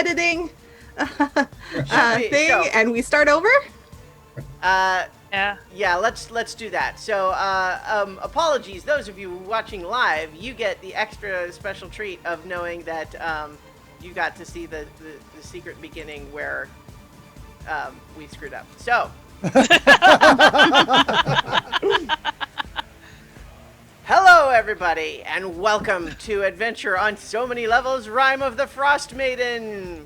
editing thing, and we start over? Yeah. Yeah, let's do that. So, apologies, those of you watching live, you get the extra special treat of knowing that you got to see the secret beginning where we screwed up. So, hello everybody, and welcome to Adventure on So Many Levels, Rime of the Frostmaiden.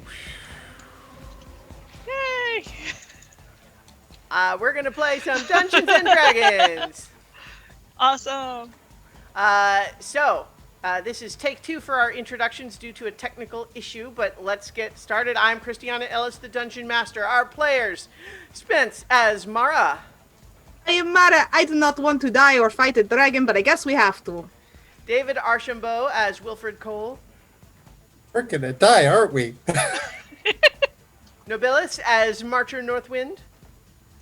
Yay! We're gonna play some Dungeons and Dragons. Awesome. This is take 2 for our introductions due to a technical issue, but let's get started. I'm Christiana Ellis, the Dungeon Master. Our players, Spence as Mara. I am Mara. I do not want to die or fight a dragon, but I guess we have to. David Archambault as Wilfred Cole. We're gonna die, aren't we? Nobilis as Marcher Northwind.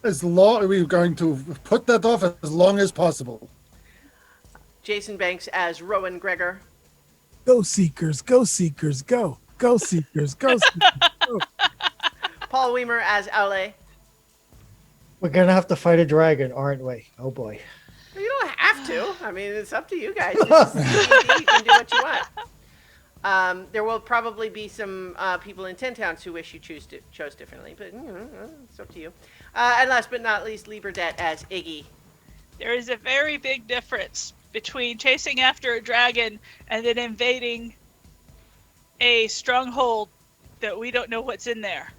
We're going to put that off as long as possible. Jason Banks as Rowan Gregor. Go Seekers, go Seekers, go. Go Seekers, go Seekers, go. Paul Weimer as Aule. We're gonna have to fight a dragon, aren't we? Oh boy. You don't have to. I mean, it's up to you guys. This is D&D. You can do what you want. There will probably be some people in 10 towns who wish you chose differently, but it's up to you. And last but not least, Lieberdette as Iggy. There is a very big difference between chasing after a dragon and then invading a stronghold that we don't know what's in there.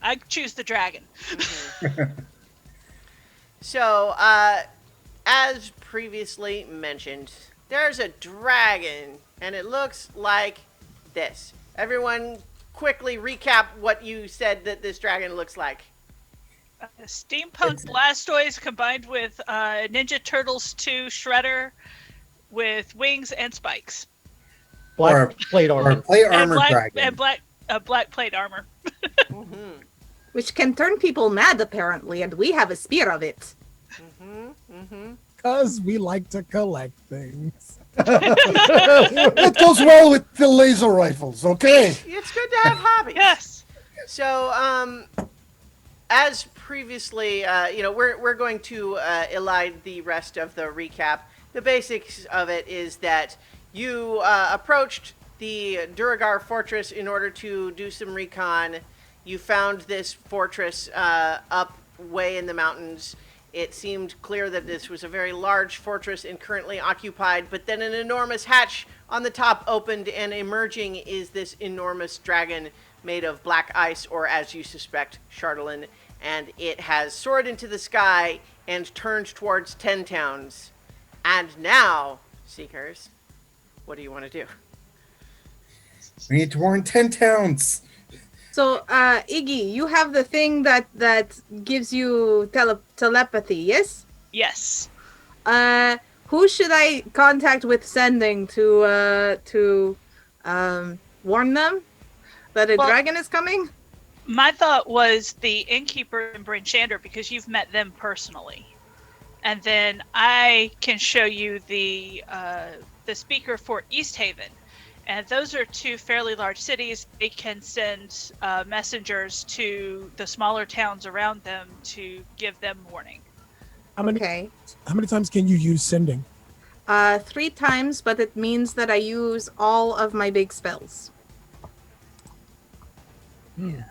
I choose the dragon. Mm-hmm. So, as previously mentioned, there's a dragon, and it looks like this. Everyone, quickly recap what you said that this dragon looks like. Steampunk Blastoise combined with Ninja Turtles 2 Shredder with wings and spikes. Black plate armor. Plate And armor black, dragon. and black plate armor. Mm-hmm. Which can turn people mad, apparently, and we have a spear of it. Mm-hmm. Mm-hmm. Because we like to collect things. That goes well with the laser rifles, okay? It's good to have hobbies. Yes. So, as previously, we're going to elide the rest of the recap. The basics of it is that you approached the Duragar Fortress in order to do some recon. You found this fortress up way in the mountains. It seemed clear that this was a very large fortress and currently occupied, but then an enormous hatch on the top opened, and emerging is this enormous dragon made of black ice, or as you suspect, Chardolin, and it has soared into the sky and turned towards 10 towns. And now, Seekers, what do you want to do? We need to warn 10 towns. So, Iggy, you have the thing that gives you telepathy, yes? Yes. Who should I contact with sending to warn them that a dragon is coming? My thought was the innkeeper in Bryn Shander, because you've met them personally. And then I can show you the speaker for Easthaven. And those are two fairly large cities. They can send messengers to the smaller towns around them to give them warning. How many times can you use sending? 3 times, but it means that I use all of my big spells. Yeah.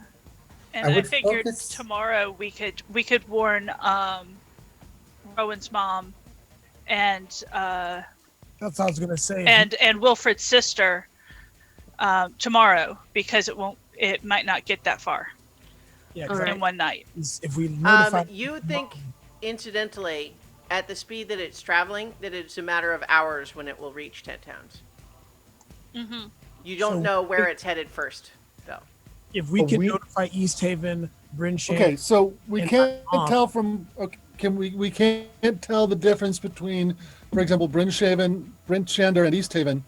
And I I would figured focus- tomorrow we could warn Rowan's mom and That's what I was gonna say. and Wilfred's sister tomorrow, because it might not get that far yeah, All right. in one night. if we notify, You think, incidentally, at the speed that it's traveling, that it's a matter of hours when it will reach 10 towns. Mm-hmm. You don't So- know where it's headed first, though. if we Oh, can we- notify Easthaven, Bryn Shander. Okay, so we And can't Mom. tell from. Okay, we can't tell the difference between, for example, Bryn Shander, and Easthaven,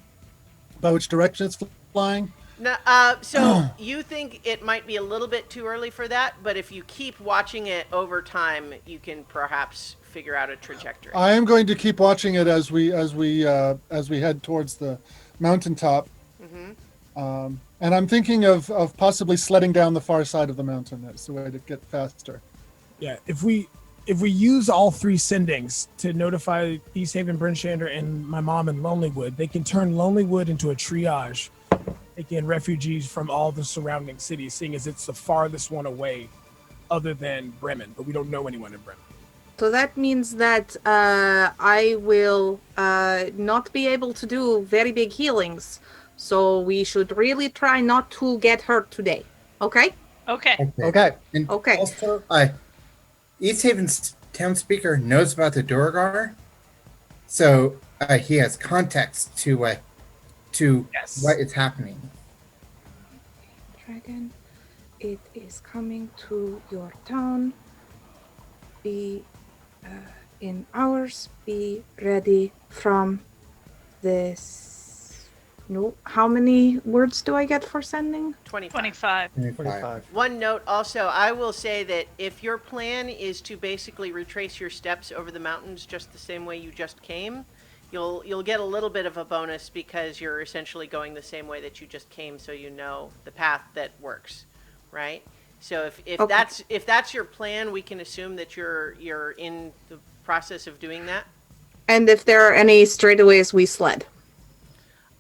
by which direction it's flying. No, so you think it might be a little bit too early for that, but if you keep watching it over time, you can perhaps figure out a trajectory. I am going to keep watching it as we head towards the mountaintop. Mm-hmm. And I'm thinking of possibly sledding down the far side of the mountain. That's the way to get faster. Yeah, if we use all 3 sendings to notify Easthaven, Bryn Shander, and my mom in Lonelywood, they can turn Lonelywood into a triage, taking refugees from all the surrounding cities, seeing as it's the farthest one away other than Bremen, but we don't know anyone in Bremen. So that means that I will not be able to do very big healings. So we should really try not to get hurt today. Okay? Okay. Okay. And Okay. also, Easthaven's town speaker knows about the Durgar, so he has context to Yes. what is happening. Dragon, it is coming to your town. Be in hours. Be ready from this. No, how many words do I get for sending? 25. 25. One note also, I will say that if your plan is to basically retrace your steps over the mountains just the same way you just came, you'll get a little bit of a bonus because you're essentially going the same way that you just came, so you know the path that works, right? So if Okay. that's your plan, we can assume that you're in the process of doing that. And if there are any straightaways, we sled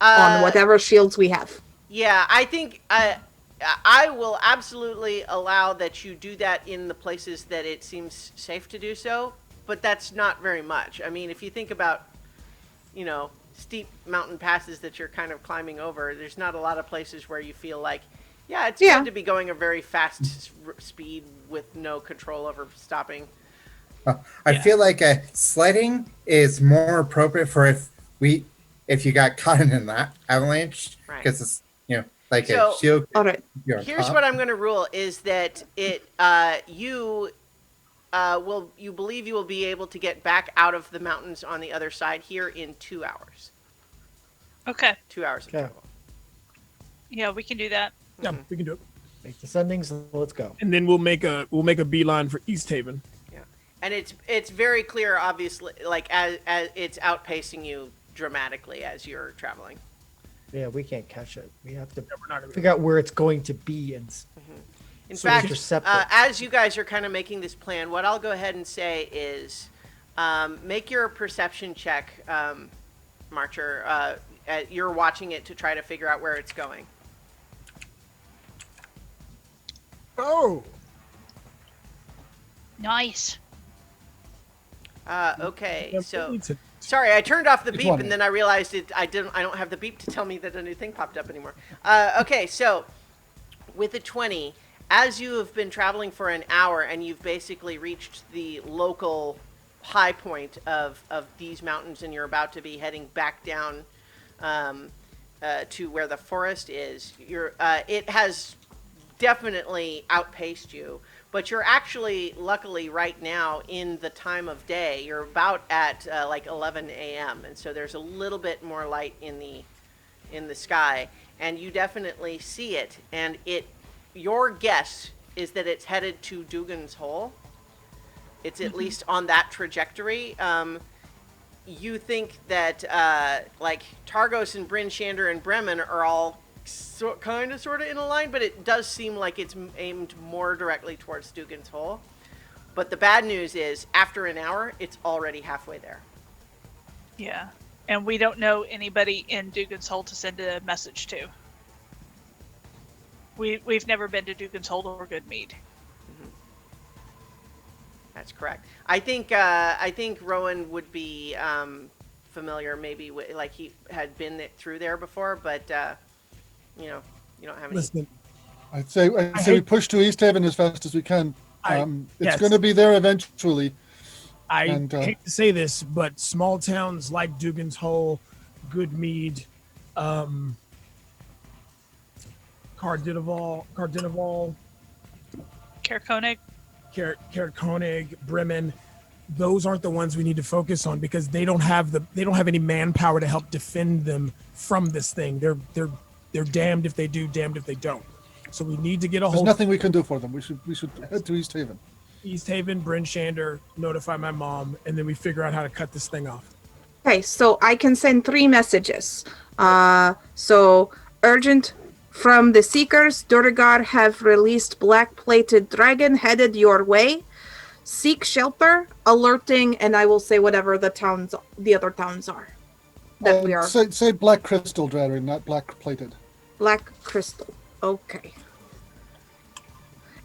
on whatever shields we have. Yeah, I think I will absolutely allow that you do that in the places that it seems safe to do so, but that's not very much. I mean, if you think about, steep mountain passes that you're kind of climbing over, there's not a lot of places where you feel like, yeah, it's good to be going a very fast speed with no control over stopping. I feel like sledding is more appropriate for if you got caught in that avalanche, Right. because it's like So- a shield. All right. you're on Here's top. what I'm going to rule is that you believe you will be able to get back out of the mountains on the other side here in 2 hours. Okay. 2 hours of Okay. travel. Yeah, we can do that. Yeah, we can do it. Make the sendings. Let's go. And then we'll make a beeline for Easthaven. And it's very clear, obviously, like as it's outpacing you dramatically as you're traveling. Yeah, we can't catch it. We have to We're not gonna figure out where it's going to be and In So fact, intercept it. as you guys are kind of making this plan, what I'll go ahead and say is make your perception check, Marcher. You're watching it to try to figure out where it's going. Oh, Nice. Okay, so need to- sorry, I turned off the Which beep one? and then I realized I don't have the beep to tell me that a new thing popped up anymore. Okay, so with a 20, as you have been traveling for an hour and you've basically reached the local high point of these mountains and you're about to be heading back down to where the forest is, it has definitely outpaced you. But you're actually, luckily, right now in the time of day. You're about at like 11 a.m. and so there's a little bit more light in the sky, and you definitely see it. And your guess is that it's headed to Dugan's Hole. It's at least on that trajectory. You think that like Targos and Bryn Shander and Bremen are all kind of sort of in a line, but it does seem like it's aimed more directly towards Dugan's Hole. But the bad news is, after an hour, it's already halfway there. Yeah. And we don't know anybody in Dugan's Hole to send a message to. We've never been to Dugan's Hole or Goodmead. That's correct. I think Rowan would be familiar, maybe with, like he had been through there before, but you don't have any. listen. I'd say we push to Easthaven as fast as we can. It's yes. going to be there eventually. I And, hate to say this, but small towns like Dugan's Hole, Goodmead, Cardinival, Kerkonig? Koenig, Bremen, those aren't the ones we need to focus on because they don't have any manpower to help defend them from this thing. They're damned if they do, damned if they don't. So we need to get a There's hold nothing we can do for them. We should head to Easthaven. Easthaven, Bryn Shander, notify my mom, and then we figure out how to cut this thing off. Okay, so I can send 3 messages. So urgent From the Seekers, Durgar have released black-plated dragon headed your way. Seek shelter, alerting, and I will say whatever the other towns are that we are. Say black crystal dragon, not black plated. Black crystal. Okay.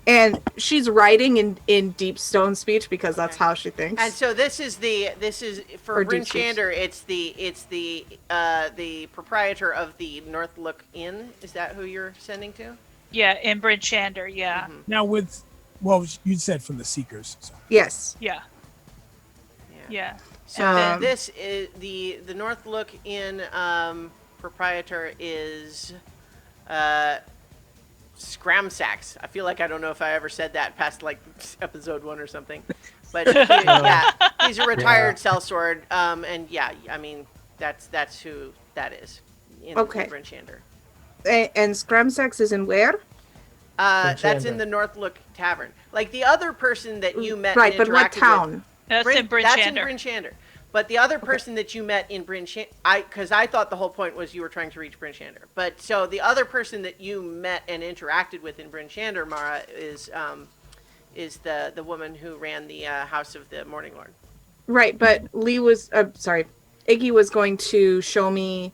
And she's writing in deep stone speech because that's how she thinks. And so this is for Or Bryn deep speech. Shander. It's the proprietor of the North Look Inn. Is that who you're sending to? Yeah, in Bryn Shander, yeah. Now you said from the Seekers. So. Yes. Yeah. Yeah. So this is the North Look Inn proprietor is Scramsax. I feel like I don't know if I ever said that past like episode 1 or something, but yeah, he's a retired sellsword. And yeah, I mean that's who that is. In Bryn Shander. And Scramsax is in where? That's in the North Look Tavern. Like the other person that you met, right? and But what interacted town? with, That's in Bryn That's Shander. in Bryn Shander. But the other person that you met in Bryn Shander, because I thought the whole point was you were trying to reach Bryn Shander. But so the other person that you met and interacted with in Bryn Shander, Mara, is the woman who ran the House of the Morning Lord. Right, but Iggy was going to show me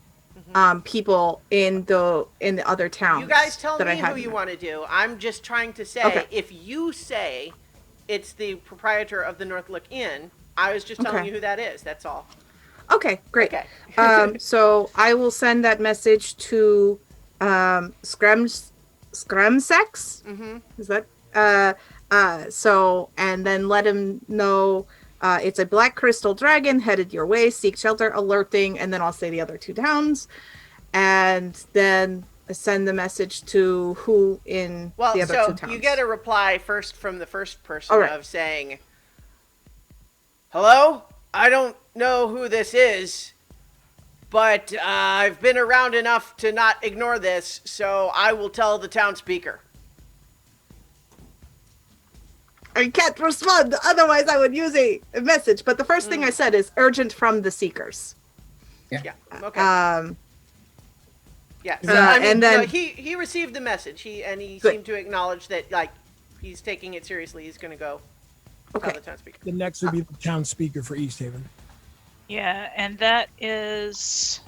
people in the other towns. You guys tell that me I who you want to do. I'm just trying to say, if you say it's the proprietor of the North Look Inn, I was just telling you who that is. That's all. Okay, great. Okay. So I will send that message to Scramsex. Mm-hmm. Is that so? And then let him know it's a black crystal dragon headed your way. Seek shelter, alerting, and then I'll say the other 2 towns, and then send the message to who in the other 2 towns. You get a reply first from the first person of saying, "Hello, I don't know who this is, but I've been around enough to not ignore this, so I will tell the town speaker." I can't respond, otherwise I would use a message. But the first thing I said is urgent from the Seekers. Yeah. Okay. Yeah. So, and then he received the message. He Good. seemed to acknowledge that he's taking it seriously. He's going to go tell the town speaker. The next would be the town speaker for Easthaven. Yeah, and that is.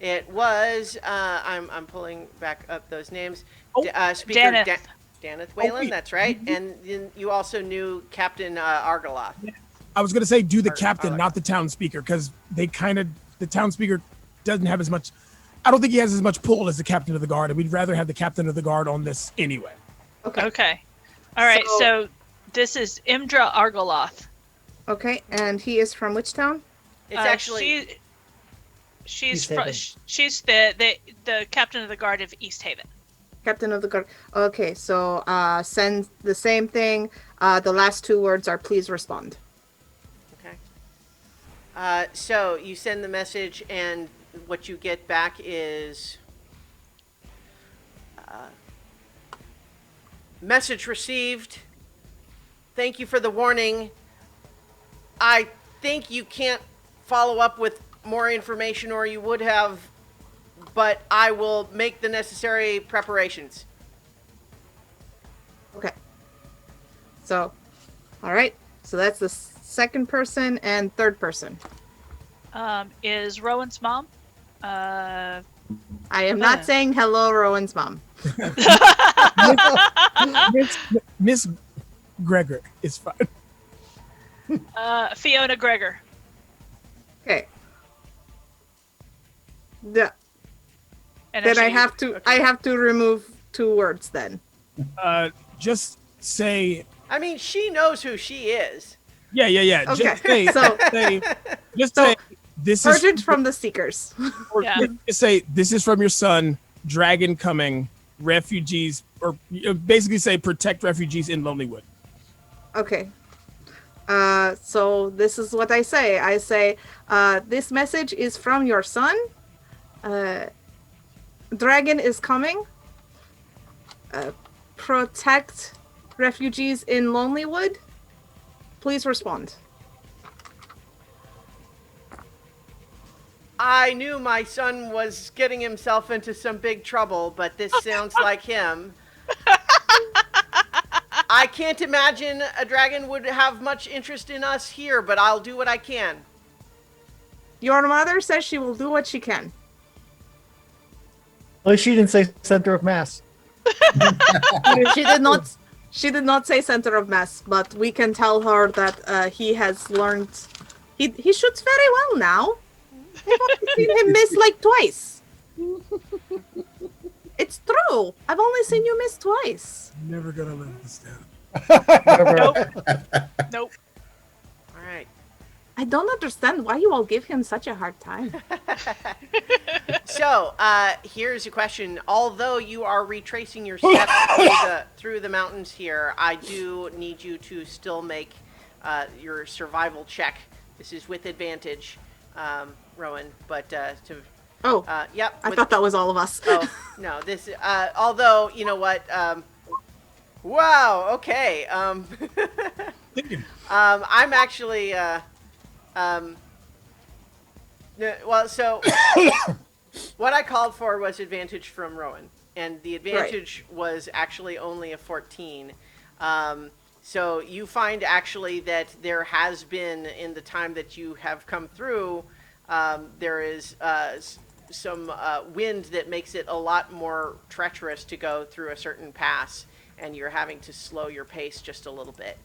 It was. I'm pulling back up those names. Oh, Speaker Daneth. Daneth Whalen. wait. That's right. And then you also knew Captain Argoloth. I was going to say do the Or- captain, or- not the town speaker, because the town speaker doesn't have as much. I don't think he has as much pull as the captain of the guard, and we'd rather have the captain of the guard on this anyway. Okay. All right, so this is Indra Argoloth. Okay, and he is from which town? It's actually. She's Easthaven. she's the captain of the guard of Easthaven. Captain of the guard. Okay, so send the same thing. The last 2 words are please respond. Okay. So you send the message, and what you get back is message received. Thank you for the warning. I think you can't follow up with more information, or you would have, but I will make the necessary preparations. Okay. So, all right. So that's the second person and third person. Is Rowan's mom? I am not saying hello, Rowan's mom. Miss Gregor is fine. Fiona Gregor. Okay. And Then I actually- have to. okay. I have to remove 2 words. Then. Just say, I mean, she knows who she is. yeah. Okay, Just say, so- say, this is Urgent from the Seekers. or Yeah. just say this is from your son, dragon coming, refugees, or basically say protect refugees in Lonelywood. Okay. So this is what I say. I say, this message is from your son. Dragon is coming. Protect refugees in Lonelywood. Please respond. I knew my son was getting himself into some big trouble, but this sounds like him. I can't imagine a dragon would have much interest in us here, but I'll do what I can. Your mother says she will do what she can. At least she didn't say center of mass. She did not. She did not say center of mass, but we can tell her that he has learned. He shoots very well now. I've only seen him miss like twice. It's true. I've only seen you miss twice. Never gonna live this down. Nope. Nope. All right. I don't understand why you all give him such a hard time. So, here's a question. Although you are retracing your steps through the mountains here, I do need you to still make your survival check. This is with advantage, Rowan, but Oh, yep. I thought that was all of us. Oh, no, this, although, you know what, wow, okay, I'm actually, well, so, what I called for was advantage from Rowan, and the advantage was actually only a 14, so you find actually that there has been, in the time that you have come through, there is, some wind that makes it a lot more treacherous to go through a certain pass, and you're having to slow your pace just a little bit.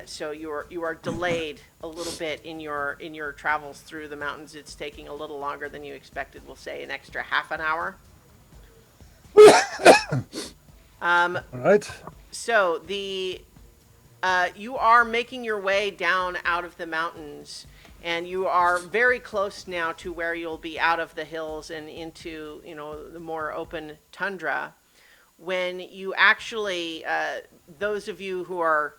So you are delayed a little bit in your travels through the mountains. It's taking a little longer than you expected. We'll say an extra half an hour. All right. So you are making your way down out of the mountains. And you are very close now to where you'll be out of the hills and into, the more open tundra. When you actually, those of you who are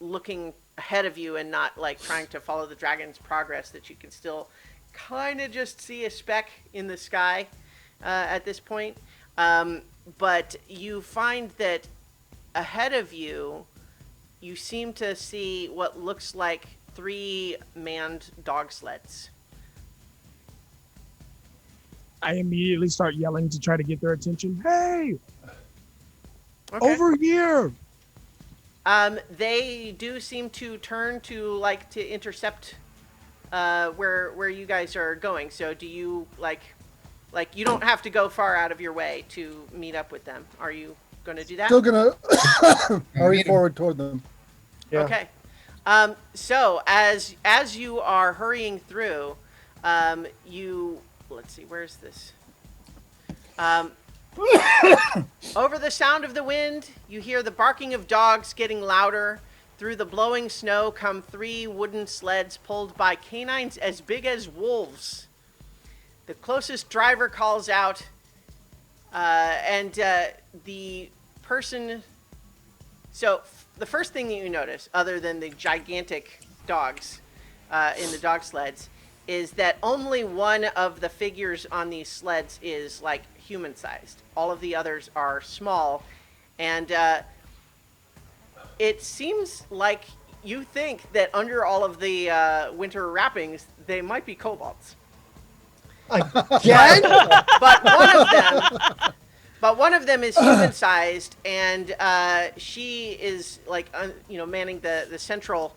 looking ahead of you and not like trying to follow the dragon's progress, that you can still kind of just see a speck in the sky at this point. But you find that ahead of you, you seem to see what looks like 3 manned dog sleds. I immediately start yelling to try to get their attention. Hey, Okay. over here! They do seem to turn to intercept where you guys are going. So do you like you don't have to go far out of your way to meet up with them. Are you going to do that? Still gonna hurry forward toward them. Yeah. Okay. So as you are hurrying through, let's see, where's this? Over the sound of the wind, you hear the barking of dogs getting louder. Through the blowing snow come 3 wooden sleds pulled by canines as big as wolves. The closest driver calls out, and the person... So the first thing that you notice, other than the gigantic dogs in the dog sleds, is that only one of the figures on these sleds is like human-sized. All of the others are small, and it seems like you think that under all of the winter wrappings, they might be kobolds. Again? But one of them is human-sized, and she is manning the central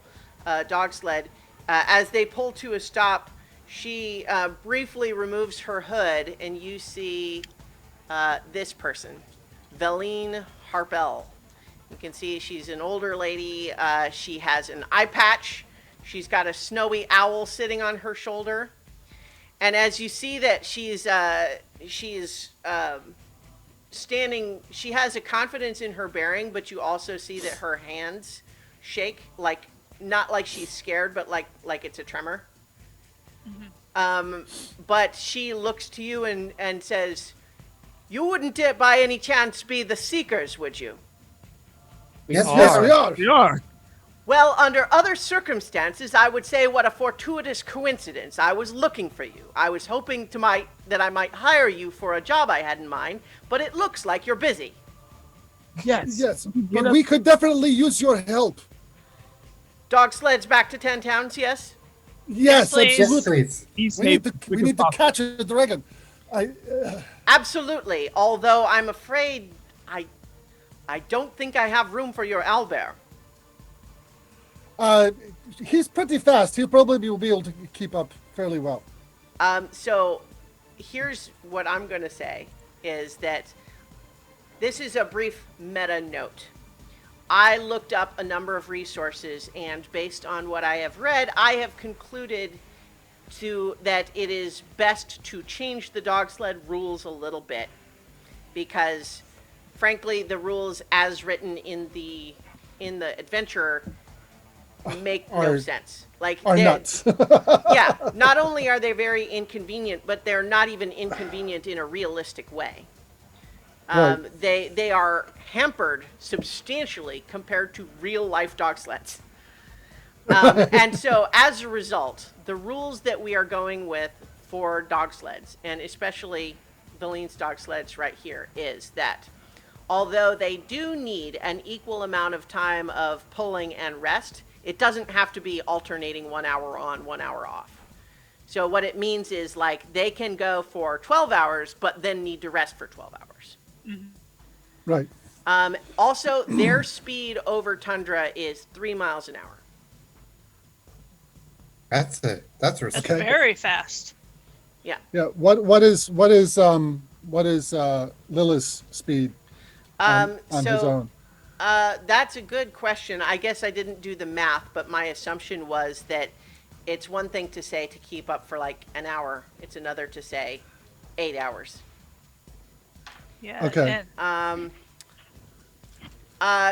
dog sled. As they pull to a stop, she briefly removes her hood, and you see this person, Veline Harpel. You can see she's an older lady. She has an eye patch. She's got a snowy owl sitting on her shoulder. And as you see that she's standing, she has a confidence in her bearing, but you also see that her hands shake, not like she's scared, but like it's a tremor. Mm-hmm. But she looks to you and says, "You wouldn't by any chance be the Seekers, would you?" Yes, we are. We are. Well, under other circumstances, I would say what a fortuitous coincidence. I was looking for you. I was hoping that I might hire you for a job I had in mind, but it looks like you're busy. Yes. Yes, but we could definitely use your help. Dog sleds back to 10 towns, yes? Yes, please. Yes, absolutely. please. East We need Haven, to we need to catch a dragon. I Absolutely. Although I'm afraid I don't think I have room for your owlbear. he's pretty fast. He'll probably be able to keep up fairly well. So here's what I'm going to say is that this is a brief meta note. I looked up a number of resources, and based on what I have read, I have concluded that it is best to change the dog sled rules a little bit, because frankly the rules as written in the adventure make no sense. Like Are they're- nuts. yeah, not only are they very inconvenient, but they're not even inconvenient in a realistic way. Right. They are hampered substantially compared to real life dog sleds. And so as a result, the rules that we are going with for dog sleds, and especially Valine's dog sleds right here, is that although they do need an equal amount of time of pulling and rest, it doesn't have to be alternating 1 hour on, 1 hour off. So what it means is, like, they can go for 12 hours, but then need to rest for 12 hours. Right. Also, their speed over tundra is 3 miles an hour. That's That's Okay. very fast. Yeah. Yeah. What is Lila's speed on his own? That's a good question. I guess I didn't do the math, but my assumption was that it's one thing to say to keep up for like an hour. It's another to say 8 hours. Yeah. Okay. And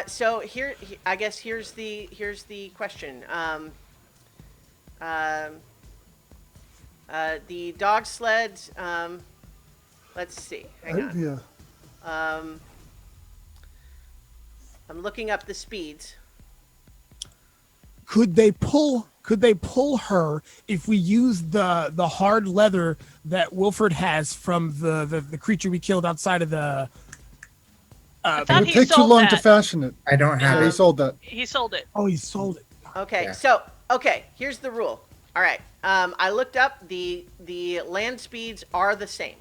So here, I guess here's the question. The dog sleds. Let's see. Hang on. Yeah. I'm looking up the speeds. Could they pull her if we use the hard leather that Wilford has from the creature we killed outside of the I It thought would he take too sold long that. to fashion it. I don't have So he it. sold that. He sold it. oh, he sold it. Okay, Yeah. so here's the rule. All right, I looked up the land speeds are the same.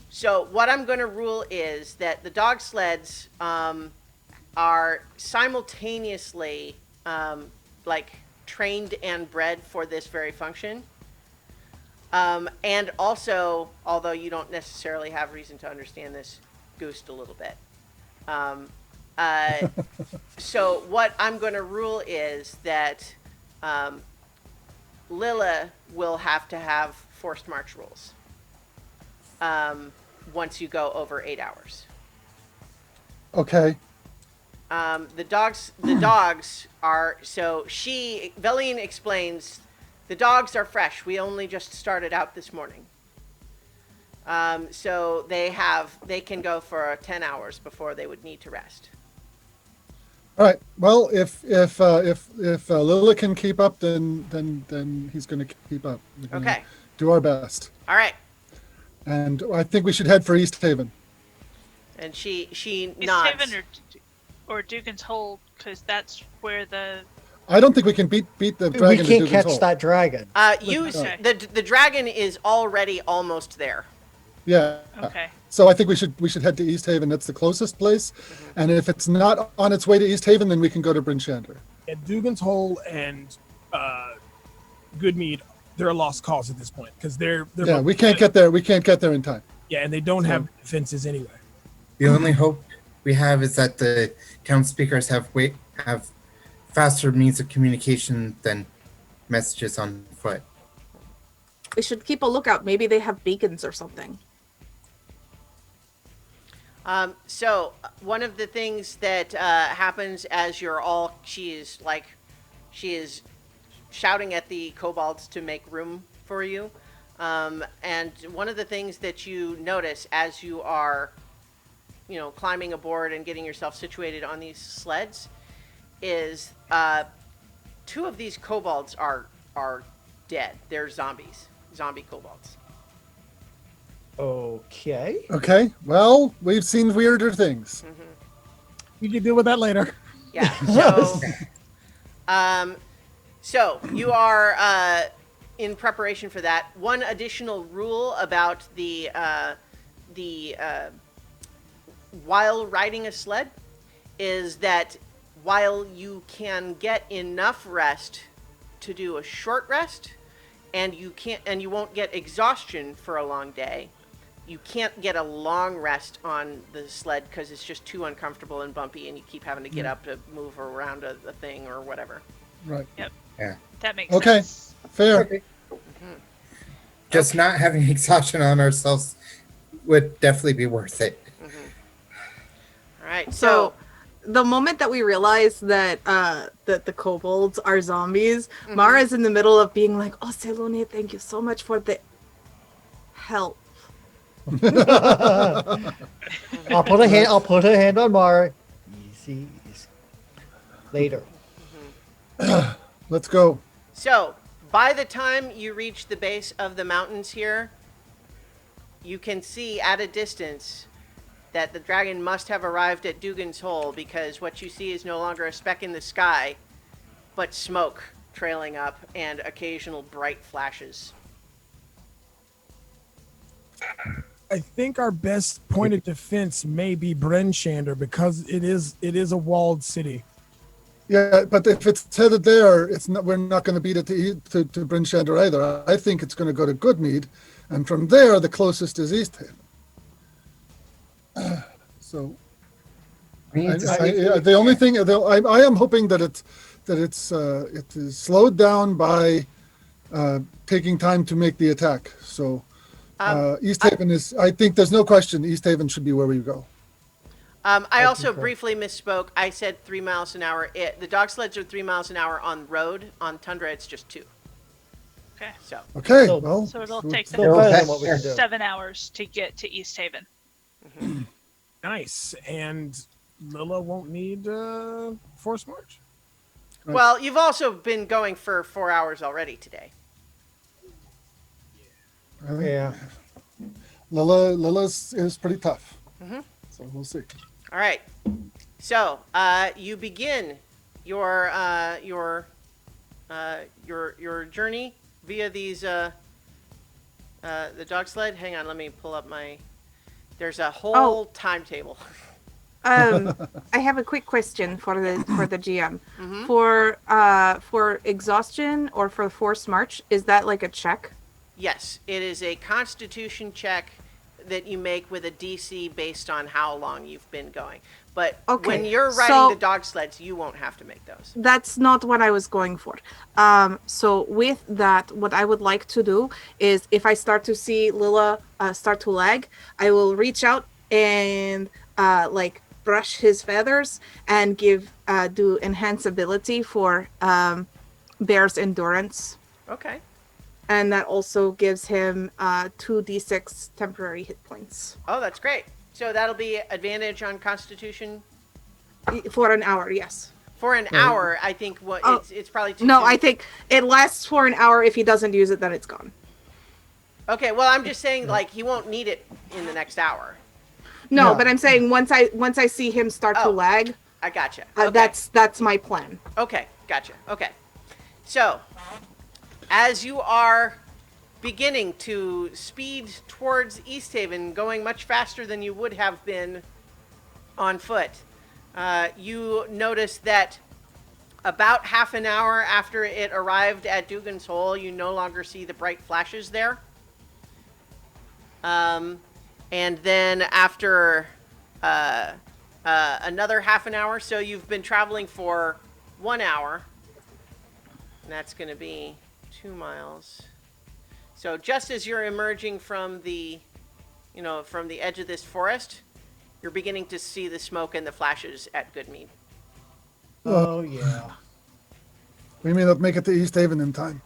So what I'm going to rule is that the dog sleds are simultaneously like trained and bred for this very function. And also, although you don't necessarily have reason to understand this, goosed a little bit. So what I'm going to rule is that Lila will have to have forced march rules once you go over 8 hours. Okay. The dogs are, so Veline explains, the dogs are fresh. We only just started out this morning. So they can go for 10 hours before they would need to rest. All right. Well, if Lila can keep up, then he's going to keep up. We're gonna Okay. Do our best. All right. And I think we should head for Easthaven. And she East nods. Haven or Dugan's Hole, because that's where the I don't think we can beat the We dragon. to can't Dugan's catch Hole. that dragon. Okay. The dragon is already almost there. Yeah. Okay. So I think we should head to Easthaven. That's the closest place. And if it's not on its way to Easthaven, then we can go to Bryn Shander. And Dugan's Hole and Goodmead, they're a lost cause at this point because they're Yeah, both- we can't get there. We can't get there in time. Yeah, and they don't have defenses anyway. The only hope we have is that the town speakers have faster means of communication than messages on foot. We should keep a lookout. Maybe they have beacons or something. So one of the things that happens as she is shouting at the kobolds to make room for you. And one of the things that you notice as you are, climbing aboard and getting yourself situated on these sleds is 2 of these kobolds are dead. They're zombies, zombie kobolds. Okay. Okay. Well, we've seen weirder things. We can deal with that later. Yeah. So, So you are in preparation for that. One additional rule about the while riding a sled is that while you can get enough rest to do a short rest, and you won't get exhaustion for a long day, you can't get a long rest on the sled because it's just too uncomfortable and bumpy, and you keep having to get up to move around a thing or whatever. Right. Yep. Yeah. That makes Okay. sense. Fair. Just not having exhaustion on ourselves would definitely be worth it. All right. So, the moment that we realize that that the kobolds are zombies, Mara's in the middle of being like, "Oh, Selune, thank you so much for the help." I'll put a hand on Mara. Easy. Later. Let's go. So, by the time you reach the base of the mountains here, you can see at a distance that the dragon must have arrived at Dugan's Hole, because what you see is no longer a speck in the sky, but smoke trailing up and occasional bright flashes. I think our best point of defense may be Brenshander because it is a walled city. Yeah, but if it's headed there, we're not going to beat it to Bryn Shander either. I think it's going to go to Goodmead, and from there, the closest is Easthaven. So, the only thing I am hoping that it is slowed down by taking time to make the attack. So, Easthaven is. I think there's no question. Easthaven should be where we go. I also briefly misspoke. I said 3 miles an hour. The dog sleds are 3 miles an hour on road. On tundra, it's just 2. Okay. So. Okay. So- Well. So it'll take Still better them than what we can do. 7 hours to get to Easthaven. Nice. And Lilla won't need force march. Right. Well, you've also been going for 4 hours already today. Really? Yeah. Lilla's is pretty tough. So we'll see. All right. So you begin your journey via these the dog sled. Hang on, let me pull up my. There's a whole timetable. I have a quick question for the GM. For exhaustion or for forced march, is that like a check? Yes, it is a Constitution check that you make with a DC based on how long you've been going. But Okay, when you're riding so- the dog sleds, you won't have to make those. That's not what I was going for. So with that, what I would like to do is if I start to see Lilla start to lag, I will reach out and like brush his feathers and do enhance ability for Bear's endurance. Okay. And that also gives him 2d6 temporary hit points Oh, that's great. So that'll be advantage on Constitution for an hour. Yes. for an hour. I think it's probably too No, soon. I think it lasts for an hour. If he doesn't use it, then it's gone. Okay, well, I'm just saying, like, he won't need it in the next hour. No, Yeah. but I'm saying once I see him start to Oh. lag, I gotcha. Okay. that's my plan. Okay, gotcha. Okay. So, as you are beginning to speed towards Easthaven, going much faster than you would have been on foot, you notice that about half an hour after it arrived at Dugan's Hole, you no longer see the bright flashes there. And then after another half an hour, so you've been traveling for 1 hour, and that's going to be 2 miles. So just as you're emerging from the edge of this forest, you're beginning to see the smoke and the flashes at Goodmead. Oh yeah. We may not make it to Easthaven in time.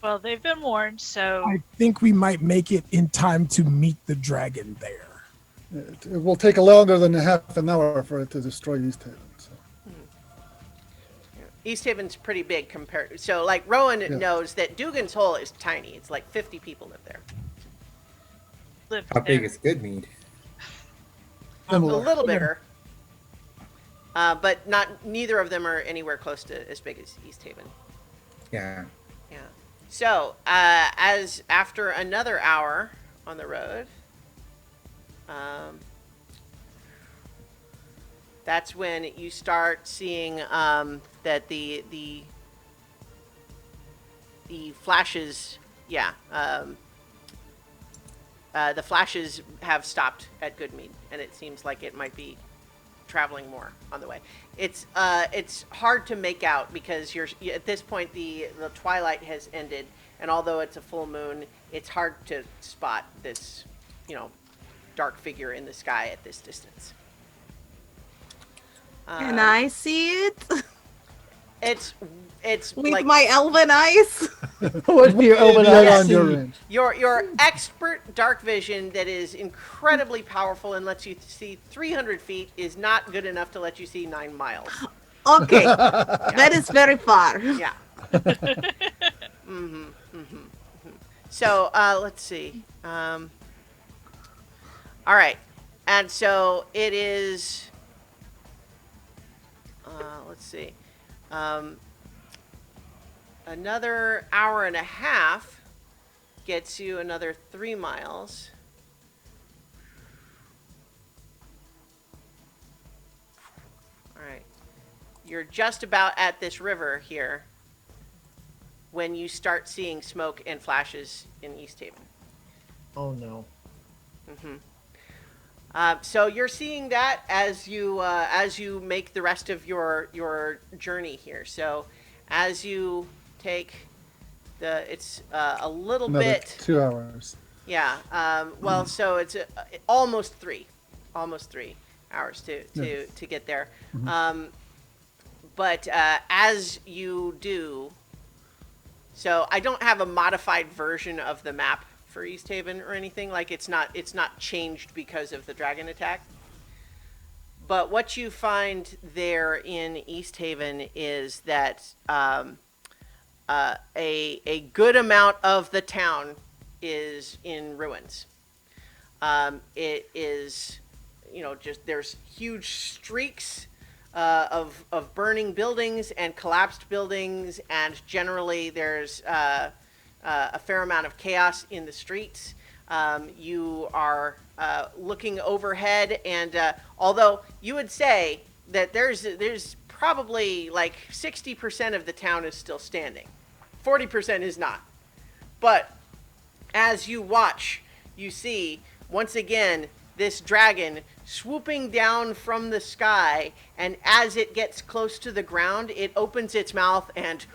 Well, they've been warned, so I think we might make it in time to meet the dragon there. It will take longer than a half an hour for it to destroy Easthaven. So. Easthaven's pretty big compared. So, like, Rowan knows that Dugan's Hole is tiny. It's like 50 people live there. lived How big there. is Goodmead? A Similar. little bigger. But neither of them are anywhere close to as big as Easthaven. Yeah. Yeah. So, as after another hour on the road, that's when you start seeing that the flashes, yeah, the flashes have stopped at Goodmead, and it seems like it might be traveling more on the way. It's hard to make out because at this point the twilight has ended, and although it's a full moon, it's hard to spot this, dark figure in the sky at this distance. Can I see it It's with like my elven eyes? With your elven Beyond eyes, your see. range. your expert dark vision that is incredibly powerful and lets you see 300 feet is not good enough to let you see 9 miles. Okay, that is very far. Yeah. So let's see. All right, and so it is. Let's see. Another hour and a half gets you another 3 miles. All right. You're just about at this river here when you start seeing smoke and flashes in Easthaven. Oh no. So you're seeing that as you make the rest of your journey here. So as you take it's a little Another bit, 2 hours. yeah. Well, so it's almost 3 hours to get there. But as you do, so I don't have a modified version of the map for Easthaven or anything. Like it's not changed because of the dragon attack. But what you find there in Easthaven is that a good amount of the town is in ruins. It is, just there's huge streaks of burning buildings and collapsed buildings, and generally there's a fair amount of chaos in the streets. You are looking overhead, and although you would say that there's probably like 60% of the town is still standing, 40% is not. But as you watch, you see once again this dragon swooping down from the sky, and as it gets close to the ground, it opens its mouth and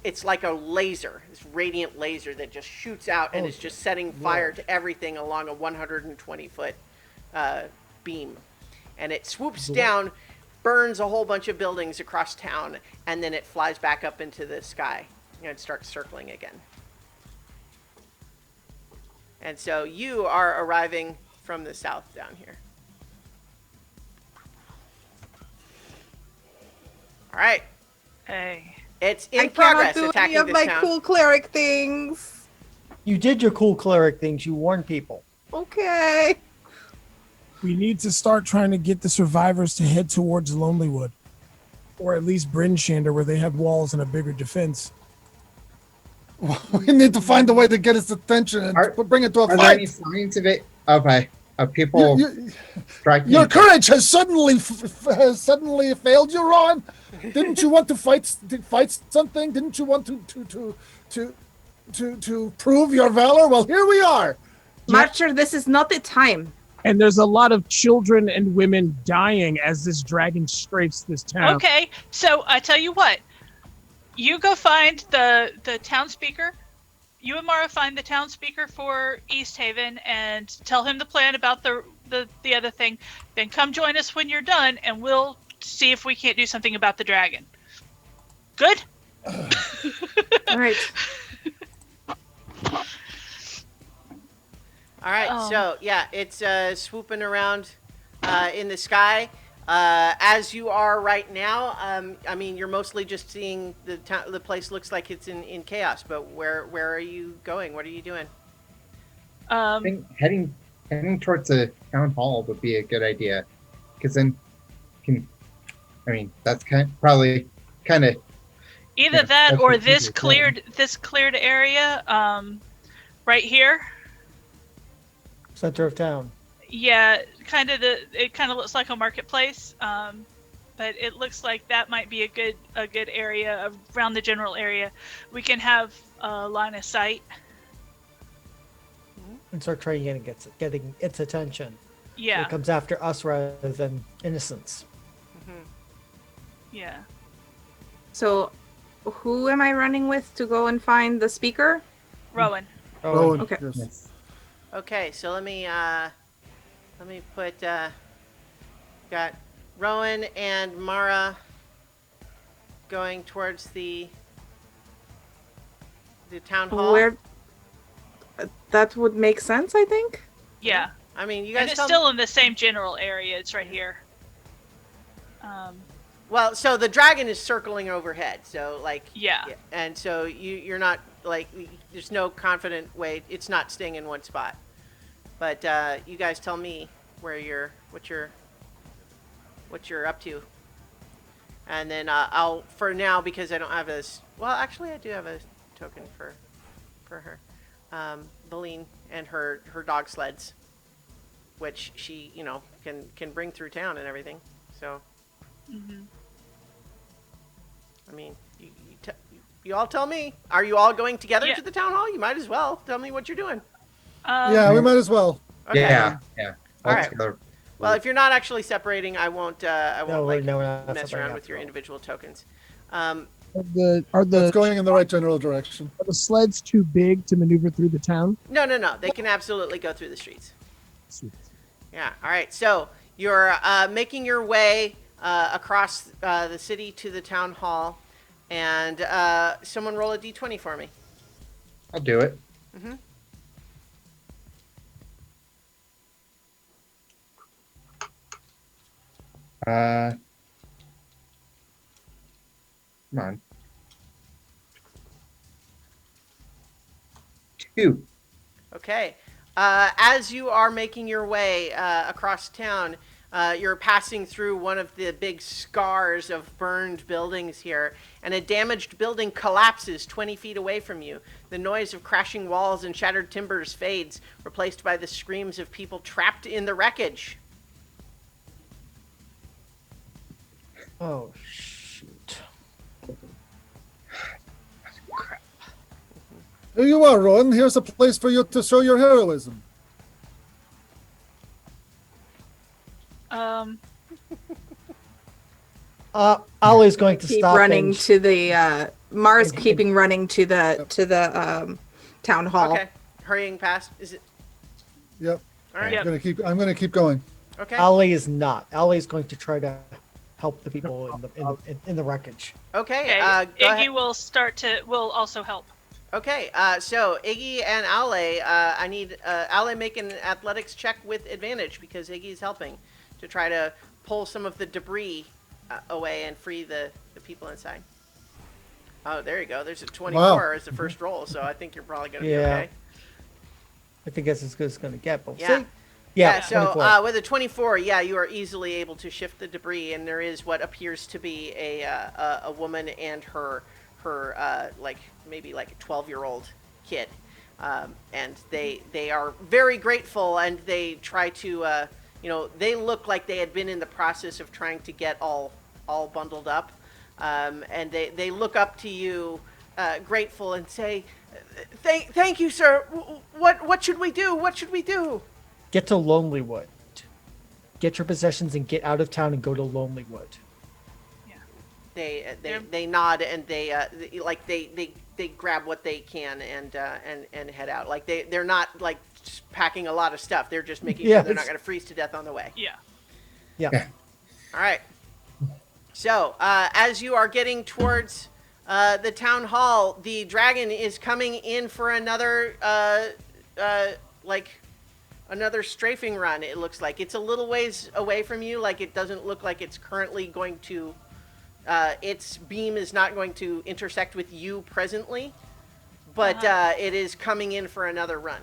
it's like a laser, this radiant laser that just shoots out and is just setting fire to everything along a 120-foot beam. And it swoops down, burns a whole bunch of buildings across town, and then it flies back up into the sky and starts circling again. And so you are arriving from the south down here. All right. Hey. It's I in progress cannot do attacking any of this my town. cool cleric things. You did your cool cleric things. You warned people. Okay. We need to start trying to get the survivors to head towards Lonelywood, or at least Bryn Shander, where they have walls and a bigger defense. We need to find a way to get his attention and bring it to a Are there any fight. signs of it? Of people striking? Your courage has suddenly failed you, Ron. Didn't you want to fight something? Didn't you want to prove your valor? Well, here we are. Marcher, this is not the time. And there's a lot of children and women dying as this dragon strafes this town. Okay, so I tell you what. You go find the town speaker. You and Mara find the town speaker for Easthaven and tell him the plan about the other thing. Then come join us when you're done, and we'll see if we can't do something about the dragon. Good? All right. All right, so yeah, it's swooping around in the sky. As you are right now, I mean, you're mostly just seeing the place looks like it's in chaos, but where are you going? What are you doing? I think heading towards the town hall would be a good idea, because then that's probably kind of Either Yeah, that that's or what this people say. cleared area, right here. Center of town. Yeah, it kind of looks like a marketplace, but it looks like that might be a good area around the general area. We can have a line of sight. And start trying getting its attention. So Yeah, it comes after us rather than innocents. yeah. So, who am I running with to go and find the speaker? Rowan. Rowan, Okay. yes. Yes. Okay, so let me put got Rowan and Mara going towards the town hall. Where that would make sense, I think. Yeah, I mean, you and guys it's tell still me. in the same general area. It's right here. Well, so the dragon is circling overhead. So like Yeah. and so you're not like there's no confident way. It's not staying in one spot. But you guys tell me where what you're up to. And then I'll for now because I don't have well actually I do have a token for her. Beline and her dog sleds, which she can bring through town and everything. So I mean, you all tell me. Are you all going together Yeah. to the town hall? You might as well tell me what you're doing. Yeah, we might as well. Okay. Yeah. All right. Altogether. Well, if you're not actually separating, I won't like we're not mess separating around with your after all. individual tokens. Are That's the going in the right general direction. are the sleds too big to maneuver through the town? No. They can absolutely go through the streets. Sweet. Yeah. All right. So you're making your way across the city to the town hall, and someone roll a d20 for me. I'll do it. Come on. 2. Okay. As you are making your way across town, you're passing through one of the big scars of burned buildings here, and a damaged building collapses 20 feet away from you. The noise of crashing walls and shattered timbers fades, replaced by the screams of people trapped in the wreckage. Oh shoot! Crap. Here you are, Rowan. Here's a place for you to show your heroism. Ollie's going to Keep stop running and to the Mars. and- Keeping running to the town hall. Okay. Hurrying past. Is it? Yep. All right. Yep. I'm gonna keep going. Okay. Ollie is not. Ollie's going to try to help the people in the wreckage. Okay. Okay. Go Iggy ahead. will also help. Okay, so Iggy and Ale, I need Ale make an athletics check with advantage because Iggy's helping to try to pull some of the debris away and free the people inside. Oh, there you go. There's a 24 as the first roll, so I think you're probably going to be okay. I think that's as good as it's going to get. But Yeah. see? Yeah. So 24. with a 24, yeah, you are easily able to shift the debris, and there is what appears to be a woman and her like maybe like a 12-year-old kid, and they are very grateful, and they try to they look like they had been in the process of trying to get all bundled up, and they look up to you, grateful, and say, thank you, sir. What should we do? What should we do? Get to Lonelywood. Get your possessions and get out of town and go to Lonelywood. They nod, and they grab what they can and head out. Like they're not like just packing a lot of stuff. They're just making sure they're not going to freeze to death on the way. Yeah. Yeah. All right. So as you are getting towards the town hall, the dragon is coming in for another another strafing run. It looks like it's a little ways away from you. Like it doesn't look like it's currently going to. Its beam is not going to intersect with you presently, but it is coming in for another run.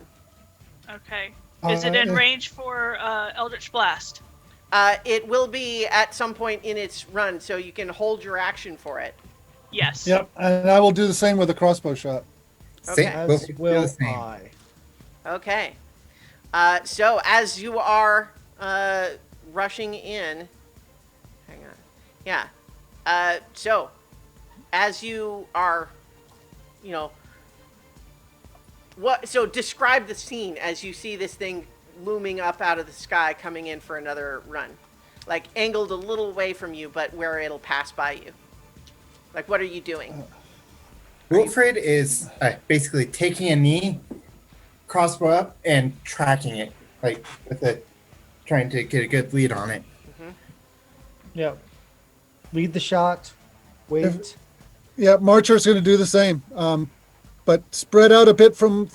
Okay. Is it in range for Eldritch Blast? It will be at some point in its run, so you can hold your action for it. Yes. Yep, and I will do the same with a crossbow shot. Okay. Same. We'll As do the will same. I. Okay. So as you are rushing in, hang on. Yeah. So as you are, you know, what? So describe the scene as you see this thing looming up out of the sky, coming in for another run, like angled a little away from you, but where it'll pass by you. Like, what are you doing? Wilfred is basically taking a knee, crossbow up, and tracking it, like trying to get a good lead on it. Yep. Lead the shot. Wait. Yeah, Marcher's going to do the same, but spread out a bit from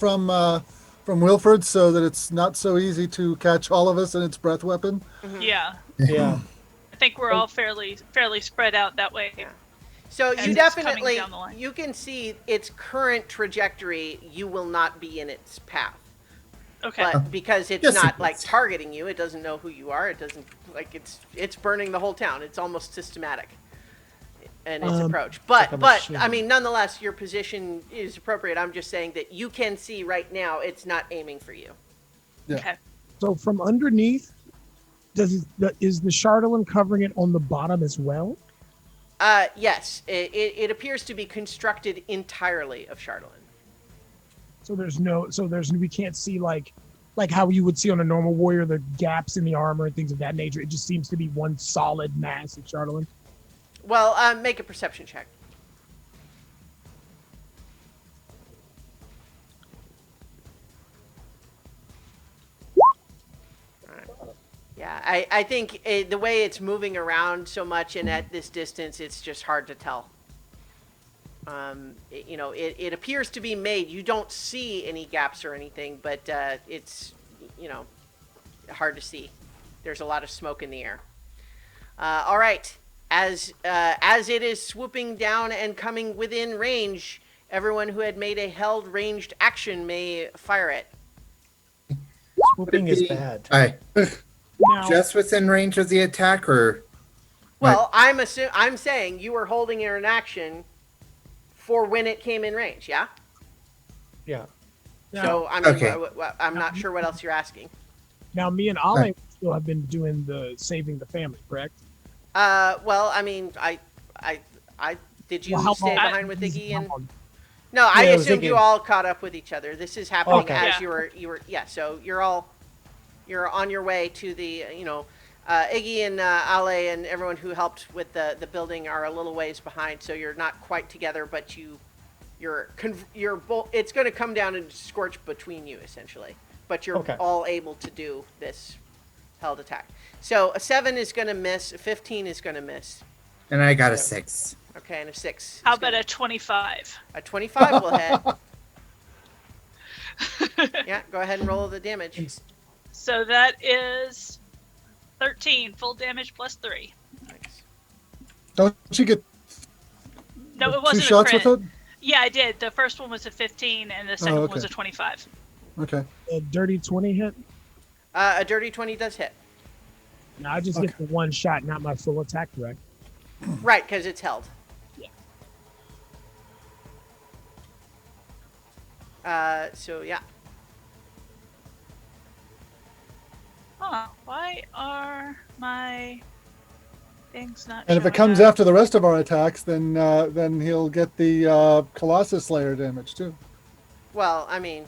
Wilford so that it's not so easy to catch all of us in its breath weapon. Yeah. Yeah. I think we're all fairly spread out that way. Yeah. So As you it's coming definitely, down the line. you can see its current trajectory. You will not be in its path. Okay. But because it's Yes, not it like is. targeting you, it doesn't know who you are. It doesn't like it's burning the whole town. It's almost systematic in its approach. like a But machine. I mean, nonetheless, your position is appropriate. I'm just saying that you can see right now it's not aiming for you. Yeah. Okay. So from underneath, is the Chardolin covering it on the bottom as well? Yes, it appears to be constructed entirely of Chardolin. So we can't see like how you would see on a normal warrior, the gaps in the armor and things of that nature. It just seems to be one solid mass of Chardolin. Well, make a perception check. Yeah, I think the way it's moving around so much and at this distance, it's just hard to tell. It appears to be made. You don't see any gaps or anything, but it's, hard to see. There's a lot of smoke in the air. All right. As it is swooping down and coming within range, everyone who had made a held ranged action may fire it. Swooping is bad. Now, Just within range of the attack, or Well, I'm saying you were holding an action for when it came in range, yeah? Yeah. So, I mean, Okay. I'm not sure what else you're asking. now me and Ale still have been doing the saving the family, correct? Well, I mean, I did you Well, how stay long- behind with Iggy how and? long? No, I Yeah, it was assumed you Iggy. all caught up with each other. This is happening Okay. as Yeah. you were, yeah. So you're on your way to the, Iggy and Ale and everyone who helped with the building are a little ways behind, so you're not quite together, but you're both. It's going to come down and scorch between you essentially, but you're Okay. all able to do this held attack. So a 7 is going to miss, a 15 is going to miss. and I got a 6. Okay, and a 6. How is about gonna- a 25? a 25 will hit. Yeah, go ahead and roll the damage. So that is 13 full damage plus 3. Nice. Don't you get No, it two wasn't a shots crit. with it? Yeah, I did. The first one was a 15, and the second one was okay. a 25. Okay. A dirty 20 hit. A dirty 20 does hit. Now I just get the one shot, not my full attack, correct? Right, because it's held. So yeah. Huh, why are my things not And if it showing comes up? after the rest of our attacks, then he'll get the Colossus Slayer damage too. Well, I mean,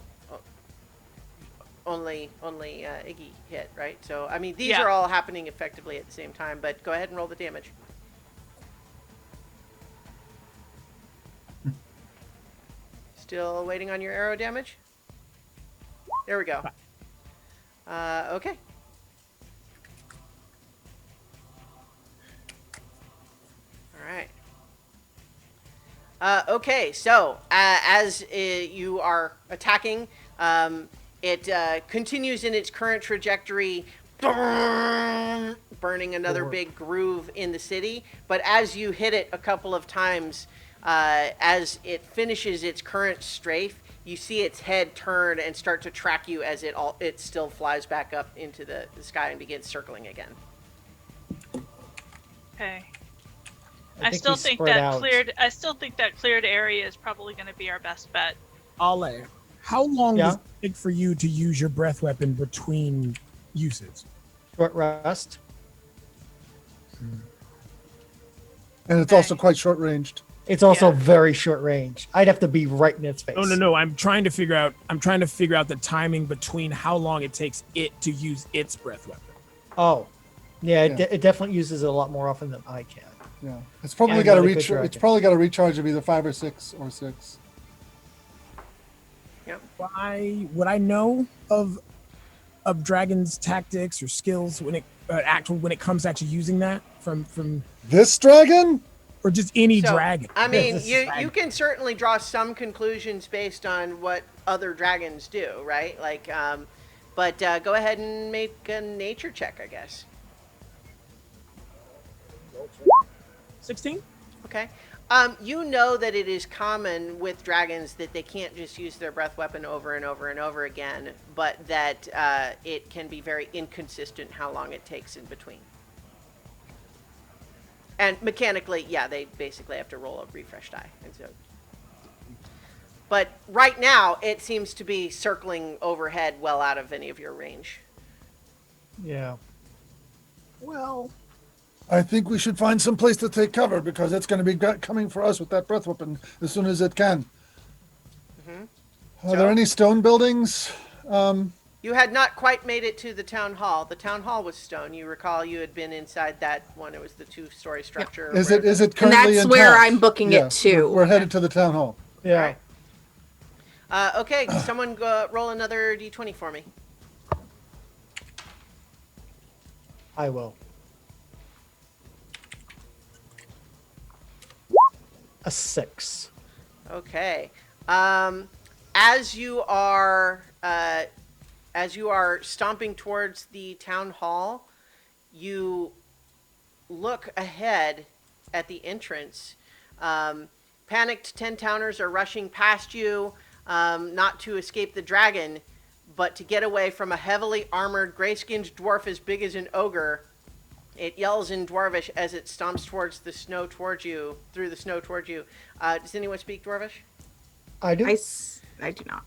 only Iggy hit, right? So I mean, these Yeah. are all happening effectively at the same time. But go ahead and roll the damage. Still waiting on your arrow damage. There we go. Okay. All right. Okay, so as you are attacking, it continues in its current trajectory, burning another big groove in the city. But as you hit it a couple of times, as it finishes its current strafe, you see its head turn and start to track you as it still flies back up into the sky and begins circling again. Okay. I think still we think spread that out. cleared. I still think that cleared area is probably going to be our best bet. Ale, how long Yeah? does it take for you to use your breath weapon between uses? Short rest. And it's also quite short ranged. It's also Yeah. very short range. I'd have to be right in its face. No. I'm trying to figure out the timing between how long it takes it to use its breath weapon. Oh, yeah. Yeah. It definitely uses it a lot more often than I can. Yeah, it's probably I'm got to not a good reach. It's dragon. probably got a recharge of either 5 or 6 or 6. Would I know of dragons' tactics or skills when it comes to actually using that from This dragon? or just any So, dragon? I mean, This is you can certainly draw some conclusions based on what other dragons do, right? Like, but go ahead and make a nature check, I guess. 16. Okay. You know that it is common with dragons that they can't just use their breath weapon over and over and over again, but that it can be very inconsistent how long it takes in between. And mechanically, yeah, they basically have to roll a refresh die. And so, but right now, it seems to be circling overhead well out of any of your range. Yeah. Well, I think we should find some place to take cover because it's going to be coming for us with that breath weapon as soon as it can. Are there any stone buildings? You had not quite made it to the town hall. The town hall was stone. You recall you had been inside that one. It was the 2-story structure. Is where it is it And currently that's intact? where I'm booking Yeah, it to. We're headed to the town hall. Yeah. Alright. Okay, someone go roll another d20 for me. I will. A 6. Okay. As you are stomping towards the town hall, you look ahead at the entrance. Panicked 10-towners are rushing past you, not to escape the dragon, but to get away from a heavily armored, gray-skinned dwarf as big as an ogre. It yells in Dwarvish as it stomps towards the snow towards you, through the snow towards you. Does anyone speak Dwarvish? I do. I do not.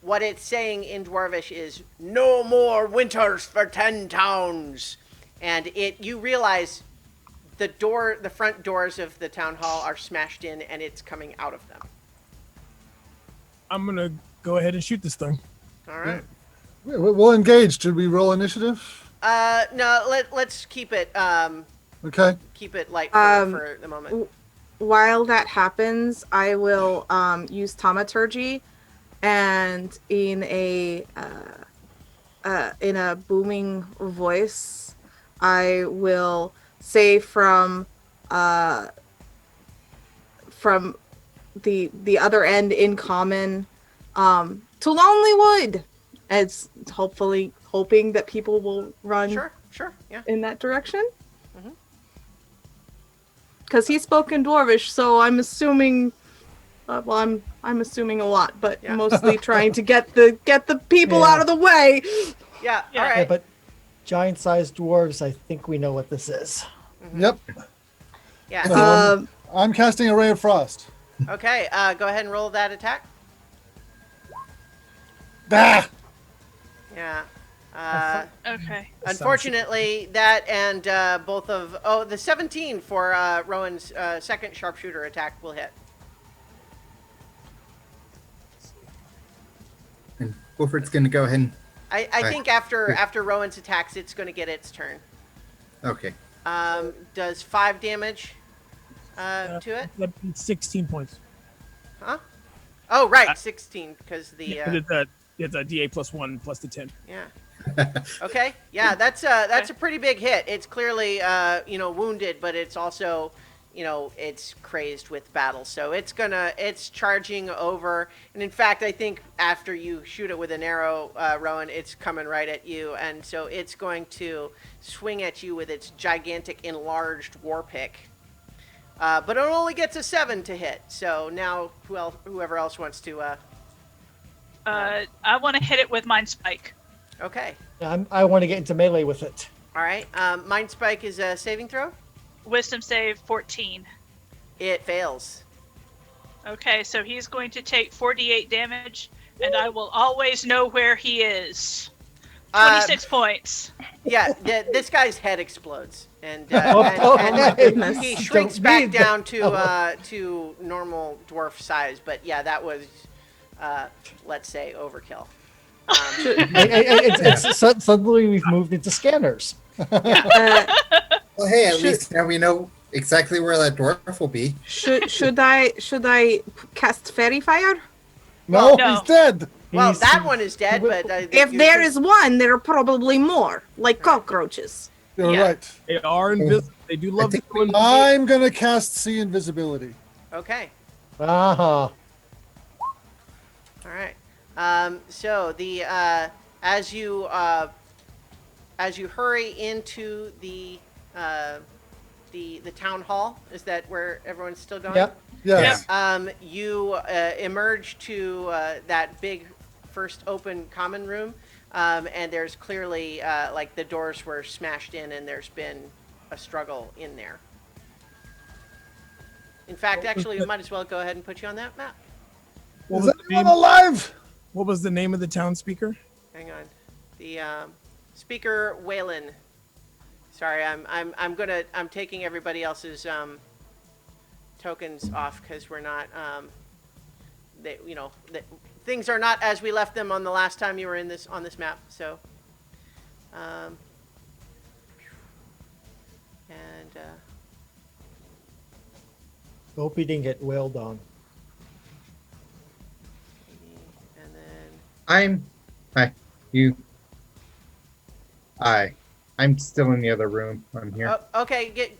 What it's saying in Dwarvish is, "No more winters for 10 towns." And you realize the front doors of the town hall are smashed in and it's coming out of them. I'm gonna go ahead and shoot this thing. All right. We'll engage. Should we roll initiative? No, let's keep it Okay. light for the moment. While that happens, I will use thaumaturgy, and in a booming voice, I will say from the other end in common, to Lonelywood. It's hoping that people will run Sure, yeah. in that direction. Because he spoke in Dwarvish, so I'm assuming. I'm assuming a lot, but Yeah. mostly trying to get the people Yeah. out of the way. Yeah, Yeah. all Yeah, right. but giant-sized dwarves, I think we know what this is. Yep. Yeah. I'm casting a ray of frost. Okay, go ahead and roll that attack. Ah! Yeah. Okay. Unfortunately, that and both of the 17 for Rowan's second sharpshooter attack will hit. And Wolford's going to go ahead and... I think after Rowan's attacks, it's going to get its turn. Okay. Does 5 damage to it? That'd be 16 points. Huh? Oh, right, 16 because the It's a DA plus 1 plus the 10. yeah. Okay, yeah, that's a pretty big hit. It's clearly wounded, but it's also it's crazed with battle, so it's charging over. And in fact, I think after you shoot it with an arrow, Rowan, it's coming right at you, and so it's going to swing at you with its gigantic enlarged war pick. But it only gets a 7 to hit. So now whoever else wants to. I want to hit it with Mind Spike. Okay. I want to get into melee with it. All right. Mind Spike is a saving throw. Wisdom save 14. It fails. Okay, so he's going to take 48 damage, and I will always know where he is. 26 points. Yeah, this guy's head explodes, and, Oh, my goodness. he shrinks Don't back need down that. to normal dwarf size. But yeah, that was, let's say, overkill. Suddenly we've moved into scanners. Uh, Well, hey, at Should- least now we know exactly where that dwarf will be. should I cast fairy fire? No, No. he's dead. Well, He's- that one is dead, but If there is one, there are probably more, like cockroaches. You're Yeah. right. They are invisible. They do love to think go in. I'm gonna cast see invisibility. okay. Uh-huh. All right. So the as you hurry into the town hall, is that where everyone's still going? Yep. Yes. You emerge to that big first open common room, and there's clearly like the doors were smashed in, and there's been a struggle in there. In fact, actually, we might as well go ahead and put you on that map. What Is was, the anyone name, alive? what was the name of the town speaker? Hang on. The speaker Waylon. Sorry, I'm taking everybody else's tokens off because we're not things are not as we left them on the last time you were on this map. So and Hope he didn't get wailed on. and then I'm still in the other room. I'm here. oh, okay,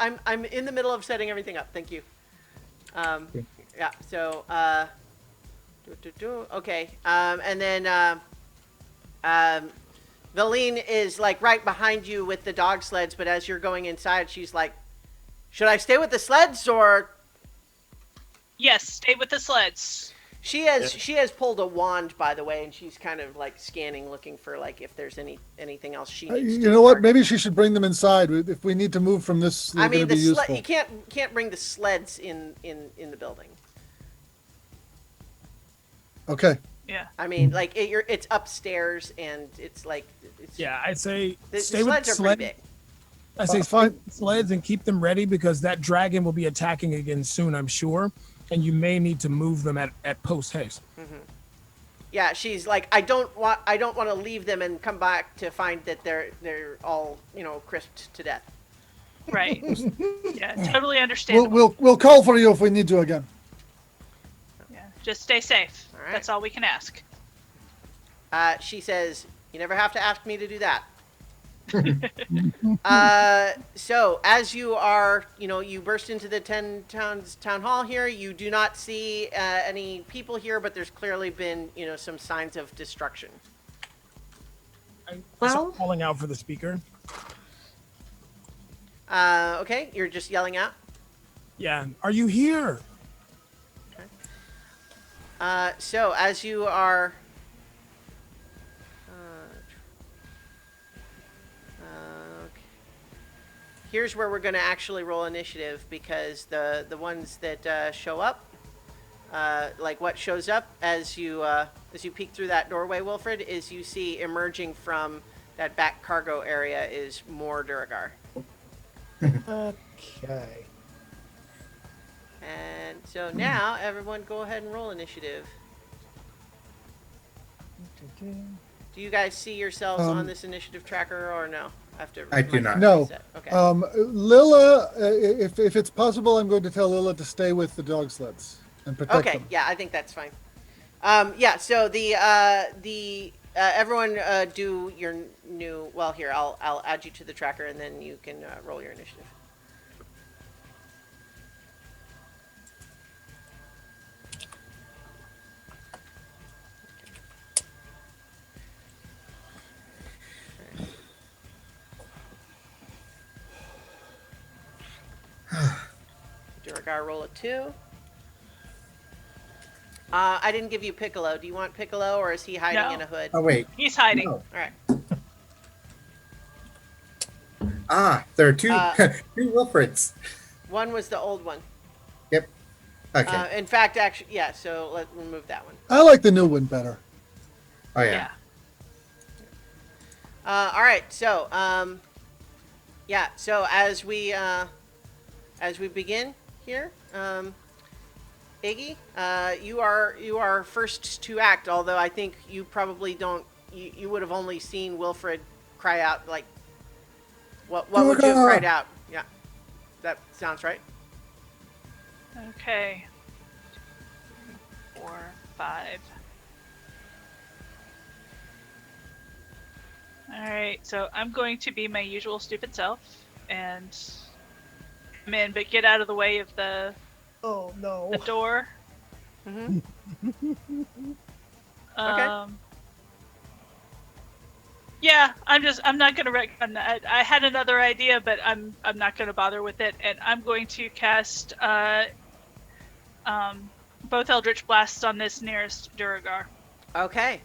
I'm in the middle of setting everything up. Thank you. Okay. Yeah. So okay. And then Valine is like right behind you with the dog sleds, but as you're going inside, she's like, "Should I stay with the sleds or?" Yes, stay with the sleds. She has pulled a wand, by the way, and she's kind of like scanning, looking for like if there's anything else she needs. You know what? Maybe she should bring them inside. If we need to move from this, they're I mean, gonna be useful. you can't bring the sleds in the building. Okay. Yeah. I mean, like it's upstairs, and it's like Yeah, I'd say the stay with sleds the are sled. pretty big. I say Fine. stay with the sleds and keep them ready because that dragon will be attacking again soon, I'm sure, and you may need to move them at post haste. Yeah, she's like, I don't want to leave them and come back to find that they're all crisped to death. Right. Yeah, totally understandable. We'll call for you if we need to again. Yeah, just stay safe. All right. That's all we can ask. She says, "You never have to ask me to do that." So as you are, you burst into the town hall here. You do not see any people here, but there's clearly been, some signs of destruction. I Well- start calling out for the speaker. Okay, you're just yelling out. Yeah, are you here? So as you are, okay. Here's where we're going to actually roll initiative because the ones that show up, like what shows up as you peek through that doorway, Wilfred, is you see emerging from that back cargo area is more Duragar. Okay. And so now everyone go ahead and roll initiative. Do you guys see yourselves on this initiative tracker or no? I do not. No. Okay. Lila, if it's possible, I'm going to tell Lila to stay with the dog sleds and protect Okay. them. Yeah, I think that's fine. Yeah. So the everyone do your new. Well, here I'll add you to the tracker and then you can roll your initiative. Duragar, roll a 2. I didn't give you Piccolo. Do you want Piccolo, or is he hiding No. in a hood? Oh wait. He's hiding. No. All right. There are two Uh, two Wilfreds. One was the old one. Okay. In fact, actually, yeah. So we'll move that one. I like the new one better. Oh yeah. All right. So yeah. So as we begin here, Iggy, you are first to act. Although I think you probably don't. You would have only seen Wilfred cry out like. What would you have cried out? Yeah, that sounds right. Okay. 4, 5. Alright, so I'm going to be my usual stupid self and come in, but get out of the way of the Oh no. the door. Mm-hmm. Yeah, I'm not gonna retcon that. I had another idea, but I'm not gonna bother with it, and I'm going to cast both Eldritch Blasts on this nearest Duragar. Okay.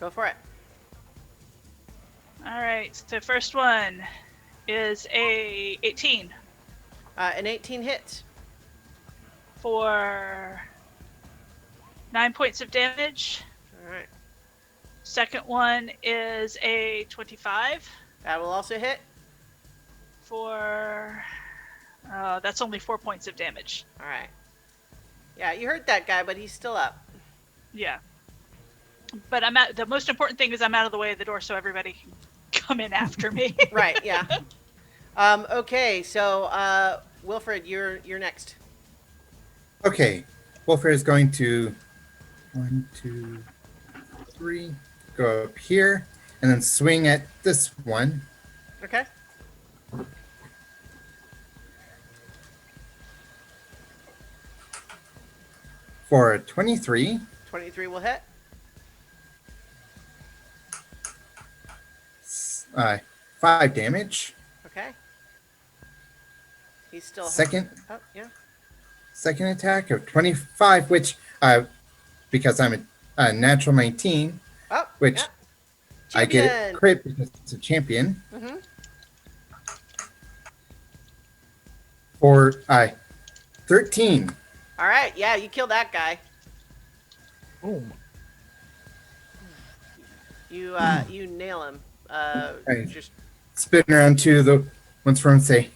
Go for it. Alright, so first one is a 18 An 18 hits. for 9 points of damage. All right. Second one is a 25 That will also hit. for that's only 4 points of damage. All right. Yeah, you heard that guy, but he's still up. Yeah. But the most important thing is I'm out of the way of the door so everybody can come in after me. Right. Yeah. Okay. So, Wilfred, you're next. Okay. Wilfred is going to 1, 2, 3, go up here, and then swing at this one. Okay. For a 23. 23 will hit. 5 damage. Okay. He's still Second Oh, yeah. second attack of 25, which because I'm a natural 19, Oh, which yeah. I get a Champion. crit because it's a champion. Mm-hmm. For 13. All right. Yeah, you kill that guy. Boom. You you nail him. Right. Just Spin around to the ones from and say,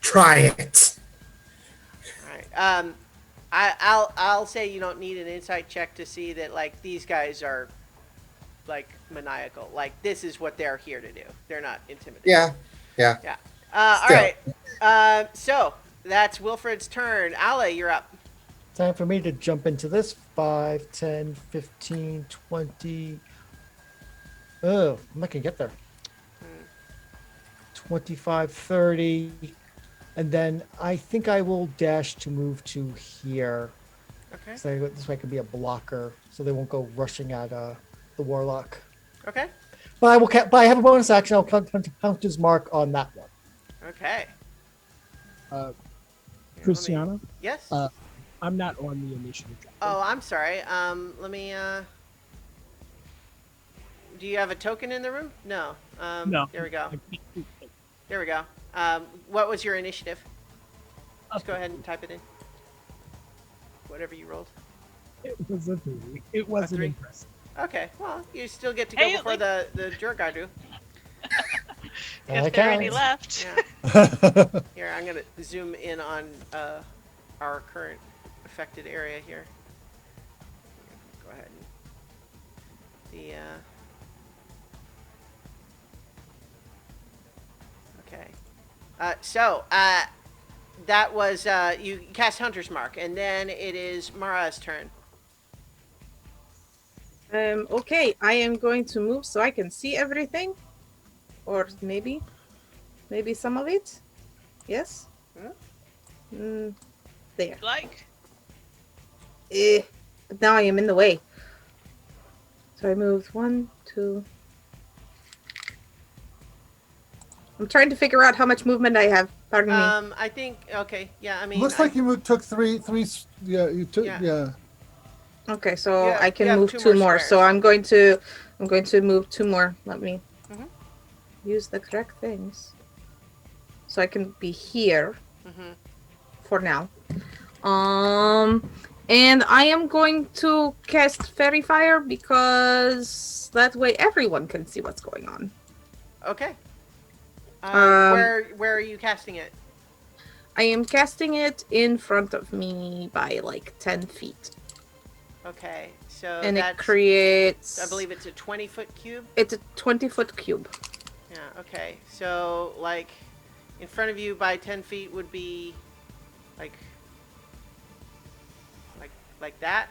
try it. all right. I'll say you don't need an insight check to see that like these guys are like maniacal. Like this is what they're here to do. They're not intimidated. Yeah. Yeah. All Still. right. So that's Wilfred's turn. Ale, you're up. Time for me to jump into this. 5, 10, 15, 20. Oh, I'm not going to get there. 25, 30. And then I think I will dash to move to here. Okay. So this way I can be a blocker so they won't go rushing at the warlock. Okay. But I will. But I have a bonus action. I'll count his mark on that one. Okay. Uh, Here, let me- Christiana, Yes. I'm not on the initiative track. Oh, I'm sorry. Let me. Do you have a token in the room? No. No. There we go. I can't do it. There we go. What was your initiative? Just go ahead and type it in. Whatever you rolled. It was a 3. It wasn't 3? impressive. Okay. Well, you still get to go Hey, before like- the Jurgar do. If there are any left. Yeah. Here, I'm gonna zoom in on our current affected area here. Go ahead. Okay. So that was you cast Hunter's Mark, and then it is Mara's turn. Okay, I am going to move so I can see everything. Or maybe some of it. Yes? There. Like, But now I am in the way. So I moved 1, 2. I'm trying to figure out how much movement I have. Pardon me. I think okay. Yeah, I mean, Looks like you took three. Yeah, you took. Yeah. Yeah. Okay, so Yeah, I you can have move 2 2 more more. So squares. I'm going to move 2 more. Let me Mhm. use the correct things. So I can be here. Mhm. for now. And I am going to cast Fairy Fire because that way everyone can see what's going on. Okay. Um, Where are you casting it? I am casting it in front of me by like 10 feet. Okay, so And that's, it creates... I believe it's a 20-foot cube. It's a 20-foot cube. Yeah. Okay. So like, in front of you by 10 feet would be, like that.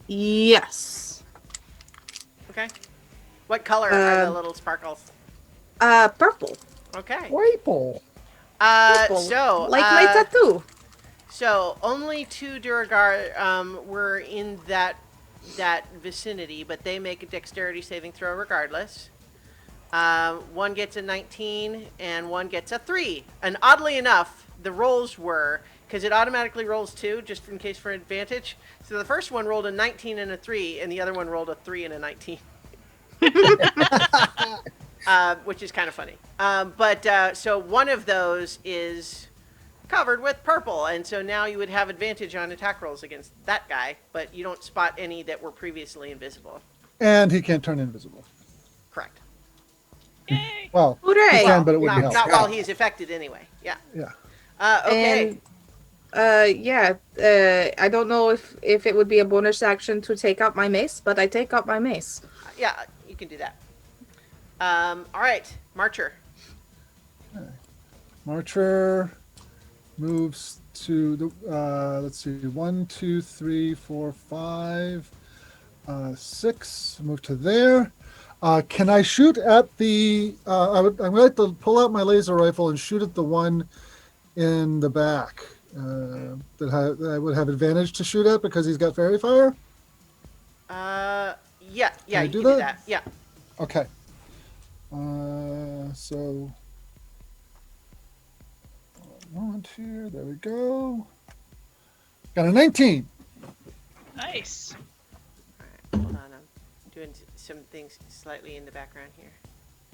Yes. Okay. What color are the Um, little sparkles? Purple. Okay. Ripple. Purple. So Like my tattoo. So only two Duragar were in that vicinity, but they make a dexterity saving throw regardless. One gets a 19 and one gets a 3. And oddly enough, the rolls were, because it automatically rolls 2 just in case for advantage. So the first one rolled a 19 and a 3, and the other one rolled a 3 and a 19. Which is kind of funny. So one of those is covered with purple, and so now you would have advantage on attack rolls against that guy, but you don't spot any that were previously invisible. And he can't turn invisible. Correct. Yay! Well, Hooray! he can, but it wouldn't Not help. while he's affected anyway. Yeah. Yeah. Okay. And, I don't know if it would be a bonus action to take out my mace, but I take out my mace. Yeah, you can do that. All right, Marcher. Marcher moves to the, let's see, 1, 2, 3, 4, 5, 6. Move to there. Can I shoot at the? I'm going to pull out my laser rifle and shoot at the one in the back that I would have advantage to shoot at because he's got fairy fire. Yeah, Can I you do can do that? that. Yeah. Okay. So moment here. There we go. Got a 19. Nice. Hold on, I'm doing some things slightly in the background here.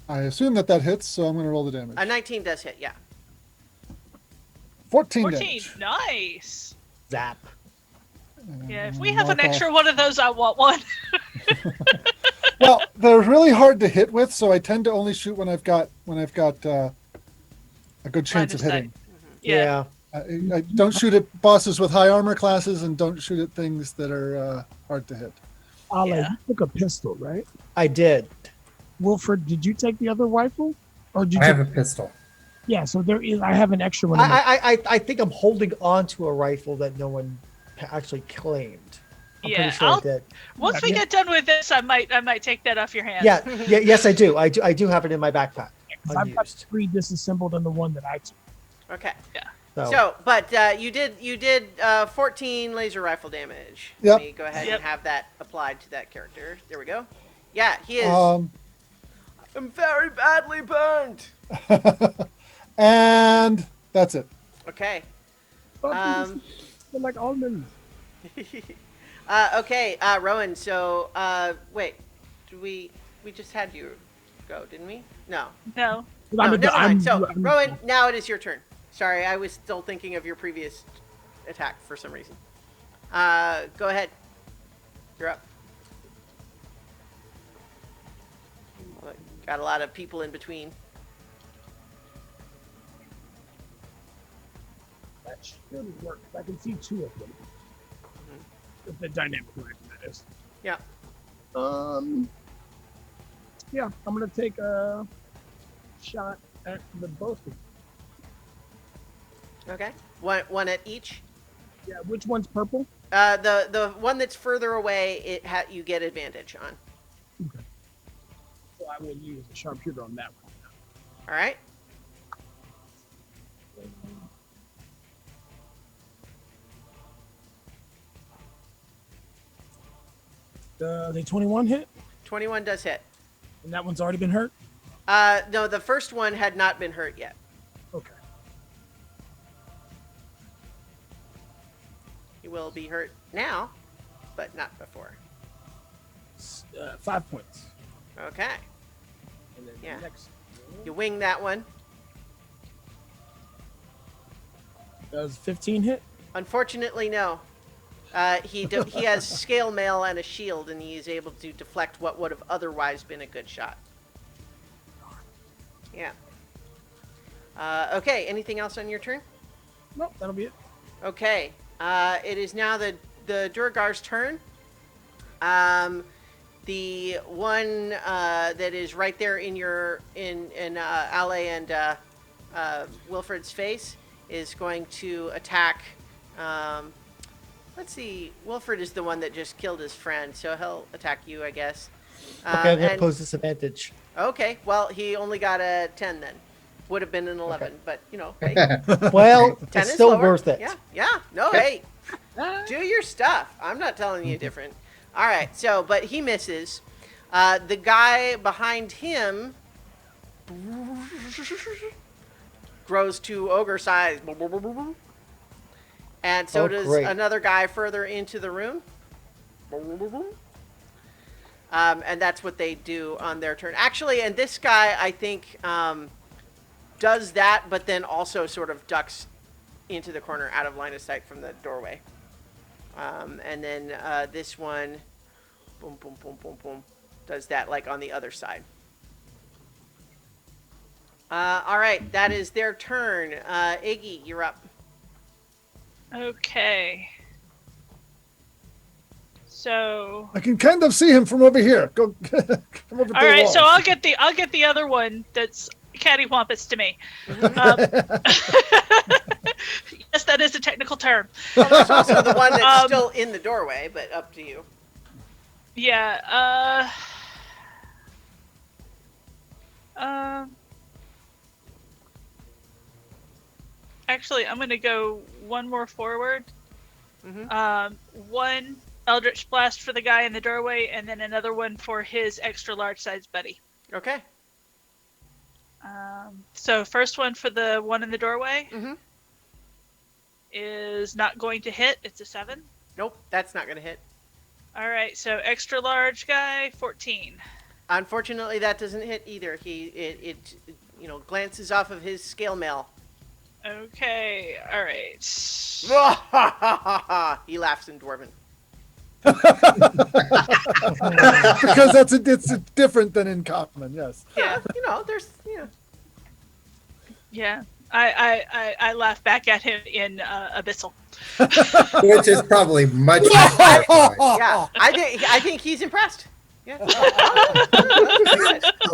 I assume that hits, so I'm going to roll the damage. A 19 does hit, yeah. 14 14. damage. Nice. Zap. Yeah, if we have an Mark extra off. one of those, I want one. Well, they're really hard to hit with, so I tend to only shoot when I've got a good chance of Line of hitting. Yeah. I don't shoot at bosses with high armor classes, and don't shoot at things that are hard to hit. Ale, Yeah. you took a pistol, right? I did. Wilfred, did you take the other rifle? Or did you I have take... a pistol. Yeah, so there is. I have an extra one. in my- I think I'm holding on to a rifle that no one actually claimed. I'm Yeah, pretty sure I did. Once we get done with this, I might take that off your hands. Yeah, yes, I do. I do have it in my backpack. 'Cause I've got Unused. 3 disassembled in the one that I took. Okay. So, So, but you did 14 laser rifle damage. Yep. Let me go ahead Yep. and have that applied to that character. There we go. Yeah, he is. I'm very badly burned. And that's it. Okay. They're like almonds. Okay, Rowan. So, wait, we just had you go, didn't we? No. No. Oh, never mind. So, I'm- Rowan, now it is your turn. Sorry, I was still thinking of your previous attack for some reason. Go ahead. You're up. Got a lot of people in between. That should work. I can see 2 of them. With the dynamic rifle, that is. Yeah. Yeah, I'm gonna take a shot at the both of them. Okay. One at each. Yeah, which one's purple? The one that's further away, you get advantage on. Okay. So I will use a sharpshooter on that one. All right. The 21 hit, 21 does hit. and that one's already been hurt. No, the first one had not been hurt yet. Okay. He will be hurt now, but not before. 5 points. Okay. And then Yeah. next. You wing that one. Does 15 hit? Unfortunately, no. He has scale mail and a shield, and he is able to deflect what would have otherwise been a good shot. Yeah. Okay, anything else on your turn? Nope, that'll be it. Okay. It is now the Durgar's turn. The one that is right there in Ale and Wilfred's face is going to attack. Let's see. Wilfred is the one that just killed his friend, so he'll attack you, I guess. Okay, I'm gonna pose disadvantage. Okay. Well, he only got a 10 then. Would have been an 11, Okay. but hey, Well, 10 it's is still lower. worth it. Yeah. No, hey, do your stuff. I'm not telling you different. All right. So, but he misses. The guy behind him grows to ogre size, and so does great. another guy further into the room. And that's what they do on their turn. Actually, and this guy, I think, does that, but then also sort of ducks into the corner out of line of sight from the doorway. And then this one, boom, boom, boom, boom, boom, does that like on the other side. All right, that is their turn. Iggy, you're up. Okay. So. I can kind of see him from over here. Go come over to All the right, wall. so I'll get the other one that's cattywampus to me. Yes, that is a technical term. Well, there's also the one that's still in the doorway, but up to you. Yeah. Actually, I'm gonna go one more forward. One Eldritch Blast for the guy in the doorway, and then another one for his extra large size buddy. Okay. So first one for the one in the doorway is not going to hit. It's a 7. Nope, that's not going to hit. All right, so extra large guy, 14. Unfortunately, that doesn't hit either. It glances off of his scale mail. Okay, all right. He laughs in Dwarven. Because it's different than in common. Yes. Yeah, there's. Yeah, I laugh back at him in Abyssal. Which is probably much more. Yeah, I think he's impressed. Yeah. A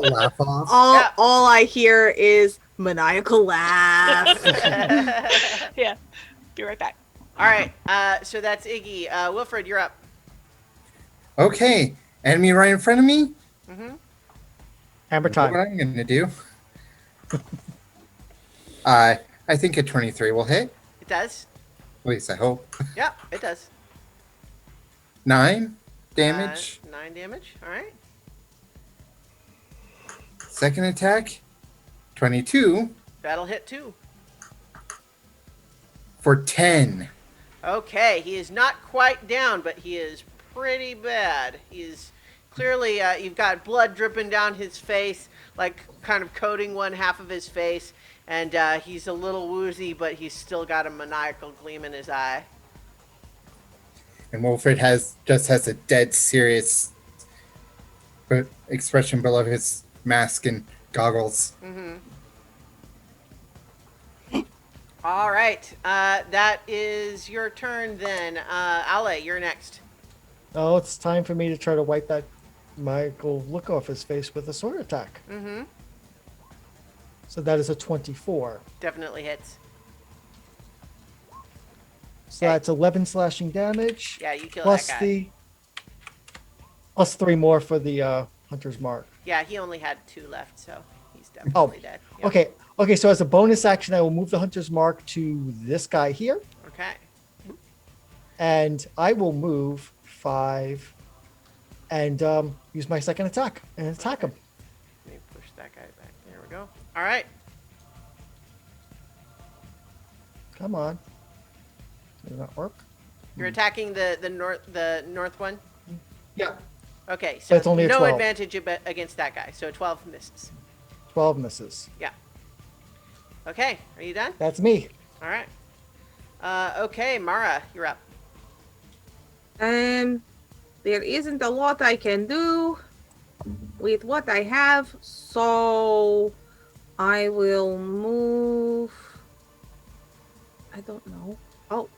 laugh off. All I hear is maniacal laugh. Yeah, be right back. All right, so that's Iggy. Wilfred, you're up. Okay, enemy right in front of me. Hammer What time. I'm gonna do? I think a 23 will hit. It does. At least I hope. Yeah, it does. 9 damage. 9 damage. All right. Second attack, 22 That'll hit too. for 10. Okay, he is not quite down, but he is pretty bad. He is clearly, you've got blood dripping down his face, like kind of coating one half of his face, and he's a little woozy, but he's still got a maniacal gleam in his eye. And Wilfred just has a dead serious expression below his mask and goggles. All right, that is your turn then. Ale, you're next. Oh, it's time for me to try to wipe that Michael look off his face with a sword attack. So that is a 24. Definitely hits. So that's 11 slashing damage. Yeah, you kill plus that guy. plus 3 more for the hunter's mark. Yeah, he only had 2 left, so he's definitely dead. Yep. Okay, so as a bonus action, I will move the hunter's mark to this guy here. Okay. And I will move 5 and use my second attack and attack him. Let me push that guy back. There we go. All right. Come on. Did that work? You're attacking the north one? Yeah. Okay, so it's only a no 12. advantage against that guy. So 12 misses. 12 misses. Yeah. Okay, are you done? That's me. All right. Okay, Mara, you're up. There isn't a lot I can do with what I have, so I will move. I don't know. Oh,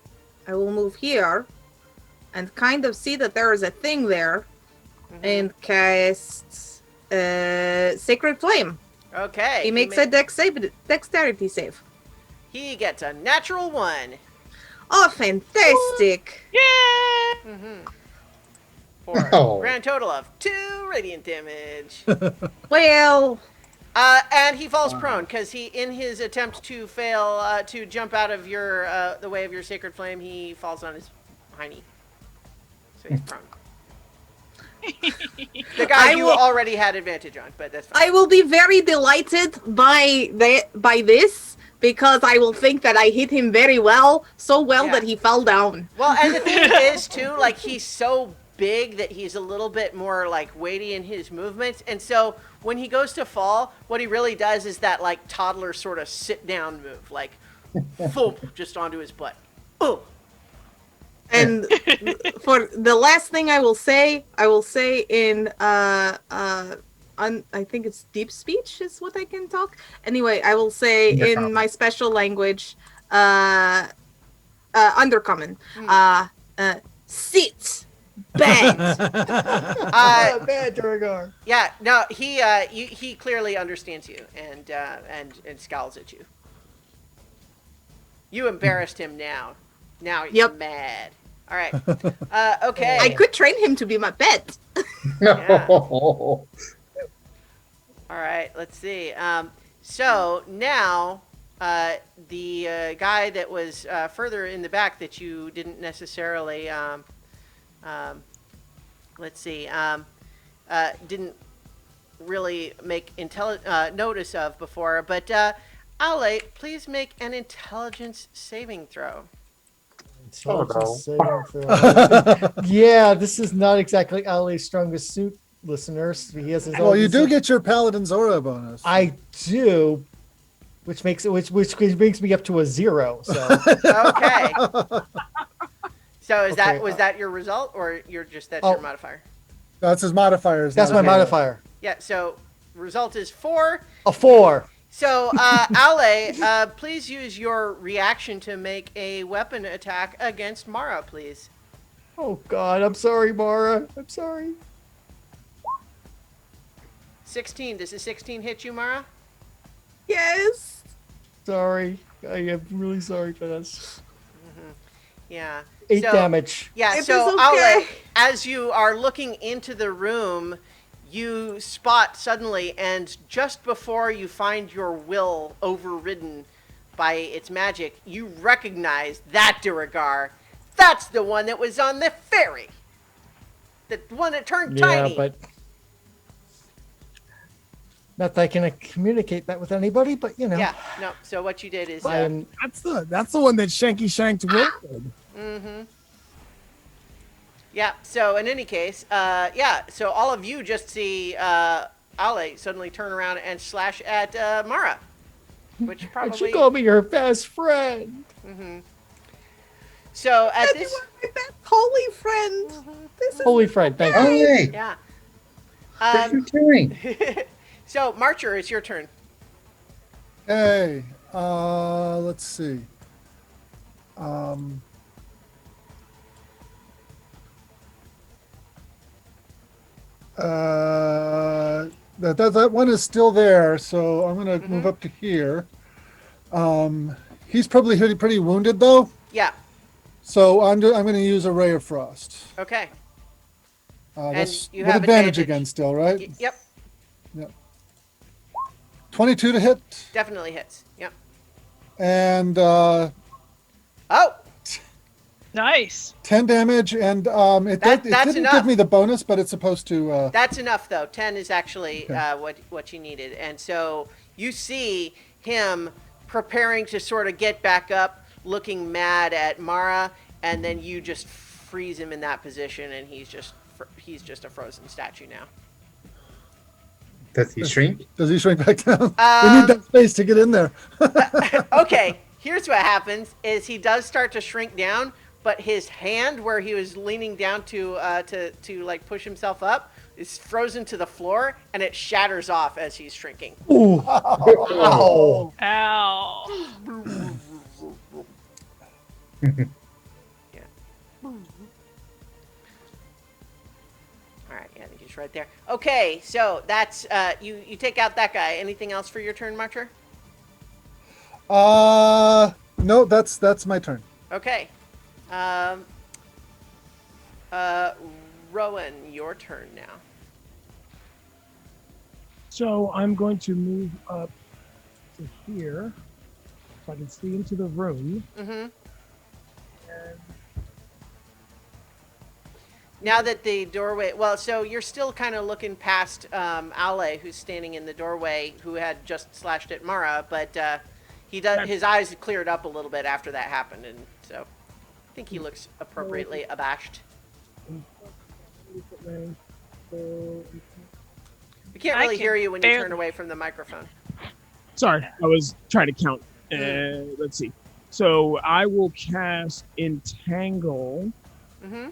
I will move here and kind of see that there is a thing there and cast Sacred Flame. Okay. He makes a dexterity save. He gets a natural 1. Oh, fantastic! Yay! For a Oh. grand total of 2 radiant damage. Well, And he falls prone because he, in his attempt to fail to jump out of your the way of your sacred flame, he falls on his hiney. So he's prone. The guy you already had advantage on, but that's fine. I will be very delighted by this because I will think that I hit him very well, so well Yeah. that he fell down. Well, and the thing is too, like he's so big that he's a little bit more like weighty in his movements, and so when he goes to fall, what he really does is that like toddler sort of sit down move, like thump just onto his butt. Oh. And for the last thing I will say in I think it's deep speech is what I can talk. Anyway, I will say in my special language, undercommon, sit, bed. Bad, Duragar. Yeah, no, he clearly understands you and scowls at you. You embarrassed him now. Now he's mad. All right. Okay. I could train him to be my pet. Yeah. All right. Let's see. So now the guy that was further in the back that you didn't necessarily didn't really make notice of before, but Ale, please make an intelligence saving throw. Intelligence saving throw. Yeah, this is not exactly Ali's strongest suit, listeners. He has his Well, own you do suit. get your Paladin's Aura bonus. I do, which makes it which brings me up to a 0. So Okay. So is Okay, was that your result, or that's Oh. your modifier? That's his modifiers. that's my Okay. modifier. Yeah. So result is 4. A 4. So, Ale, please use your reaction to make a weapon attack against Mara, please. Oh God, I'm sorry, Mara. I'm sorry. 16. Does a 16 hit you, Mara? Yes. Sorry. I am really sorry for this. Yeah. 8 So- damage. Yeah, It so is okay. Ale, as you are looking into the room, you spot suddenly, and just before you find your will overridden by its magic, you recognize that Duragar. That's the one that was on the ferry. The one that turned Yeah, tiny. but not that I can communicate that with anybody, but you know. Yeah, no. So what you did is, I am That's the one that Shanky shanked Will with. yeah. So in any case, yeah. So all of you just see Ale suddenly turn around and slash at Mara, which and probably. she called me her best friend. So at You this, are my best holy friend. This is Holy friend, thank you. Hey, yeah. what are you doing? So Marcher, it's your turn. Hey, let's see. That one is still there, so I'm gonna move up to here. He's probably pretty wounded though, Yeah. so I'm gonna use a Ray of Frost. Okay. That's you with have advantage advantage. again still, right? Yep. 22 to hit, Definitely hits. Yep. and Oh, Nice. 10 damage, and it That's didn't enough. give me the bonus, but it's supposed to. that's enough though. 10 is actually Okay. what you needed, and so you see him preparing to sort of get back up, looking mad at Mara, and then you just freeze him in that position, and he's just a frozen statue now. Does he shrink? Does he shrink back down? We need that space to get in there. Okay. here's what happens: is he does start to shrink down, but his hand, where he was leaning down to like push himself up, is frozen to the floor, and it shatters off as he's shrinking. Ooh. Oh. Ow. Yeah. All right, yeah, he's right there. Okay, so that's you take out that guy. Anything else for your turn, Marcher? No, that's my turn. Okay. Rowan, your turn now. So I'm going to move up to here so I can see into the room. Mm-hmm. And Now that the doorway, well, so you're still kind of looking past Ale, who's standing in the doorway, who had just slashed at Mara, but he does. His eyes cleared up a little bit after that happened, and so I think he looks appropriately abashed. We can't I really can hear you when you barely- turn away from the microphone. Sorry, I was trying to count. Let's see. So I will cast Entangle. Mm-hmm.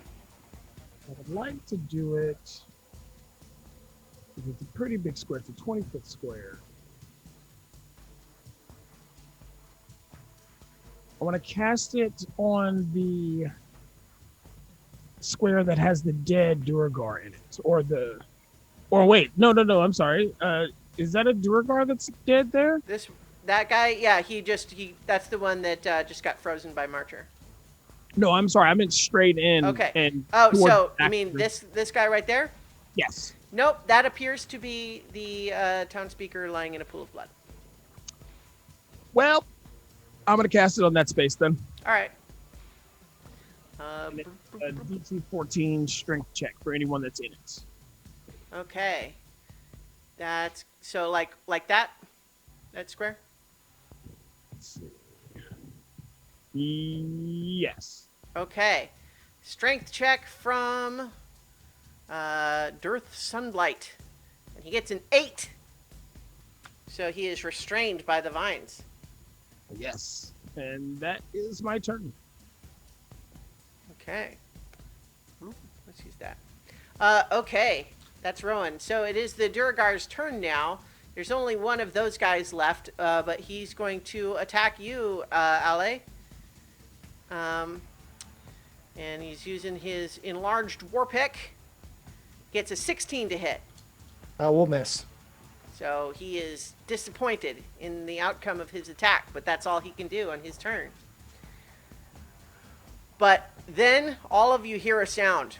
I would like to do it. It's a pretty big square. It's a 20-foot square. I want to cast it on the square that has the dead Duergar in it, or wait, no, I'm sorry. Is that a Duergar that's dead there? That guy, yeah, that's the one that just got frozen by Marcher. No, I'm sorry. I meant straight in. Okay. And Oh, toward so the you mean actor. this guy right there? Yes. Nope, that appears to be the town speaker lying in a pool of blood. Well, I'm gonna cast it on that space then. All right. A DC 14 strength check for anyone that's in it. Okay. That's so like that square. Let's see. Yes. Okay. Strength check from Dearth Sunlight, and he gets an 8. So he is restrained by the vines. Yes. And that is my turn. Okay. Let's use that. Okay. That's Rowan. So it is the Duergar's turn now. There's only one of those guys left, but he's going to attack you, Ale. And he's using his enlarged war pick. Gets a 16 to hit. We'll miss. So he is disappointed in the outcome of his attack, but that's all he can do on his turn. But then all of you hear a sound.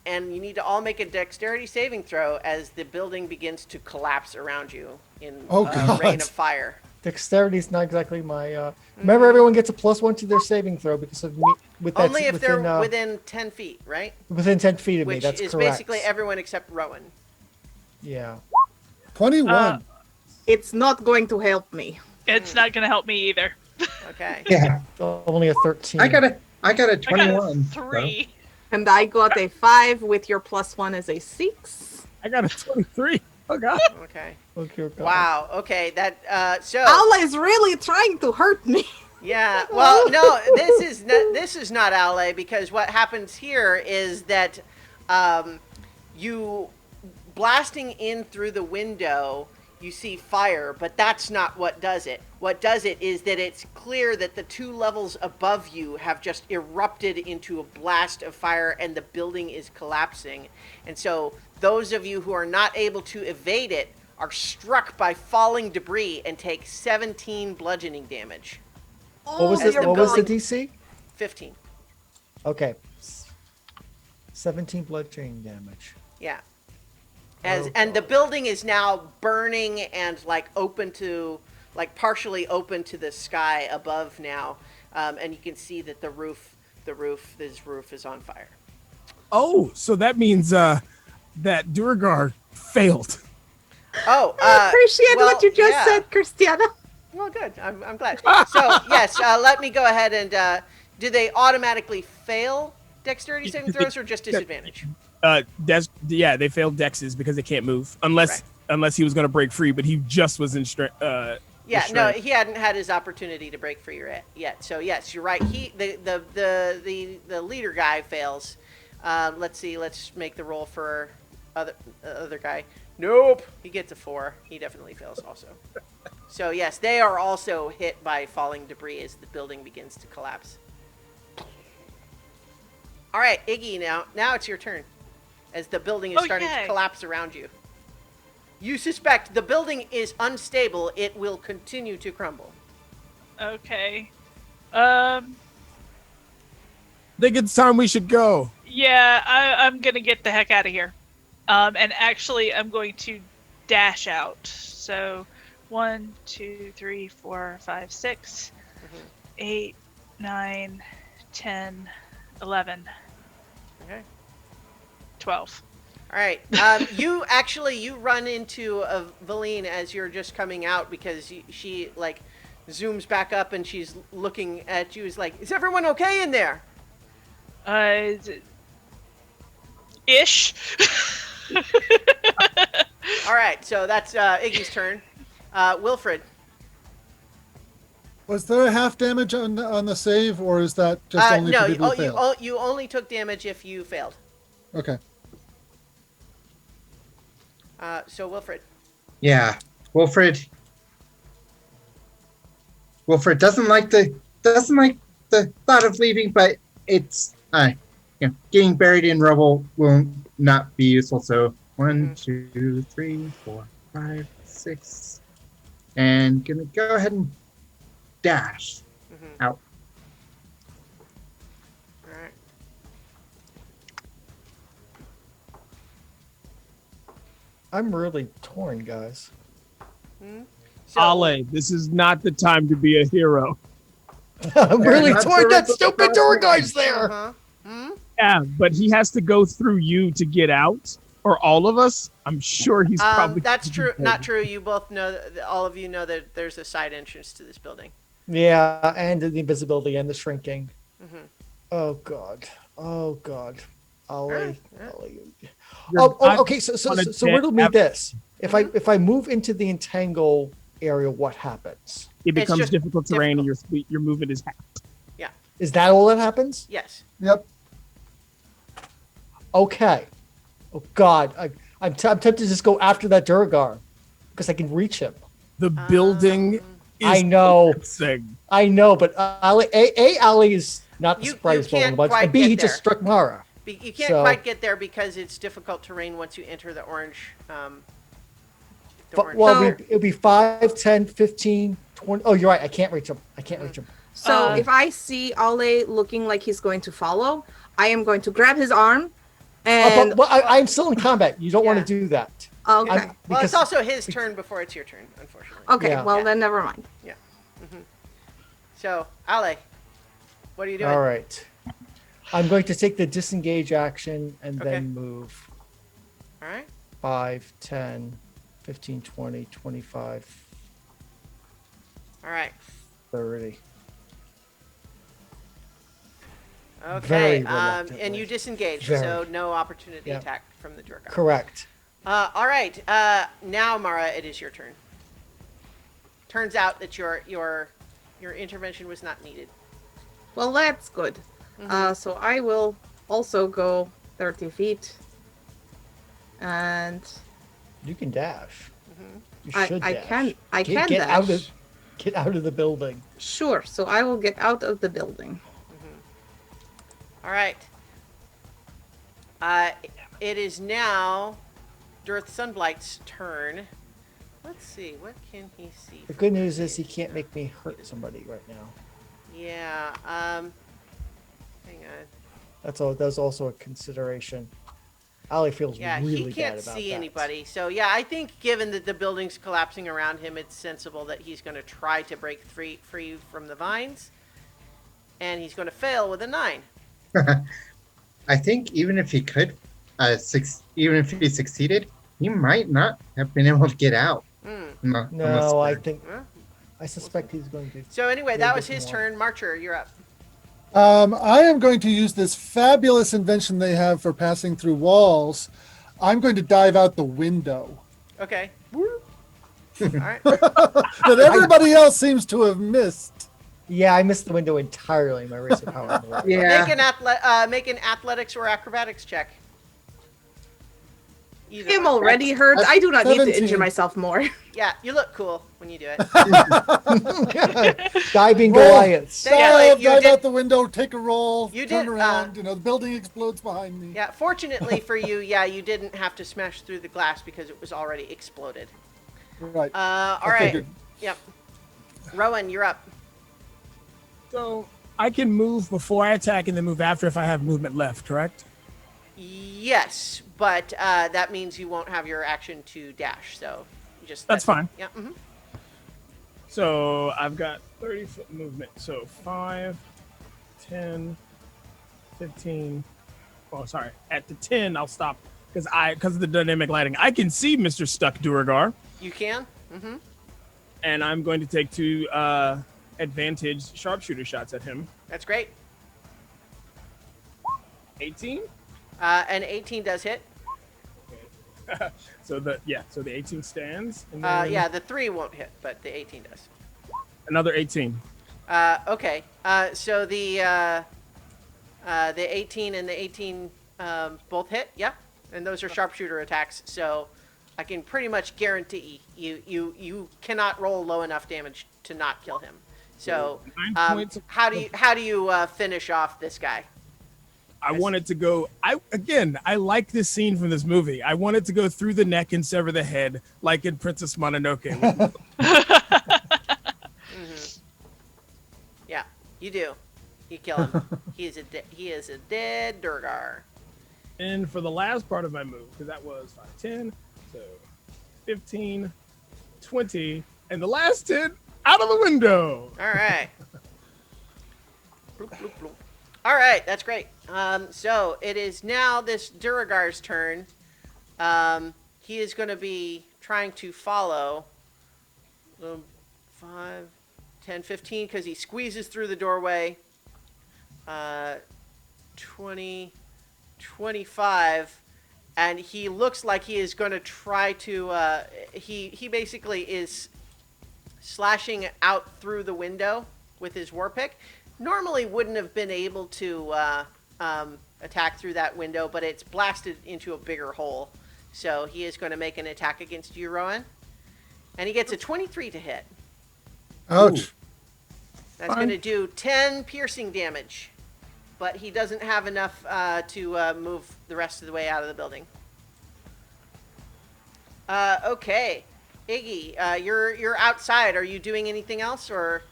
And you need to all make a dexterity saving throw as the building begins to collapse around you in a rain of fire. Dexterity is not exactly my. Remember, everyone gets a +1 to their saving throw because of me. Only if they're within 10 feet, right? Within 10 feet of me, Which that's is correct. basically everyone except Rowan. Yeah. 21. It's not going to help me. It's not going to help me either. Okay. Yeah, Only a 13. I got a I got 21. a 3. And I got a 5 with your +1 is a 6. I got a 23. Oh god. Okay. Okay, okay. Wow. Okay. That. So. Allah is really trying to hurt me. Yeah. Well, no. This is not Ale, because what happens here is that, you blasting in through the window, you see fire, but that's not what does it. What does it is that it's clear that the 2 levels above you have just erupted into a blast of fire, and the building is collapsing. And so those of you who are not able to evade it are struck by falling debris and take 17 bludgeoning damage. What was, As the, the what was the building- DC? 15. Okay. 17 bludgeoning damage. Yeah. Oh, And the God. building is now burning and partially open to the sky above now, and you can see that this roof is on fire. Oh, so that means that Duergar failed. Oh, I appreciate well, what you just yeah. said, Christiana. Well, good. I'm glad. So yes, let me go ahead and do they automatically fail dexterity saving throws or just disadvantage? They failed dexes because they can't move unless he was going to break free, but he just was in strength. Yeah, the no, shrink. he hadn't had his opportunity to break free yet. So yes, you're right. The leader guy fails. Let's see. Let's make the roll for other guy. Nope, he gets a 4. He definitely fails also. So yes, they are also hit by falling debris as the building begins to collapse. All right, Iggy, now it's your turn. As the building is starting to collapse around you. You suspect the building is unstable. It will continue to crumble. Okay. Think it's time we should go. Yeah, I'm gonna get the heck out of here. And actually, I'm going to dash out. So, 1, 2, 3, 4, 5, 6, 8, 9, 10, 11. Okay. 12. All right. You run into Valine as you're just coming out because she like zooms back up and she's looking at you. Is like, is everyone okay in there? Ish. All right. So that's Iggy's turn. Wilfred. Was there a half damage on the save, or is that just only no, for people who failed? you only took damage if you failed. Okay. So Wilfred. Yeah, Wilfred doesn't like the thought of leaving, but it's getting buried in rubble will not be useful. So 1, 2, 3, 4, 5, 6, and gonna go ahead and dash out. All right. I'm really torn, guys. So, Ale, this is not the time to be a hero. I'm really not torn. the That rest of stupid the door process. guy's there. Uh-huh. Yeah, but he has to go through you to get out, or all of us. I'm sure he's probably. That's true. Not true. You both know. All of you know that there's a side entrance to this building. Yeah, and the invisibility and the shrinking. Oh god. Oh god. Ollie. Ollie. Okay. So riddle me this: if I move into the entangle area, what happens? It becomes just difficult terrain, and your movement is half. Is that all that happens? Yes. Yep. Okay. Oh god, I'm tempted to just go after that Durgar because I can reach him. The building is I know. collapsing. I know, but Ali is not the You surprise can't bunch. quite And B, get he just there. struck Mara. You can't So- quite get there because it's difficult terrain once you enter the orange. It'll be 5, 10, 15, 20. Oh, you're right. I can't reach him. So if I see Ale looking like he's going to follow, I am going to grab his arm and I'm still in combat. You don't want Yeah. to do that. okay. Well, because- it's also his turn before it's your turn, unfortunately. Okay, Yeah. well then never mind. So, Ale, what are you doing? All right. I'm going to take the disengage action and Okay. then move All right. 5, 10, 15, 20, 25, All right. 30. Okay. Very And reluctantly. you disengage, Very. so no opportunity Yeah. attack from the Durgar. Correct. All right. Now, Mara, it is your turn. Turns out that your intervention was not needed. Well, that's good. So I will also go 30 feet. And You can dash. You I should dash. can Get dash. Get out of the building. Sure, so I will get out of the building. All right. It is now Dirth Sunblight's turn. Let's see. What can he see? The good news is he can't make me hurt somebody right now. Yeah. Hang on. That's also a consideration. Ali feels Yeah, really he can't bad about see that. anybody. So yeah, I think given that the building's collapsing around him, it's sensible that he's going to try to break free from the vines, and he's going to fail with a 9. I think even if he could, even if he succeeded, he might not have been able to get out. No, I think Huh? I suspect he's going to. So anyway, Yeah, that was get his more. turn. Marcher, you're up. I am going to use this fabulous invention they have for passing through walls. I'm going to dive out the window. Okay. All right. that everybody else seems to have missed. Yeah, I missed the window entirely. My race of power. Yeah. Make an athletics or acrobatics check. Either I'm one. already hurt. I do not need to 17. injure myself more. Yeah, you look cool when you do it. Diving Roll. Goliaths. Thankfully, you dive did- out the window, take a roll, You turn did, around. The building explodes behind me. Yeah, fortunately for you, you didn't have to smash through the glass because it was already exploded. Right. All I right. figured. Yep. Rowan, you're up. So I can move before I attack and then move after if I have movement left, correct? Yes, but that means you won't have your action to dash. So you just That's fine. Yeah. Mm-hmm. So I've got 30-foot movement. So 5, 10, 15. Oh, sorry. At the 10, I'll stop because of the dynamic lighting. I can see Mr. Stuck Duragar, You can. Mm-hmm. and I'm going to take 2 advantage sharpshooter shots at him. That's great. 18. And 18 does hit. So the 18 stands. And then Yeah, the 3 won't hit, but the 18 does. another 18. Okay. So the 18 and the 18 both hit. Yeah, and those are sharpshooter attacks. So I can pretty much guarantee you cannot roll low enough damage to not kill him. So 9 points. how do you finish off this guy? I wanted to go. I like this scene from this movie. I wanted to go through the neck and sever the head, like in Princess Mononoke. Yeah, you do. You kill him. he is a dead Durgar. And for the last part of my move, because that was 5, 10, so 15, 20, and the last 10 out of the window. All right. Bloop, bloop, bloop. All right, that's great. So it is now this Duragar's turn. He is going to be trying to follow 5, 10, 15, because he squeezes through the doorway. 20, 25, and he looks like he is going to try to, he basically is slashing out through the window with his war pick. Normally wouldn't have been able to attack through that window, but it's blasted into a bigger hole. So he is going to make an attack against you, Rowan. And he gets a 23 to hit. Ouch. That's going to do 10 piercing damage. But he doesn't have enough to move the rest of the way out of the building. Okay. Iggy, you're outside. Are you doing anything else? Or,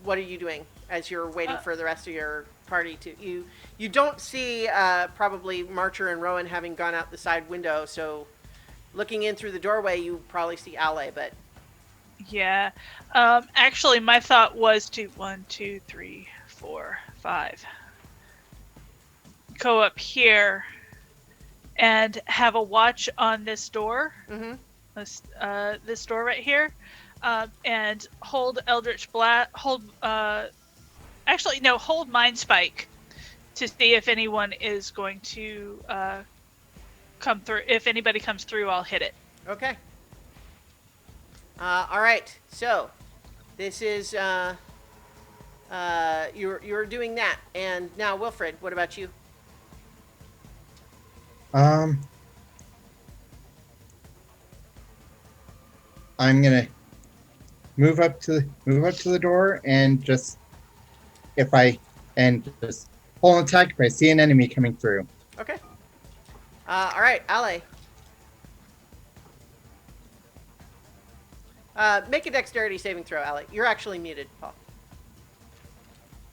what are you doing as you're waiting for the rest of your party to... You don't see probably Marcher and Rowan having gone out the side window, so looking in through the doorway, you probably see Ale, but... Yeah. Actually, my thought was to 1, 2, 3, 4, 5. Go up here and have a watch on this door. Mm-hmm. This door right here. And hold Eldritch Blast. Hold Mind Spike to see if anyone is going to come through. If anybody comes through, I'll hit it. Okay. All right. So, this is you're doing that, and now Wilfred, what about you? I'm gonna move up to the door and just pull an attack if I see an enemy coming through. Okay. All right, Ale. Make a dexterity saving throw, Ale. You're actually muted, Paul.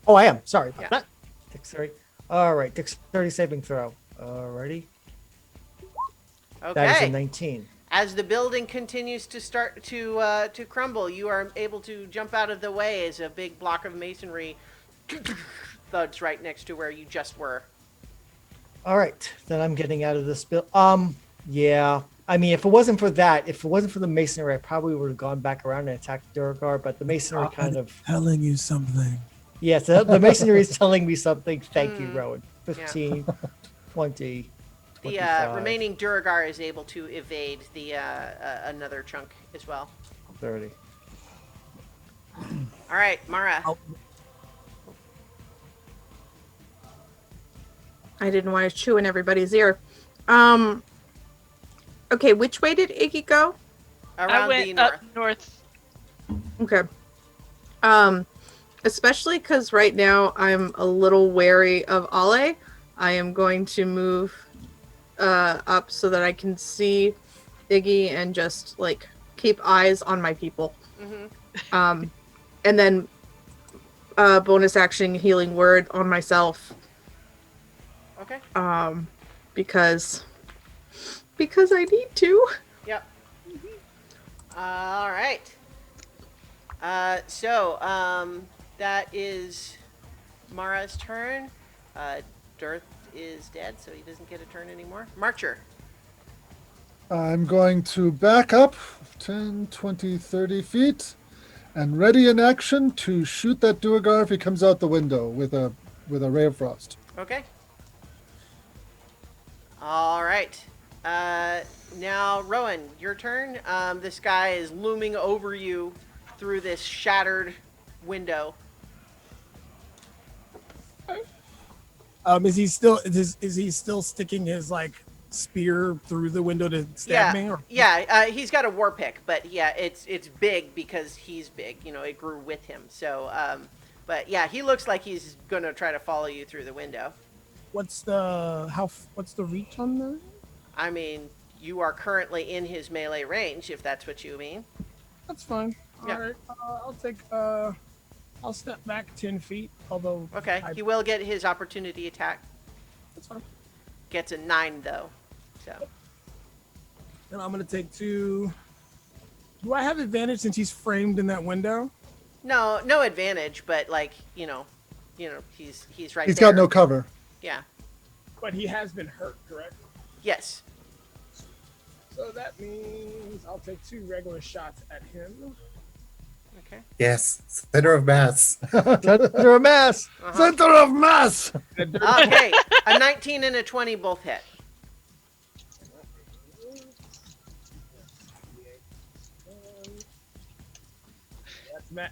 Oh, I am. Sorry about Yeah. that. Dexterity. All right, dexterity saving throw. Alrighty. Okay. That is a 19. As the building continues to start to crumble, you are able to jump out of the way as a big block of masonry thuds right next to where you just were. All right, then I'm getting out of this building. Yeah. I mean, if it wasn't for the masonry, I probably would have gone back around and attacked Duragar, but the masonry kind of... telling you something. Yes, the masonry is telling me something. Thank you, Rowan. 15, 20, The 25. remaining Duragar is able to evade the another chunk as well. 30. All right, Mara. I didn't want to chew in everybody's ear. Okay, which way did Iggy go? I Around went the north. up north. Okay. Especially because right now I'm a little wary of Ale. I am going to move up so that I can see Iggy and just like keep eyes on my people. Mm-hmm. And then bonus action healing word on myself. Okay. Because I need to. Yep. All right. So that is Mara's turn. Dirth is dead, so he doesn't get a turn anymore. Marcher. I'm going to back up 10, 20, 30 feet and ready in action to shoot that Duergar if he comes out the window with a ray of frost. Okay. All right. Now, Rowan, your turn. This guy is looming over you through this shattered window. Is he still sticking his like spear through the window to stab me? Or? Yeah. He's got a war pick, but yeah, it's big because he's big. You know, it grew with him. So, but yeah, he looks like he's gonna try to follow you through the window. What's the reach on there? I mean, you are currently in his melee range, if that's what you mean. That's fine. Yeah. All right. I'll step back 10 feet. Although. Okay. He will get his opportunity attack. That's fine. Gets a 9 though. So. And I'm gonna take 2. Do I have advantage since he's framed in that window? No advantage, but like he's right there. He's got no cover. Yeah. But he has been hurt, correct? Yes. So that means I'll take 2 regular shots at him. Okay. Yes, center of mass. Center of mass. Center of mass. Okay. A 19 and a 20 both hit.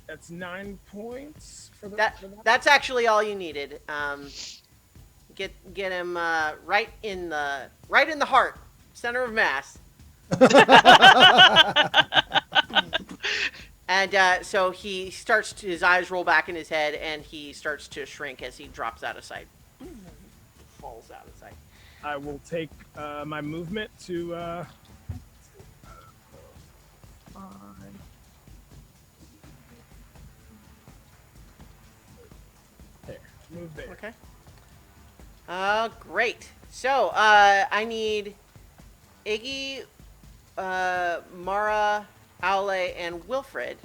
That's 9 points for the. That's actually all you needed. Get him right in the heart, center of mass. And so he starts to, his eyes roll back in his head, and he starts to shrink as he drops out of sight. Falls out of sight. I will take my movement to. There, move there. Okay. Great. So, I need Iggy, Mara, Aule, and Wilfred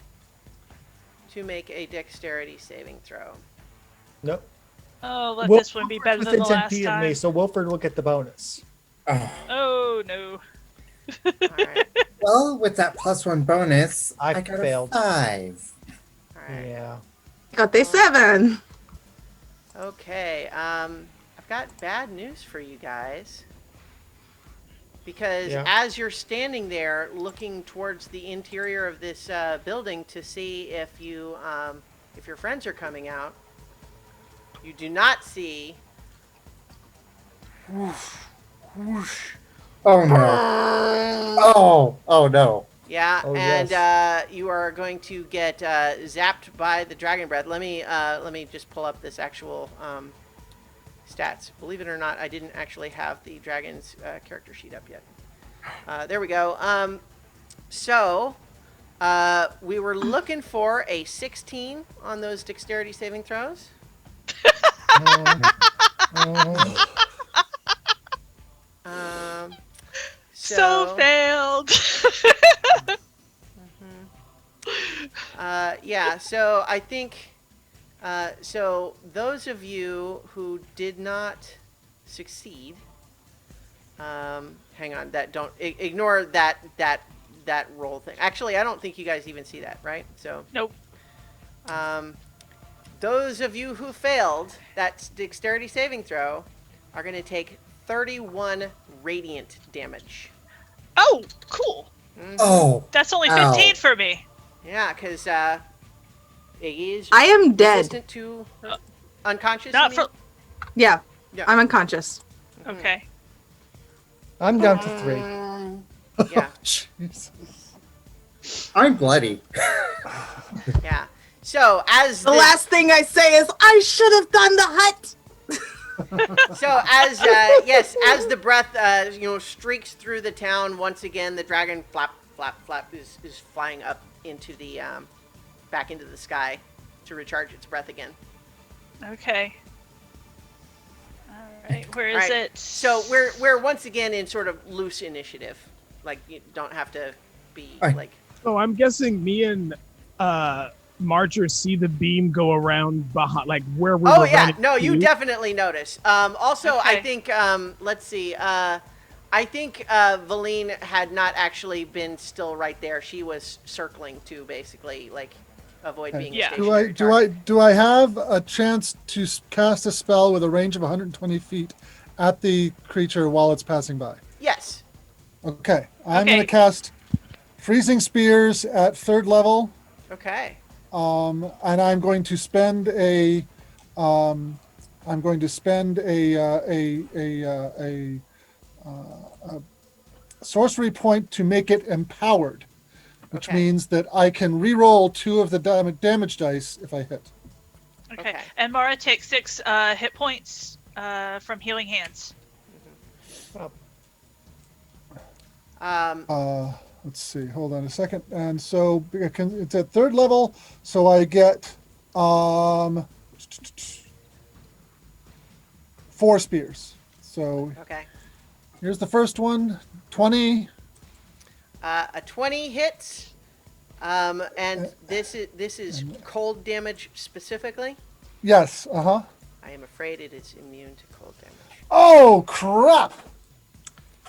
to make a dexterity saving throw. Nope. Oh, let this one be better than the Within 10 last feet of time. me, so Wilford will get the bonus. Oh. Oh, no. All right. Well, with that +1 bonus, I got failed. a 5. All right. Yeah. Got they 7. Okay. I've got bad news for you guys. Because as you're standing there looking towards the interior of this building to see if your friends are coming out, you do not see. Oh no! Oh no! Yeah, Oh, and yes. you are going to get zapped by the dragon breath. Let me just pull up this actual stats. Believe it or not, I didn't actually have the dragon's character sheet up yet. There we go. So we were looking for a 16 on those dexterity saving throws. So failed. Yeah, so I think, so those of you who did not succeed, hang on, ignore that roll thing. Actually, I don't think you guys even see that, right? So Nope. Those of you who failed that dexterity saving throw are going to take 31 radiant damage. Oh, cool. Oh, That's only ow. 15 for me. Yeah, because Iggy is I am dead. resistant to unconscious. Not you mean? for. Yeah, Yeah. I'm unconscious. Okay. I'm down to 3. Yeah, Jeez. I'm bloody. yeah. So as The last thing I say is, I should have done the hut. So as as the breath streaks through the town once again, the dragon flap is flying up into the back into the sky to recharge its breath again. Okay. All right. Where is All right, it? So we're once again in sort of loose initiative. Like you don't have to be like. So I'm guessing me and Marcher see the beam go around behind, like where we're. Oh yeah, running no, you to. definitely notice. Also, I Okay. think let's see. I think Valine had not actually been still right there. She was circling to basically like avoid being a Yeah. stationary Do I target. do I have a chance to cast a spell with a range of 120 feet at the creature while it's passing by? Yes. Okay, I'm Okay. going to cast Freezing Spears at 3rd level, Okay. and I'm going to spend a sorcery point to make it empowered, which Okay. means that I can re-roll 2 of the damage dice if I hit. Okay. Okay. And Mara takes 6 hit points from healing hands. Let's see. Hold on a second. And so it's at 3rd level, so I get 4 spears. So Okay. here's the first one. 20. A 20 hits. And this is cold damage specifically. Yes. I am afraid it is immune to cold damage. Oh crap!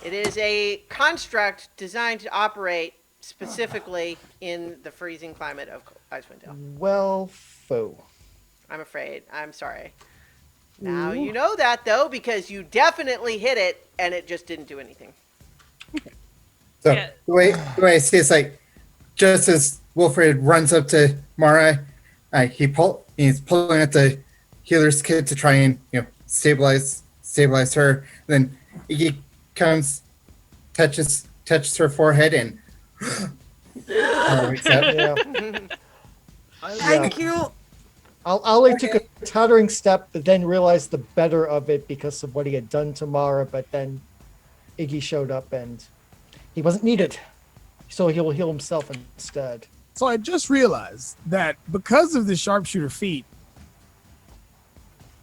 It is a construct designed to operate specifically in the freezing climate of Icewind Dale. Well, foe. I'm afraid. I'm sorry. Now you know that though, because you definitely hit it, and it just didn't do anything. So Yeah. the way I see it's like, just as Wilfred runs up to Mara, he's pulling at the healer's kit to try and stabilize her. Then he comes, touches her forehead, and wakes up. Yeah. Thank you. Ali took a tottering step, but then realized the better of it because of what he had done to Mara. But then Iggy showed up, and he wasn't needed, so he'll heal himself instead. So I just realized that because of the sharpshooter feat,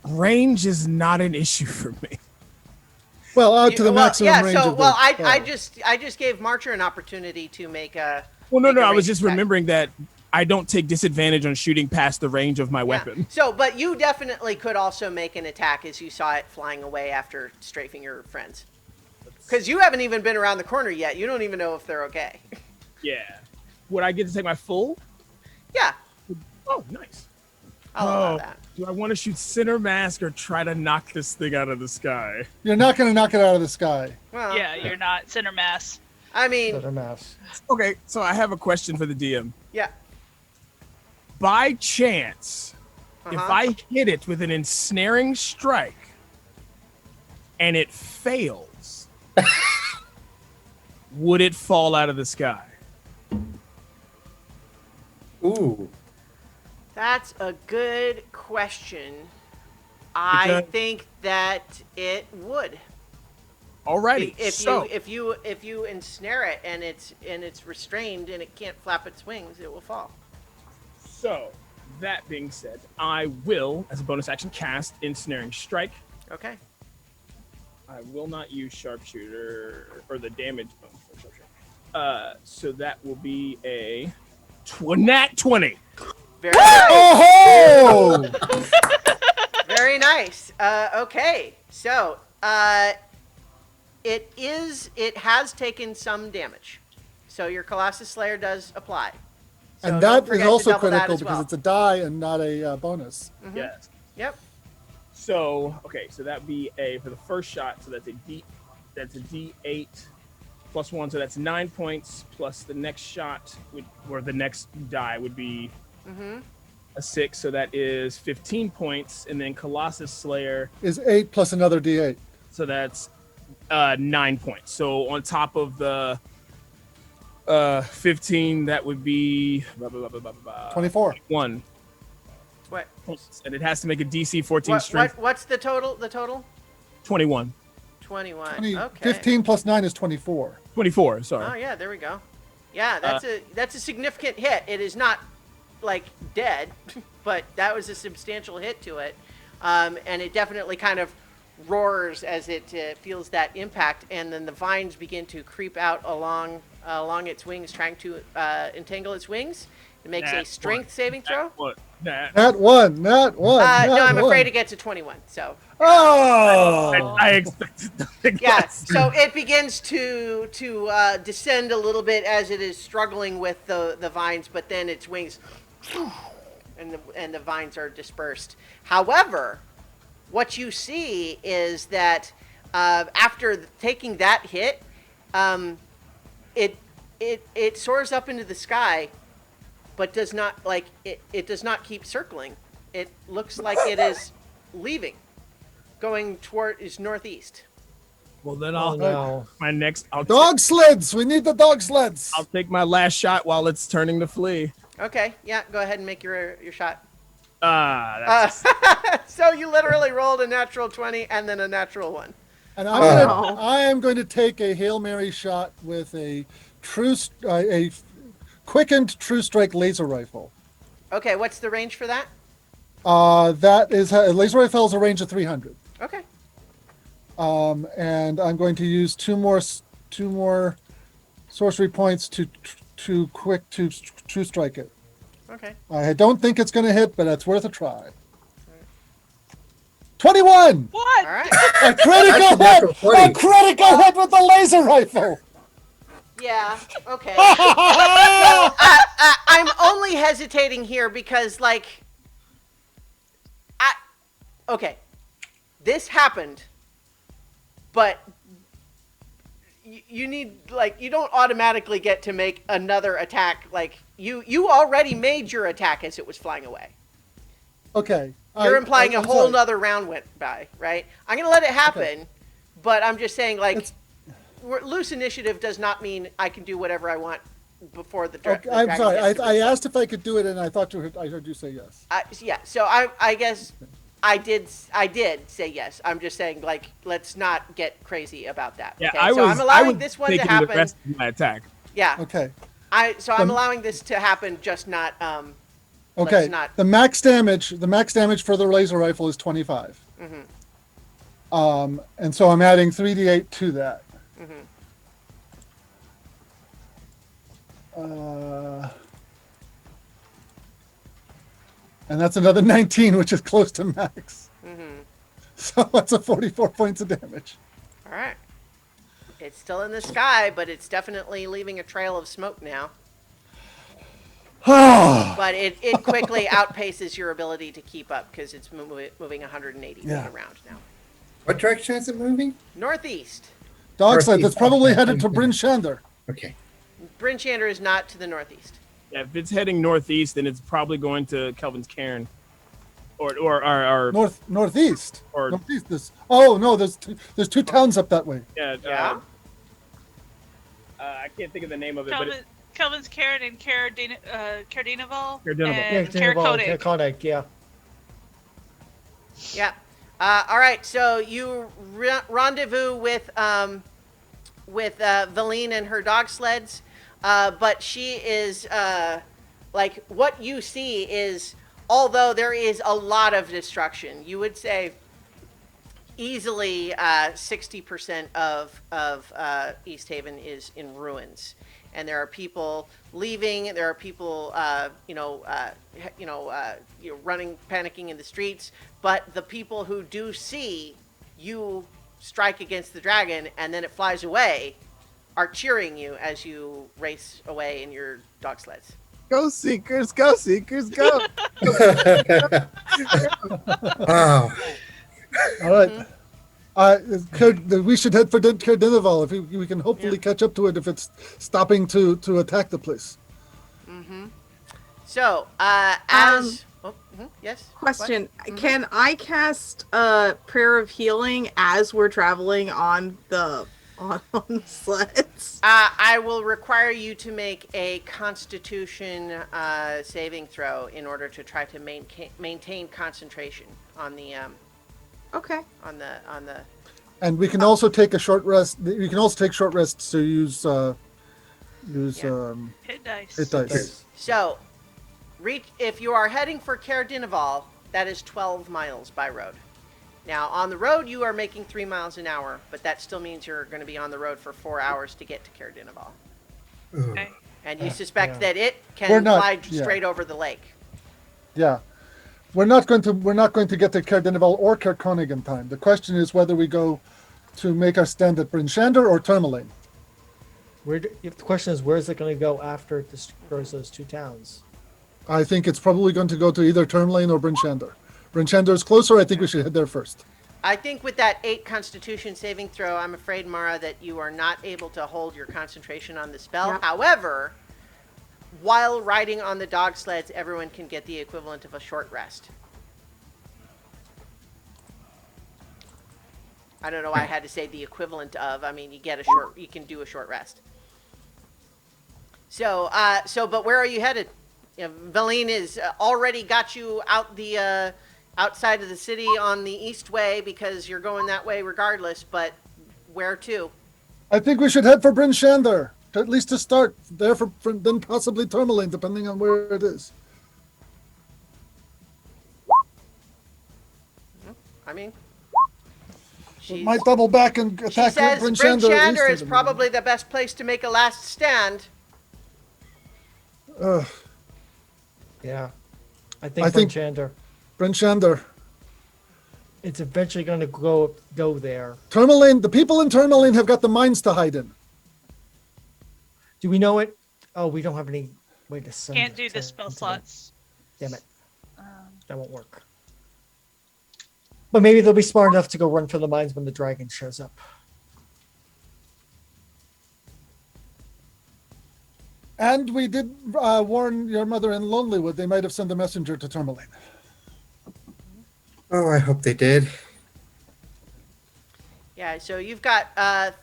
range is not an issue for me. Well, out to the Well, maximum yeah. range So, of well, the I just gave Marcher an opportunity to make a. Well, no, make a I was ranged just attack. remembering that I don't take disadvantage on shooting past the range of my Yeah. weapon. So, but you definitely could also make an attack as you saw it flying away after strafing your friends. Because you haven't even been around the corner yet. You don't even know if they're okay. Yeah. Would I get to take my full? Yeah, Oh, nice. I'll allow that. Do I want to shoot center mask or try to knock this thing out of the sky? You're not going to knock it out of the sky. Well, Yeah, you're not center mass. I mean, Better mass. Okay, so I have a question for the DM. yeah. By chance, if Uh-huh. I hit it with an ensnaring strike and it fails, would it fall out of the sky? Ooh. That's a good question. I Because- think that it would. Alrighty, If you ensnare it and it's restrained and it can't flap its wings, it will fall. So, that being said, I will, as a bonus action, cast Ensnaring Strike. Okay. I will not use Sharpshooter or the damage bonus for Sharpshooter. So that will be a nat 20. Very nice. Oh! Very nice. Okay. So, it has taken some damage. So your Colossus Slayer does apply. So And don't that is forget to also double that critical as because well. it's a die and not a bonus. Yes. Yep. So so that'd be for the first shot. So that's a D8 plus 1. So that's 9 points. Plus the next shot or the next die would be a 6. So that is 15 points. And then Colossus Slayer is 8 plus another D8. So that's 9 points. So on top of the 15, that would be 24. 1. What? And it has to make a DC 14 strength. What's the total? 21. 21. Okay. 15 plus 9 is 24. 24. Sorry. Oh yeah, there we go. Yeah, that's a significant hit. It is not like dead, but that was a substantial hit to it, and it definitely kind of roars as it feels that impact, and then the vines begin to creep out along its wings, trying to entangle its wings. It makes a strength saving throw. Nat 1. No, I'm afraid it gets a 21. So. Oh! I expected nothing Yeah. less. So it begins to descend a little bit as it is struggling with the vines, but then its wings, and the vines are dispersed. However, what you see is that after taking that hit, it soars up into the sky, but does not it does not keep circling. It looks like it is leaving, going toward northeast. Well, then no. Dog sleds. We need the dog sleds. I'll take my last shot while it's turning to flee. Okay, yeah, go ahead and make your shot. So you literally rolled a natural 20 and then a natural 1. And I am going to take a Hail Mary shot with a quickened True Strike laser rifle. Okay, what's the range for that? That is a laser rifle has a range of 300. Okay. And I'm going to use two more sorcery points to True Strike it. Okay. I don't think it's going to hit, but it's worth a try. 21! What? All right. A critical hit! A critical hit with the laser rifle! Yeah, okay. So, I'm only hesitating here because, okay, this happened, but you need, you don't automatically get to make another attack. You already made your attack as it was flying away. Okay. You're implying a I'm whole sorry. nother round went by, right? I'm going to let it happen, but I'm just saying, loose initiative does not mean I can do whatever I want before the Okay, the I'm dragon sorry. gets to I me. asked if I could do it, and I heard you say yes. Yeah, so I guess I did say yes. I'm just saying, let's not get crazy about that. Yeah, okay? I So was. I'm allowing I was this one to taking happen. the rest of my attack. Yeah. Okay. I'm allowing this to happen, just not. Okay. Let's not. The max damage for the laser rifle is 25. Mm-hmm. And so I'm adding 3d8 to that. Mm-hmm. And that's another 19, which is close to max. Mm-hmm. So that's a 44 points of damage. All right. It's still in the sky, but it's definitely leaving a trail of smoke now. But it quickly outpaces your ability to keep up because it's moving 180 feet around now. What direction is it moving? Northeast. Dog sled, Northeast. that's probably headed to Bryn Shander. Okay. Bryn Shander is not to the northeast. Yeah, if it's heading northeast, then it's probably going to Kelvin's Cairn, or Northeast. Or- Northeast. There's two towns up that way. yeah. Yeah. I can't think of the name of it, but Kelvin's Cairn and Caradinaval Caradinaval. and Caraconig. Conic, yeah. Yeah. All right. So you rendezvous with Valine and her dog sleds, but she is what you see is, although there is a lot of destruction, you would say easily 60% of Easthaven is in ruins. And there are people leaving. There are people, running, panicking in the streets. But the people who do see you strike against the dragon and then it flies away are cheering you as you race away in your dog sleds. Go Seekers, go Seekers, go! Oh. All right. We should head for Kerdinival if we can hopefully catch up to it if it's stopping to attack the place. So, yes. Question: What? Can I cast prayer of healing as we're traveling on the sleds? I will require you to make a Constitution saving throw in order to try to maintain concentration on the Okay. on the. And we can also take a short rest. You can also take short rests to use Hit dice. hit dice. So, if you are heading for Kerdinival, that is 12 miles by road. Now, on the road, you are making 3 miles an hour, but that still means you're going to be on the road for 4 hours to get to Kerdinival. Okay. And you suspect that it We're can not- fly yeah. straight over the lake. Yeah, we're not going to get to Kerdinival or Kirkkonig in time. The question is whether we go to make our stand at Bryn Shander or Tourmaline. If the question is, where is it going to go after it destroys those two towns? I think it's probably going to go to either Tourmaline or Bryn Shander. Bryn Shander is closer. I think we should head there first. I think with that 8 Constitution saving throw, I'm afraid, Mara, that you are not able to hold your concentration on the spell. Yep. However, while riding on the dog sleds, everyone can get the equivalent of a short rest. I don't know why I had to say the equivalent of. I mean, you can do a short rest. So, but where are you headed? Valine is already got you out the outside of the city on the east way because you're going that way regardless. But where to? I think we should head for Bryn Shander, at least to start. There for then possibly Tourmaline, depending on where it is. I mean, We might double back and she attack says Bryn Bryn Shander. Shander is Easthaven. probably the best place to make a last stand. Yeah. I I think think- Chander. Bryn Shander. It's eventually going to go there. Tourmaline, the people in Tourmaline have got the mines to hide in. Do we know it? Oh, we don't have any way to send Can't do the to- spell into slots. Damn it. That won't work. But maybe they'll be smart enough to go run for the mines when the dragon shows up. And we did warn your mother in Lonelywood. They might have sent a messenger to Tourmaline. Oh, I hope they did. Yeah, so you've got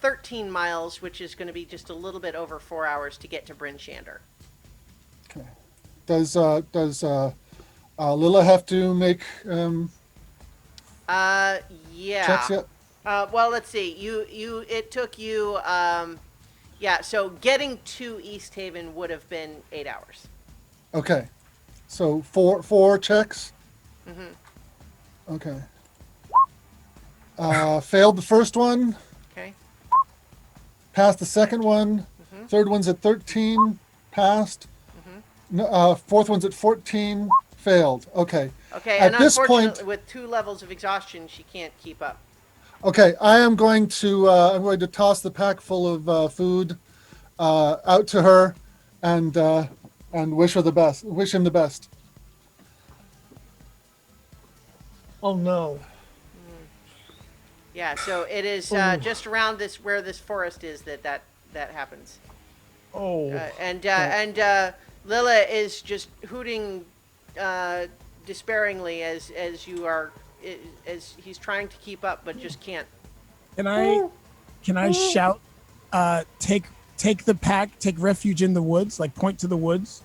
13 miles, which is going to be just a little bit over 4 hours to get to Bryn Shander. Okay. Does Lila have to make Yeah. checks yet? Well, let's see. It took you. Yeah. So getting to Easthaven would have been 8 hours. Okay. So four checks. Mm-hmm. Okay. Failed the first one. Okay. Passed the second one. Mhm. Third one's at 13. Passed. No, fourth one's at 14. Failed. Okay. Okay. At And this unfortunately, point- with 2 levels of exhaustion, she can't keep up. Okay. I'm going to toss the pack full of food out to her, and wish her the best. Wish him the best. Oh no. Yeah. So it is Ooh. just around where this forest is that happens. Oh. And Lila is just hooting despairingly as he's trying to keep up but just can't. Can I shout? Take the pack. Take refuge in the woods. Like point to the woods,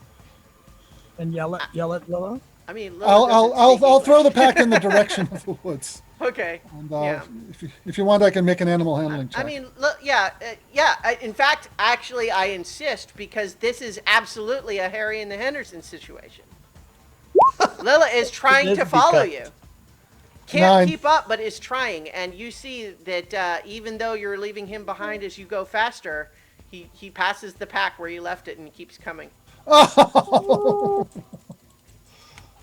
and yell at Lila. I mean, Lila doesn't speak I'll throw the English. pack in the direction of the woods. Okay. And Yeah. if you want, I can make an animal handling check. I mean, in fact, actually, I insist because this is absolutely a Harry and the Henderson situation. Lila is trying to follow you. Can't 9. keep up, but is trying. And you see that even though you're leaving him behind as you go faster, he passes the pack where you left it and keeps coming. Oh.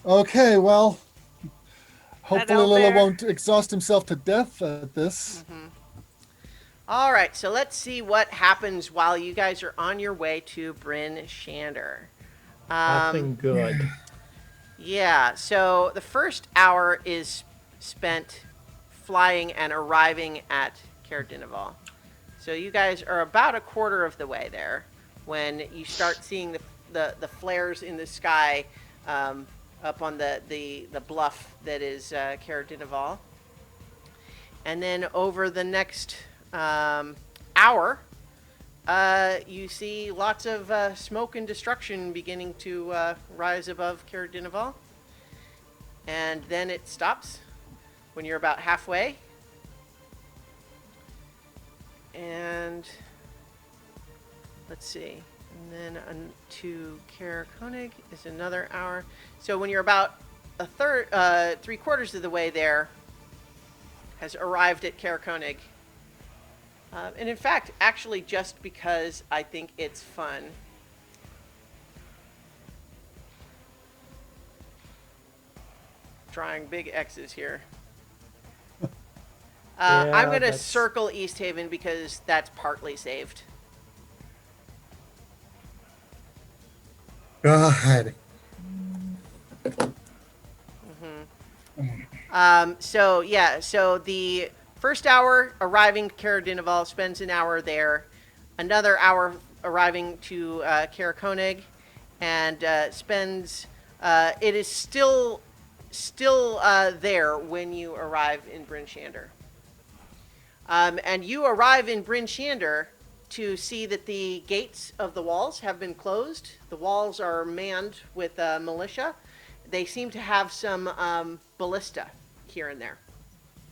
Okay, well, hopefully out Lila there. won't exhaust himself to death at this. All right, so let's see what happens while you guys are on your way to Bryn Shander. Nothing good. Yeah, so the first hour is spent flying and arriving at Caer Dineval. So you guys are about a quarter of the way there when you start seeing the flares in the sky up on the bluff that is Caer Dineval. And then over the next hour, you see lots of smoke and destruction beginning to rise above Caer Dineval. And then it stops when you're about halfway. And let's see. And then to Caer Konig is another hour. So when you're about a third, 3/4 of the way there, has arrived at Caer Konig. And in fact, actually just because I think it's fun, drawing big X's here. I'm going to circle Easthaven because that's partly saved. God. So the first hour arriving to Caer Dineval, spends an hour there, another hour arriving to Caer Konig, and spends. It is still there when you arrive in Bryn Shander. And you arrive in Bryn Shander to see that the gates of the walls have been closed. The walls are manned with militia. They seem to have some ballista here and there.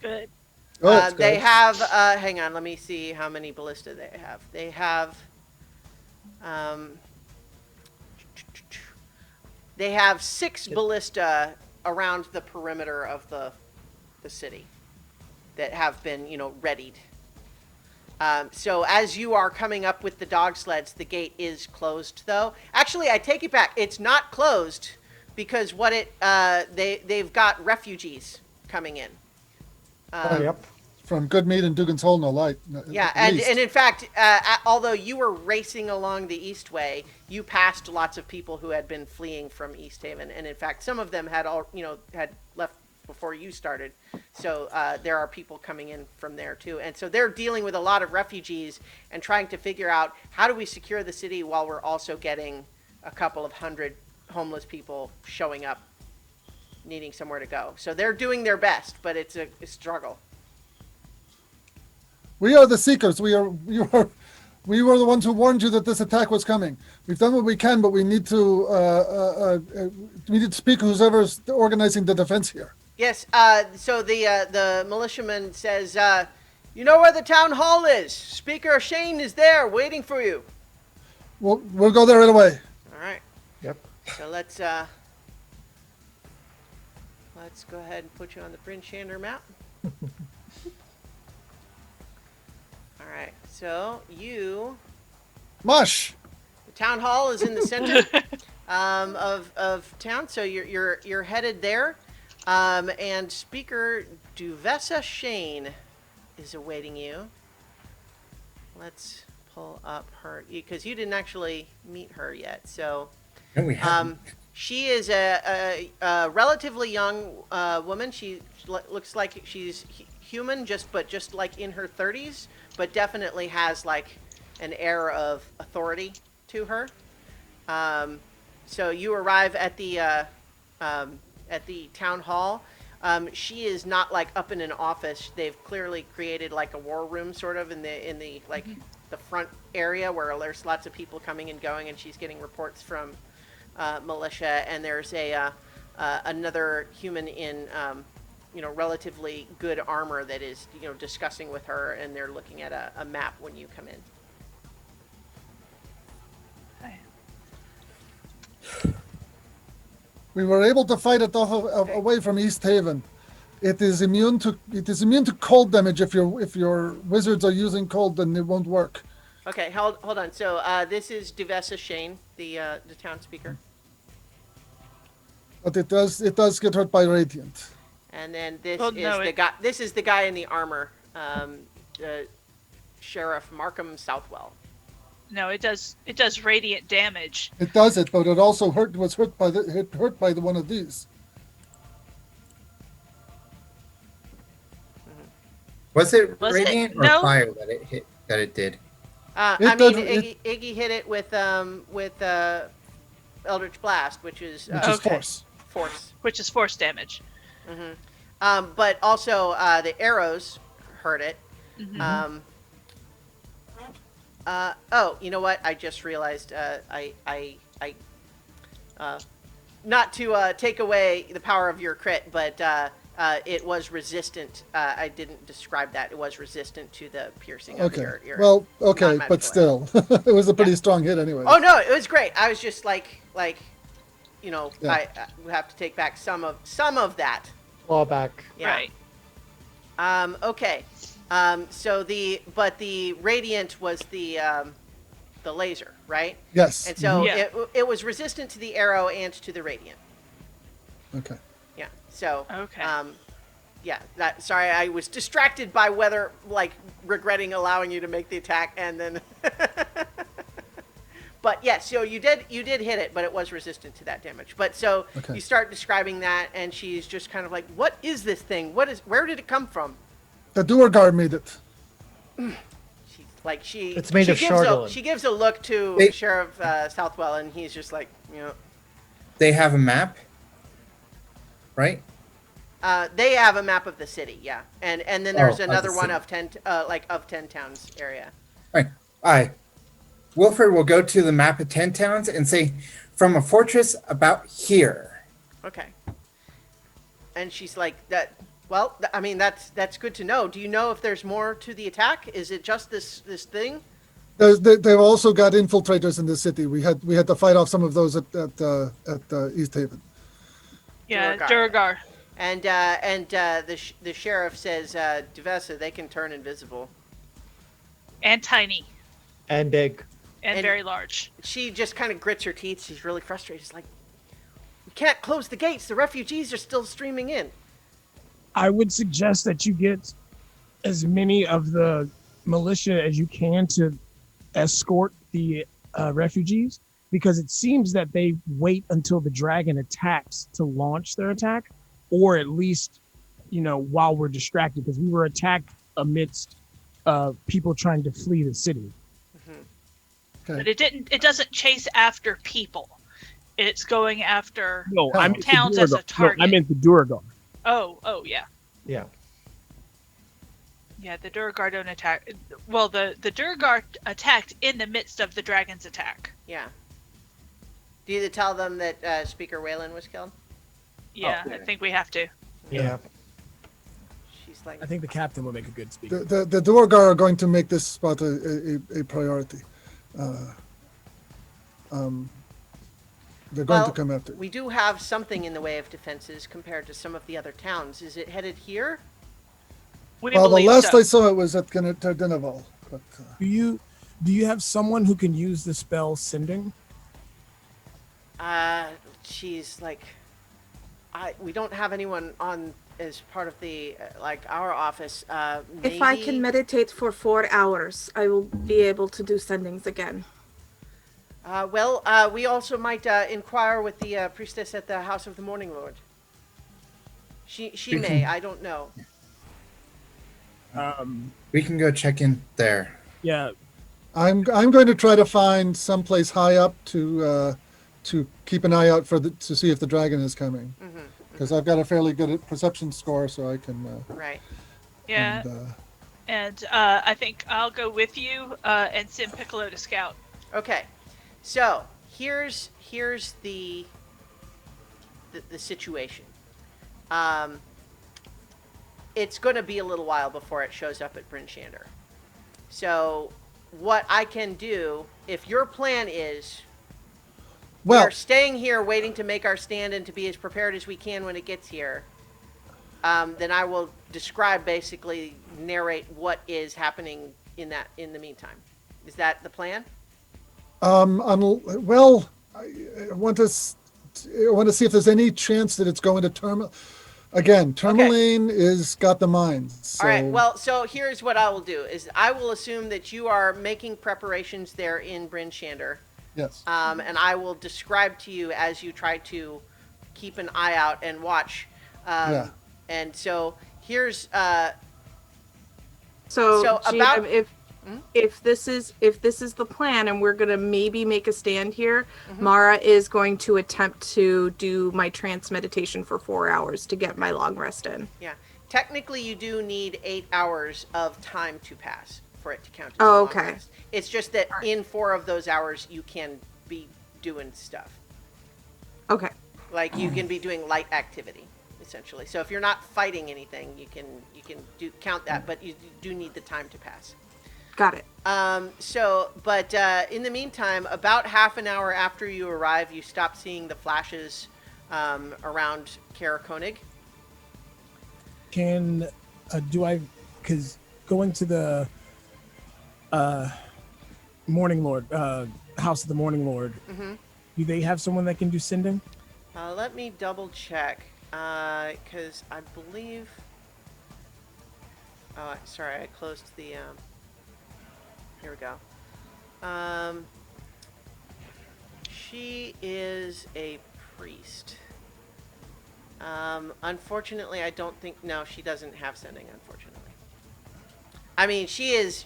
Good. They have, hang on, let me see how many ballista they have. They have, they have 6 ballista around the perimeter of the city that have been, readied. So as you are coming up with the dog sleds, the gate is closed, though. Actually, I take it back. It's not closed because they've got refugees coming in. Yep. From Goodmead and Dugan's Hole, no light. Yeah, and in fact, although you were racing along the Eastway, you passed lots of people who had been fleeing from Easthaven, and in fact, some of them had left before you started. So there are people coming in from there too, and so they're dealing with a lot of refugees and trying to figure out how do we secure the city while we're also getting a couple of hundred homeless people showing up, needing somewhere to go. So they're doing their best, but it's a struggle. We are the seekers. We were the ones who warned you that this attack was coming. We've done what we can, but we need to speak to whoever's organizing the defense here. Yes. So the militiaman says, "You know where the town hall is. Speaker Shane is there, waiting for you." We'll go there right away. All right. Yep. So let's go ahead and put you on the Bryn Shander map. All right, so Mush. the town hall is in the center of town, so you're headed there, and Speaker Duvessa Shane is awaiting you. Let's pull up her, because you didn't actually meet her yet. So No, we haven't. she is a relatively young woman. She looks like she's human, just like in her 30s, but definitely has like an air of authority to her. So you arrive at the town hall. She is not like up in an office. They've clearly created like a war room sort of in the like the front area where there's lots of people coming and going, and she's getting reports from militia. And there's another human in relatively good armor that is discussing with her, and they're looking at a map when you come in. We were able to fight it away from Easthaven. It is immune to cold damage. If your wizards are using cold, then it won't work. Okay, hold on. So this is Duvessa Shane, the town speaker. But it does get hurt by radiant. And then this is the guy in the armor, Sheriff Markham Southwell. No, it does radiant damage. It does it, but it also was hurt by the one of these. Was it Was it? radiant or No. fire that it hit? That it did. I It mean, doesn't- Iggy hit it with Eldritch Blast, which is Which is Okay. force. force. Which is force damage. But also the arrows hurt it. Mhm. Oh, you know what? I just realized. Not to take away the power of your crit, but it was resistant. I didn't describe that. It was resistant to the piercing of Okay. your Well, okay, non-magical but still, it was a pretty strong hit anyway. Oh no, it was great. I was just like, Yeah. I would have to take back some of that. Clawback. Yeah. Right. Okay. So the radiant was the laser, right? Yes. And so Yeah. it was resistant to the arrow and to the radiant. Okay. Yeah. So. Okay. Yeah. Sorry, I was distracted by whether regretting allowing you to make the attack, and then. But yes, so you did hit it, but it was resistant to that damage. But so Okay. you start describing that, and she's just kind of like, "What is this thing? Where did it come from?" The Duergar made it. She's like It's made of gives Chardon. she gives a look to They- Sheriff Southwell, and he's just like, They have a map, right? they have a map of the city, yeah, and then there's of another the one city. of 10 towns area. Right. Wilfred will go to the map of 10 towns and say, from a fortress about here. Okay. And she's like, that. Well, I mean, that's good to know. Do you know if there's more to the attack? Is it just this thing? They've also got infiltrators in the city. We had to fight off some of those at Easthaven. Yeah. Duergar. Durgar. And the sheriff says, Duvessa, they can turn invisible. And tiny. And big. And And- very large. She just kind of grits her teeth. She's really frustrated. She's like, we can't close the gates. The refugees are still streaming in. I would suggest that you get as many of the militia as you can to escort the refugees, because it seems that they wait until the dragon attacks to launch their attack, or at least, while we're distracted, because we were attacked amidst people trying to flee the city. But it doesn't chase after people. It's going after No, I meant the towns as a Duergar. target. No, I meant the Duergar. Oh, yeah. Yeah. Yeah, the Durgar don't attack. Well, the Durgar attacked in the midst of the dragon's attack. Yeah. Do you tell them that Speaker Whalen was killed? Yeah, I think we have to. Yeah. She's like, I think the captain will make a good speaker. The Duergar are going to make this spot a priority. They're going to come after. we do have something in the way of defenses compared to some of the other towns. Is it headed here? We Well, the believe last so. I saw it was at Dinaval. But Do you have someone who can use the spell sending? She's like, we don't have anyone on as part of the our office. If I can maybe- meditate for 4 hours, I will be able to do sendings again. We also might inquire with the priestess at the House of the Morning Lord. She may. I don't know. We can go check in there. Yeah, I'm going to try to find someplace high up to keep an eye out to see if the dragon is coming. Because I've got a fairly good perception score, so I can. Right. Yeah, And, and I think I'll go with you and send Piccolo to scout. Okay. So here's the situation. It's going to be a little while before it shows up at Bryn Shander. So what I can do, if your plan is well, we're staying here waiting to make our stand and to be as prepared as we can when it gets here, then I will basically narrate what is happening in the meantime. Is that the plan? I want to see if there's any chance that it's going to Termal. Again, Tourmaline is got the mines. So. All right. Well, so here's what I will do: is I will assume that you are making preparations there in Bryn Shander. Yes. And I will describe to you as you try to keep an eye out and watch. Yeah. And so here's So, Gina, about if this is the plan and we're gonna maybe make a stand here, Mara is going to attempt to do my trance meditation for 4 hours to get my long rest in. yeah, technically you do need 8 hours of time to pass for it to count as Oh, a long okay. rest. It's just that in 4 of those hours you can be doing stuff. Okay. Like you can be doing light activity, essentially. So if you're not fighting anything, you can count that, but you do need the time to pass. Got it. But in the meantime, about half an hour after you arrive, you stop seeing the flashes around Karakonig. Can because going to the Morning Lord, House of the Morning Lord, do they have someone that can do sending? Let me double check, because I believe. Oh, sorry, I closed the. Here we go. She is a priest. Unfortunately, I don't think. No, she doesn't have sending. Unfortunately. I mean, she is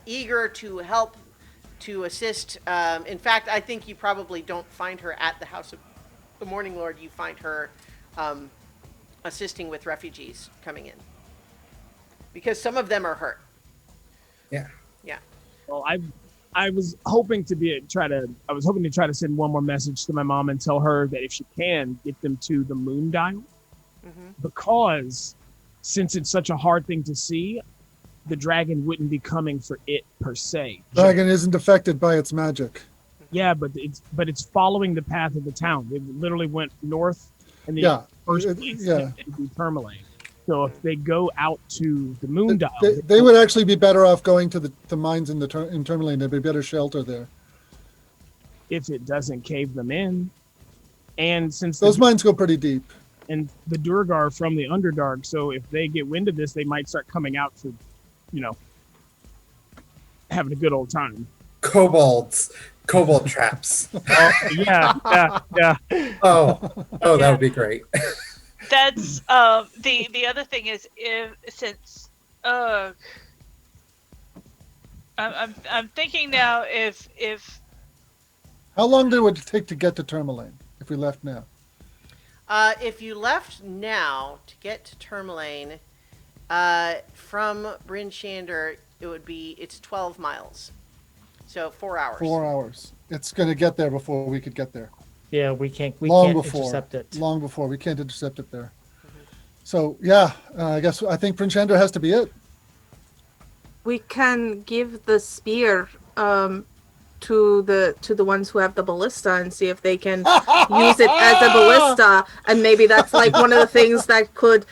eager to help, to assist. In fact, I think you probably don't find her at the House of the Morning Lord. You find her assisting with refugees coming in, because some of them are hurt. Yeah. Yeah. Well, I was hoping to try to send one more message to my mom and tell her that if she can get them to the moon dial, because since it's such a hard thing to see, the dragon wouldn't be coming for it per se. Dragon isn't affected by its magic. Yeah, but it's following the path of the town. It literally went north, and the first place would be Tourmaline. So if they go out to the moon dial, they would actually be better off going to the mines in Tourmaline. There'd be better shelter there. If it doesn't cave them in, and since those mines go pretty deep, and the Durgar from the Underdark, so if they get wind of this, they might start coming out to, having a good old time. Kobold traps. Yeah. Oh, that would be great. That's the other thing is I'm thinking now if how long would it take to get to Tourmaline if we left now? If you left now to get to Tourmaline from Bryn Shander, it's 12 miles, so 4 hours. 4 hours. It's going to get there before we could get there. Yeah, we can't intercept it. Long before. We can't intercept it there. So, yeah, I think Prince Shander has to be it. We can give the spear to the ones who have the ballista and see if they can use it as a ballista, and maybe that's like one of the things that could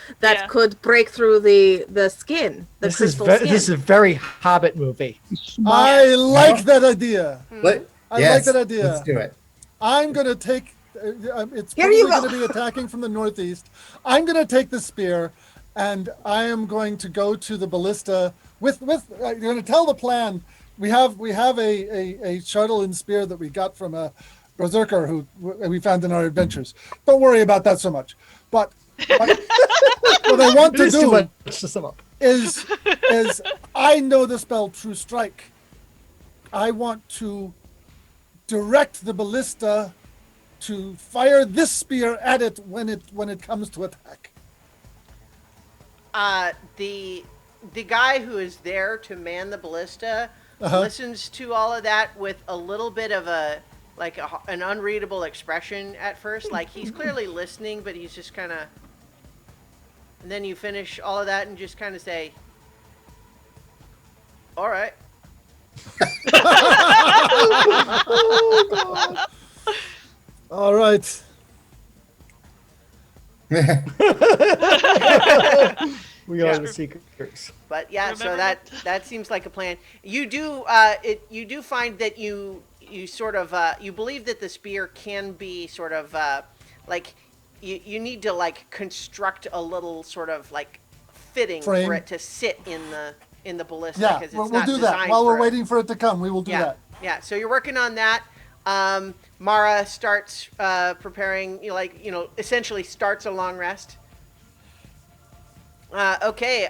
break through the skin, the crystal skin. This is a very Hobbit movie. I like that idea. Mm-hmm. I like that idea. Let's do it. I'm going to take... it's probably going to be attacking from the northeast. I'm going to take the spear, and I am going to go to the ballista with you're going to tell the plan. We have a shuttle and spear that we got from a berserker who we found in our adventures. Don't worry about that so much. But what I want to do is I know the spell True Strike. I want to direct the ballista to fire this spear at it when it comes to attack. The guy who is there to man the ballista listens to all of that with a little bit of an unreadable expression at first. Like he's clearly listening, but he's just kind of. And then you finish all of that and just kind of say, "All right." Oh, God. All right. We are the secrets. But yeah, Remember so that seems like a plan. You do find that you sort of you believe that the spear can be sort of like you need to like construct a little sort of like fitting frame for it to sit in the ballista. Yeah, It's we'll not do that designed while for we're waiting for it to come. We will do that. Yeah, so you're working on that. Mara starts preparing, essentially starts a long rest. Okay.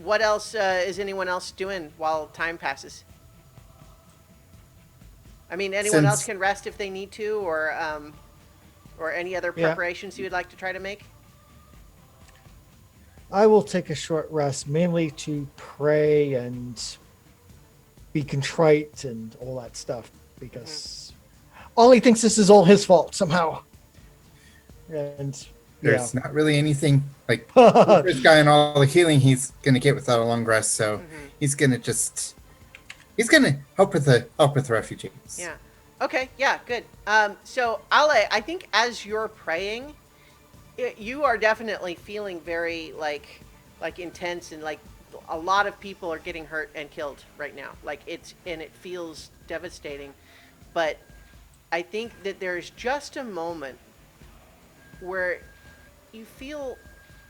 What else is anyone else doing while time passes? I mean, anyone else Since can rest if they need to, or any other Yeah. preparations you would like to try to make. I will take a short rest, mainly to pray and be contrite and all that stuff, because Ollie thinks this is all his fault somehow. And there's not really anything like yeah. this guy and all the healing he's gonna get without a long rest, so Mm-hmm. he's gonna help with the refugees. Yeah. Okay. Yeah. Good. So Ale, I think as you're praying, you are definitely feeling very like intense, and like a lot of people are getting hurt and killed right now. Like it feels devastating. But I think that there's just a moment where you feel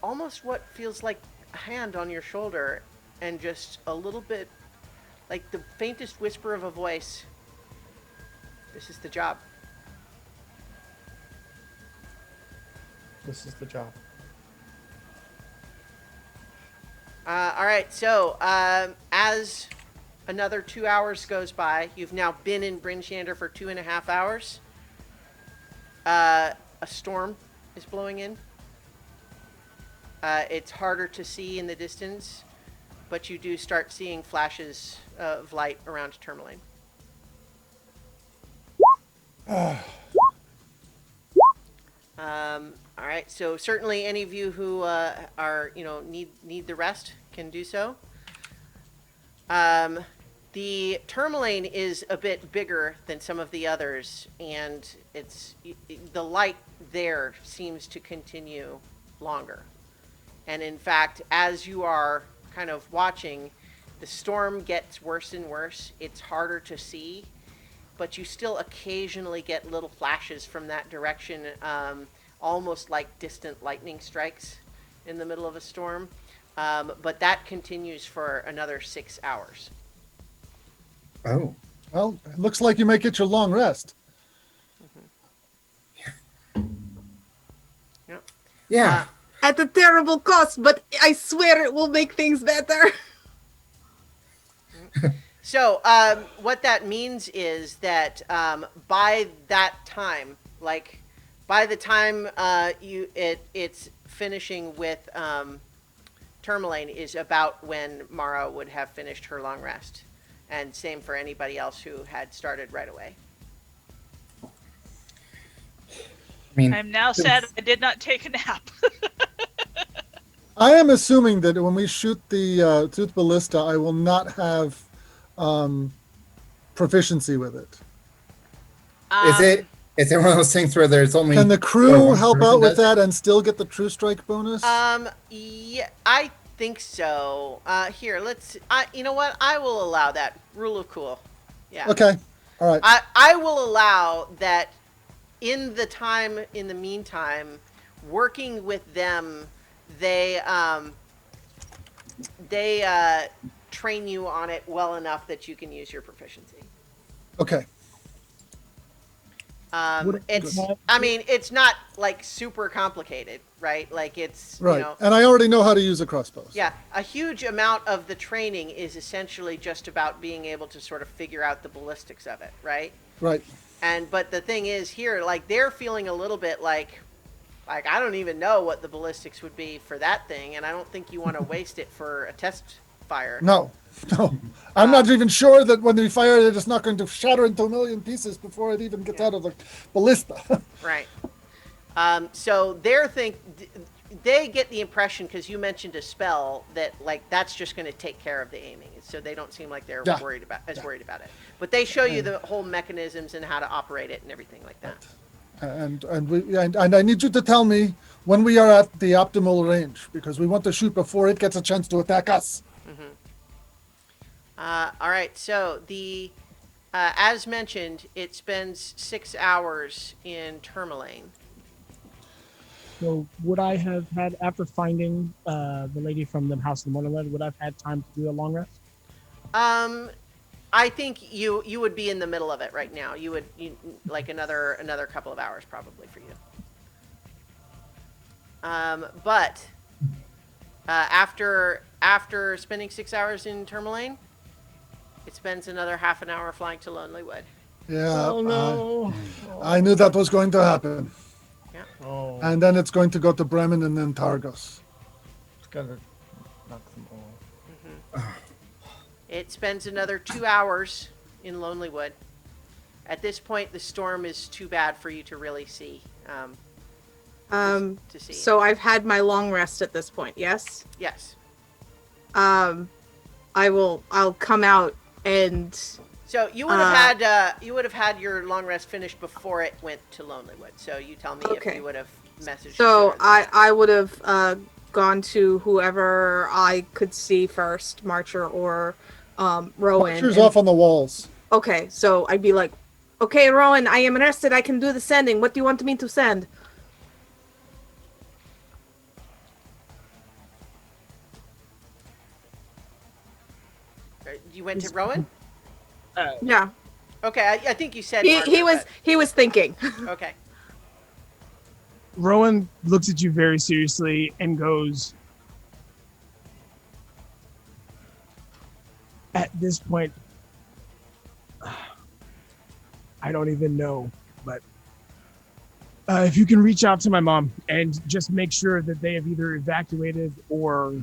almost what feels like a hand on your shoulder, and just a little bit like the faintest whisper of a voice. This is the job. This is the job. All right, so as another 2 hours goes by, you've now been in Bryn Shander for 2.5 hours. A storm is blowing in. It's harder to see in the distance, but you do start seeing flashes of light around Tourmaline. All right, so certainly any of you who are, need the rest can do so. The Tourmaline is a bit bigger than some of the others, and the light there seems to continue longer. And in fact, as you are kind of watching, the storm gets worse and worse. It's harder to see, but you still occasionally get little flashes from that direction, almost like distant lightning strikes in the middle of a storm. But that continues for another 6 hours. Oh. Well, it looks like you may get your long rest. Yep. Yeah. At a terrible cost, but I swear it will make things better. So what that means is that by that time, like by the time it's finishing with Tourmaline is about when Mara would have finished her long rest, and same for anybody else who had started right away. I mean, I'm now sad I did not take a nap. I am assuming that when we shoot the tooth ballista, I will not have proficiency with it. Is it one of those things where there's only Can the crew one help person out with does? that and still get the true strike bonus? Yeah, I think so. Here, let's. You know what? I will allow that. Rule of cool. Yeah. Okay. All right. I will allow that. In the meantime, working with them, they train you on it well enough that you can use your proficiency. Okay. It's not like super complicated, right? Like it's, Right. And I already know how to use a crossbow. Yeah, a huge amount of the training is essentially just about being able to sort of figure out the ballistics of it, right? Right. But the thing is here, like they're feeling a little bit like I don't even know what the ballistics would be for that thing, and I don't think you want to waste it for a test fire. No. I'm not even sure that when we fire it, it's not going to shatter into a million pieces before it even gets out of the ballista. Right. So they get the impression, because you mentioned a spell, that like that's just going to take care of the aiming, so they don't seem like they're worried about it. But they show you the whole mechanisms and how to operate it and everything like that. And I need you to tell me when we are at the optimal range, because we want to shoot before it gets a chance to attack us. All right. So the as mentioned, it spends 6 hours in Tourmaline. So would I have had, after finding the lady from the House of the Morning, would I have had time to do a long rest? I think you would be in the middle of it right now. You like another couple of hours probably for you. But After spending 6 hours in Tourmaline, it spends another half an hour flying to Lonelywood. Yeah, Oh no. I knew that was going to happen. Yeah. Oh, And then it's going to go to Bremen and then Targos. it's gonna knock them all. It spends another 2 hours in Lonelywood. At this point, the storm is too bad for you to really see. To see. So I've had my long rest at this point, yes? Yes. I'll come out and So you would have had your long rest finished before it went to Lonelywood. So you tell me if Okay. you would have messaged. so sooner than that. I would have gone to whoever I could see first, Marcher or Rowan. Pictures and- off on the walls. Okay, so I'd be like, okay, Rowan, I am rested. I can do the sending. What do you want me to send? You went to Rowan. Yeah, Okay, I think you said he Margaret, he was thinking. but- okay. Rowan looks at you very seriously and goes, at this point, I don't even know, but if you can reach out to my mom and just make sure that they have either evacuated or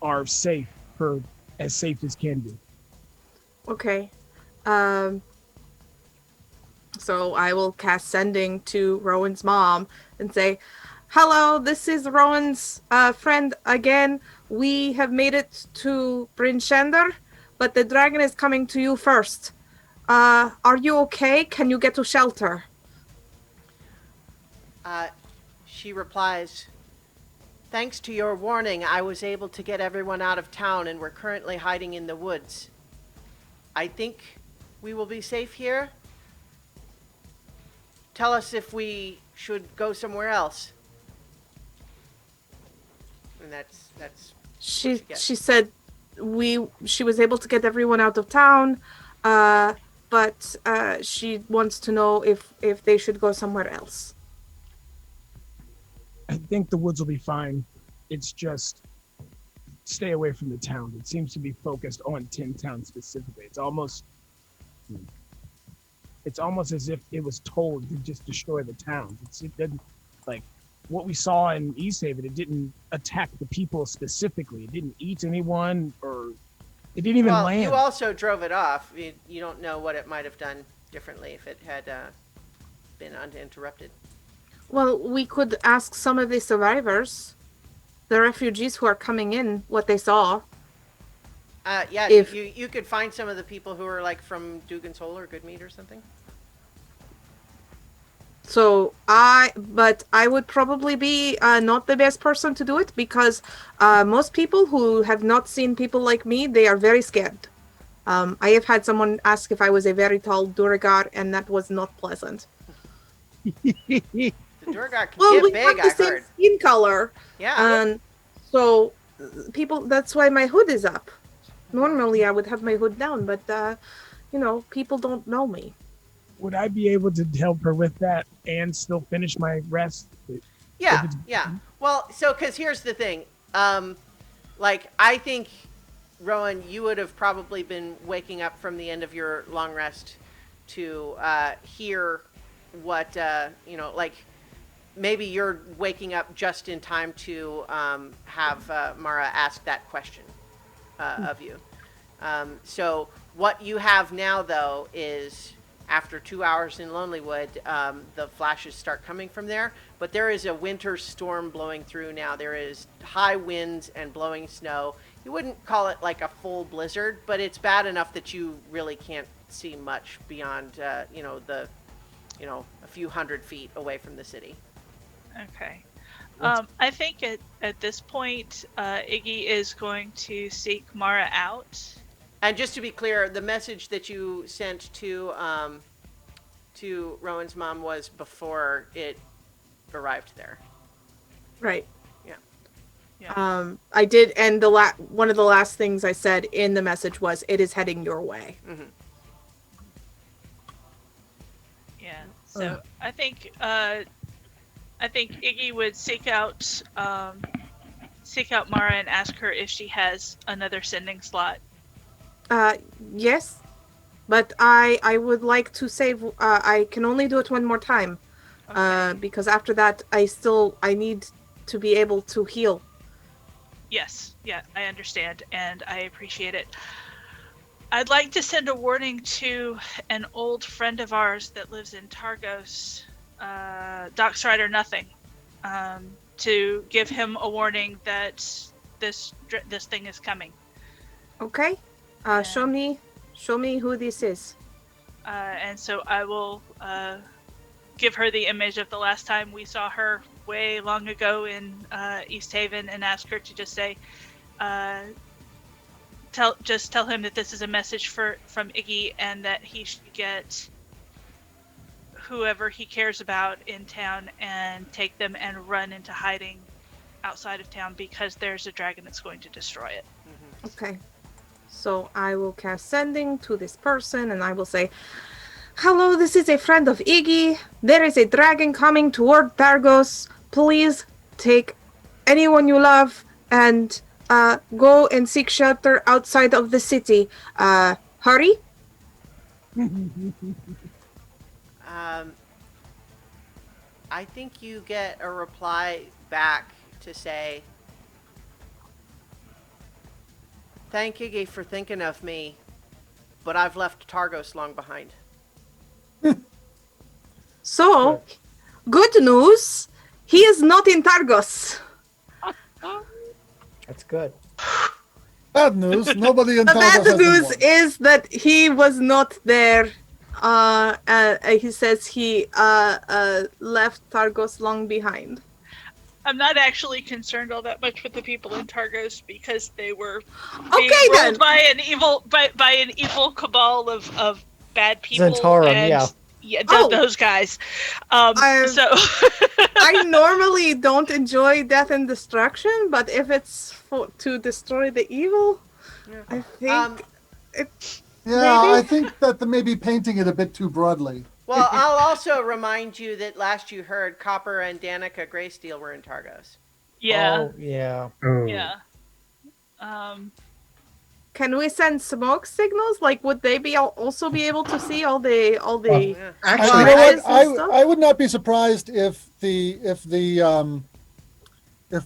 are safe, for as safe as can be. Okay. So I will cast sending to Rowan's mom and say, hello, this is Rowan's friend again. We have made it to Bryn Shander, but the dragon is coming to you first. Are you okay? Can you get to shelter? She replies, thanks to your warning, I was able to get everyone out of town and we're currently hiding in the woods. I think we will be safe here. Tell us if we should go somewhere else. And that's She get? she said she was able to get everyone out of town, but she wants to know if they should go somewhere else. I think the woods will be fine. It's just stay away from the town. It seems to be focused on Tin Town specifically. It's almost as if it was told to just destroy the town. It didn't, like what we saw in Easthaven. It didn't attack the people specifically. It didn't eat anyone, or it didn't even land. You also drove it off. You don't know what it might have done differently if it had been uninterrupted. Well, we could ask some of the survivors, the refugees who are coming in, what they saw. Yeah, If- you could find some of the people who are like from Dugan's Hole or Goodmead or something. But I would probably be not the best person to do it because most people who have not seen people like me, they are very scared. I have had someone ask if I was a very tall Duragar, and that was not pleasant. The Durgar can Well, we get have big, the I same heard. skin color, Yeah. and so people. That's why my hood is up. Normally, I would have my hood down, but people don't know me. Would I be able to help her with that and still finish my rest? Yeah, yeah. Well, so because here's the thing, I think, Rowan, you would have probably been waking up from the end of your long rest to hear what maybe you're waking up just in time to have Mara ask that question of you. So what you have now, though, is after 2 hours in Lonelywood, the flashes start coming from there. But there is a winter storm blowing through now. There is high winds and blowing snow. You wouldn't call it like a full blizzard, but it's bad enough that you really can't see much beyond, a few hundred feet away from the city. Okay. I think at this point, Iggy is going to seek Mara out. And just to be clear, the message that you sent to Rowan's mom was before it arrived there. Right. Yeah. I did, and one of the last things I said in the message was, "It is heading your way." Mm-hmm. Yeah. So I think Iggy would seek out seek out Mara and ask her if she has another sending slot. Yes, but I would like to save. I can only do it one more time. Okay. Because after that, I need to be able to heal. Yes, yeah, I understand, and I appreciate it. I'd like to send a warning to an old friend of ours that lives in Targos, Doc Strider Nothing, to give him a warning that this thing is coming. Okay. Show me who this is. And so I will give her the image of the last time we saw her way long ago in Easthaven, and ask her to just say, tell him that this is a message from Iggy, and that he should get whoever he cares about in town and take them and run into hiding outside of town, because there's a dragon that's going to destroy it. Okay. So I will cast sending to this person, and I will say, "Hello, this is a friend of Iggy. There is a dragon coming toward Targos. Please take anyone you love and go and seek shelter outside of the city. Hurry." I think you get a reply back to say, "Thank Iggy for thinking of me, but I've left Targos long behind." So, good news. He is not in Targos. That's good. Bad news. Nobody in The Targos bad has news won. is that he was not there. He says he left Targos long behind. I'm not actually concerned all that much with the people in Targos, because they were being ruled by an evil cabal of bad people. Zentarum, yeah, Oh. those guys. So I normally don't enjoy death and destruction, but if it's to destroy the evil, I think Yeah, maybe? I think that they may be painting it a bit too broadly. Well, I'll also remind you that last you heard, Copper and Danica Greysteel were in Targos. yeah, Oh, yeah. Oh. yeah. Can we send smoke signals? Like, would they also be able to see all the Yeah. Actually, You know what? flashes and stuff? I would not be surprised if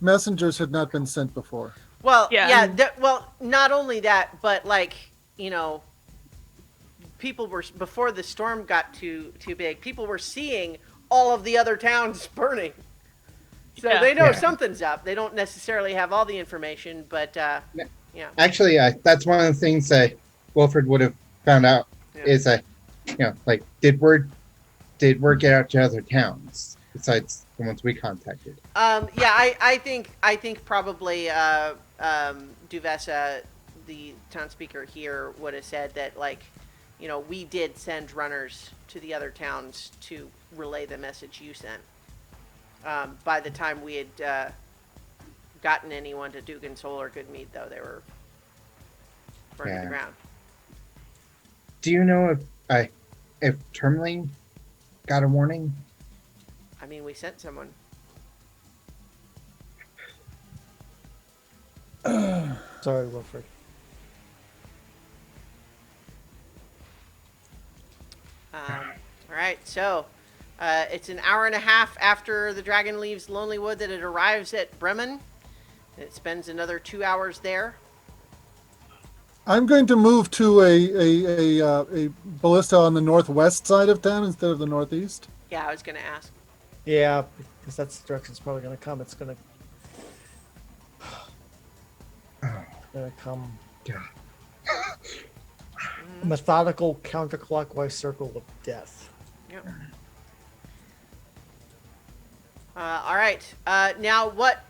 messengers had not been sent before. Well, Yeah. well, not only that, but like, you know, people were, before the storm got too big, people were seeing all of the other towns burning. So Yeah. they know Yeah. something's up. They don't necessarily have all the information, but yeah. Actually, that's one of the things that Wilfred would have found out Yeah. is like did word get out to other towns besides the ones we contacted? I think probably Duvessa, the town speaker here, would have said that, like, you know, we did send runners to the other towns to relay the message you sent. By the time we had gotten anyone to Dugan Soul or Goodmead, though, they were burning the ground. Do you know if Termling got a warning? I mean, we sent someone. Sorry, Wilfred. All right, so it's an hour and a half after the dragon leaves Lonelywood that it arrives at Bremen. It spends another 2 hours there. I'm going to move to a ballista on the northwest side of town instead of the northeast. Yeah, I was going to ask. Yeah, because that's the direction it's probably going to come. It's going to come. A methodical counterclockwise circle of death. Yep. All right. Now, what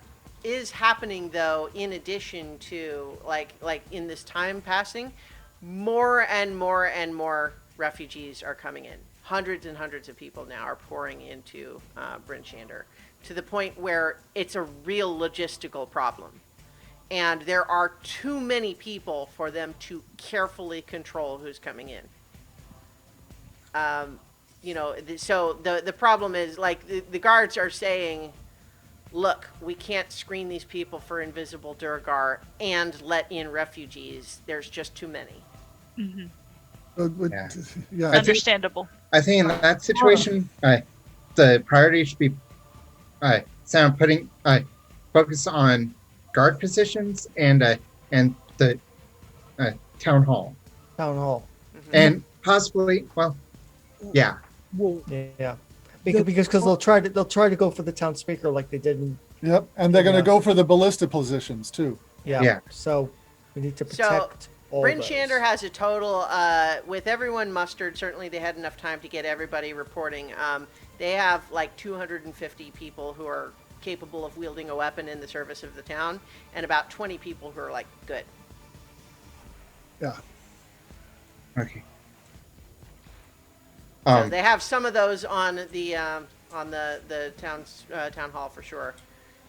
is happening, though, in addition to, like in this time passing, more and more and more refugees are coming in. Hundreds and hundreds of people now are pouring into Bryn Shander, to the point where it's a real logistical problem. And there are too many people for them to carefully control who's coming in. You know, so the problem is, like, the guards are saying, look, we can't screen these people for invisible Durgar and let in refugees. There's just too many. Hmm. Yeah. Yeah. Understandable. I think in that situation, the priority should be putting focus on guard positions and the town hall, Town hall. and possibly, well, yeah, Well, Yeah. Because they'll try to go for the town speaker like they did in Yep. And they're going to Yeah. go for the ballista positions too. Yeah. So we need to So, protect all Bryn those. Shander has a total, with everyone mustered, certainly they had enough time to get everybody reporting. They have like 250 people who are capable of wielding a weapon in the service of the town, and about 20 people who are like, good. Yeah. okay. So they have some of those on the town hall for sure.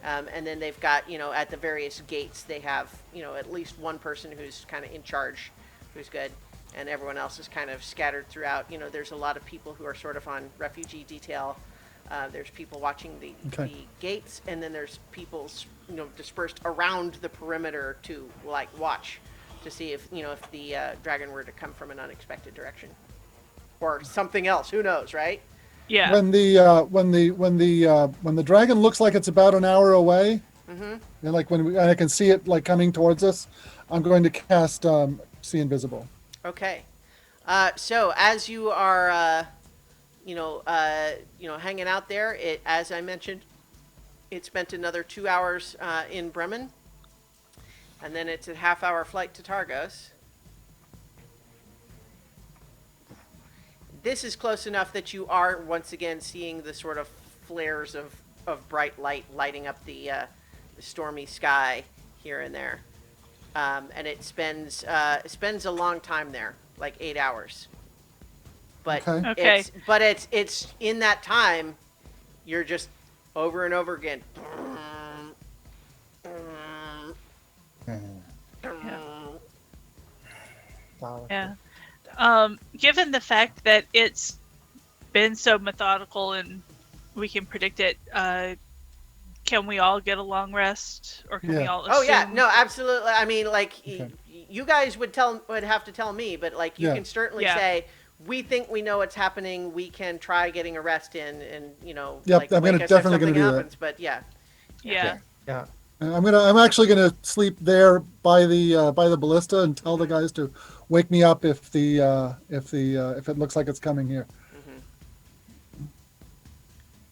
And then they've got, at the various gates, they have, at least one person who's kind of in charge, who's good. And everyone else is kind of scattered throughout. There's a lot of people who are sort of on refugee detail. There's people watching the gates, and then there's people, dispersed around the perimeter to, like, watch to see if the dragon were to come from an unexpected direction. Or something else, who knows, right? Yeah. When the dragon looks like it's about an hour away, and like when I can see it like coming towards us, I'm going to cast See Invisible. Okay. So as you are, hanging out there, as I mentioned, it spent another 2 hours in Bremen, and then it's a half-hour flight to Targos. This is close enough that you are once again seeing the sort of flares of bright light lighting up the stormy sky here and there, and it spends a long time there, like 8 hours. But Okay. it's in that time, you're just over and over again. Yeah. Given the fact that it's been so methodical and we can predict it, can we all get a long rest, or can we Yeah. all assume? Oh yeah, no, absolutely. I mean, like, you guys would have to tell me, but like, you Yeah. can certainly Yeah. say, we think we know what's happening. We can try getting a rest in, and Yep, like, I'm wake us if definitely gonna something do that. happens. But yeah, Yeah. Yeah. I'm actually gonna sleep there by the ballista and tell the guys to wake me up if it looks like it's coming here.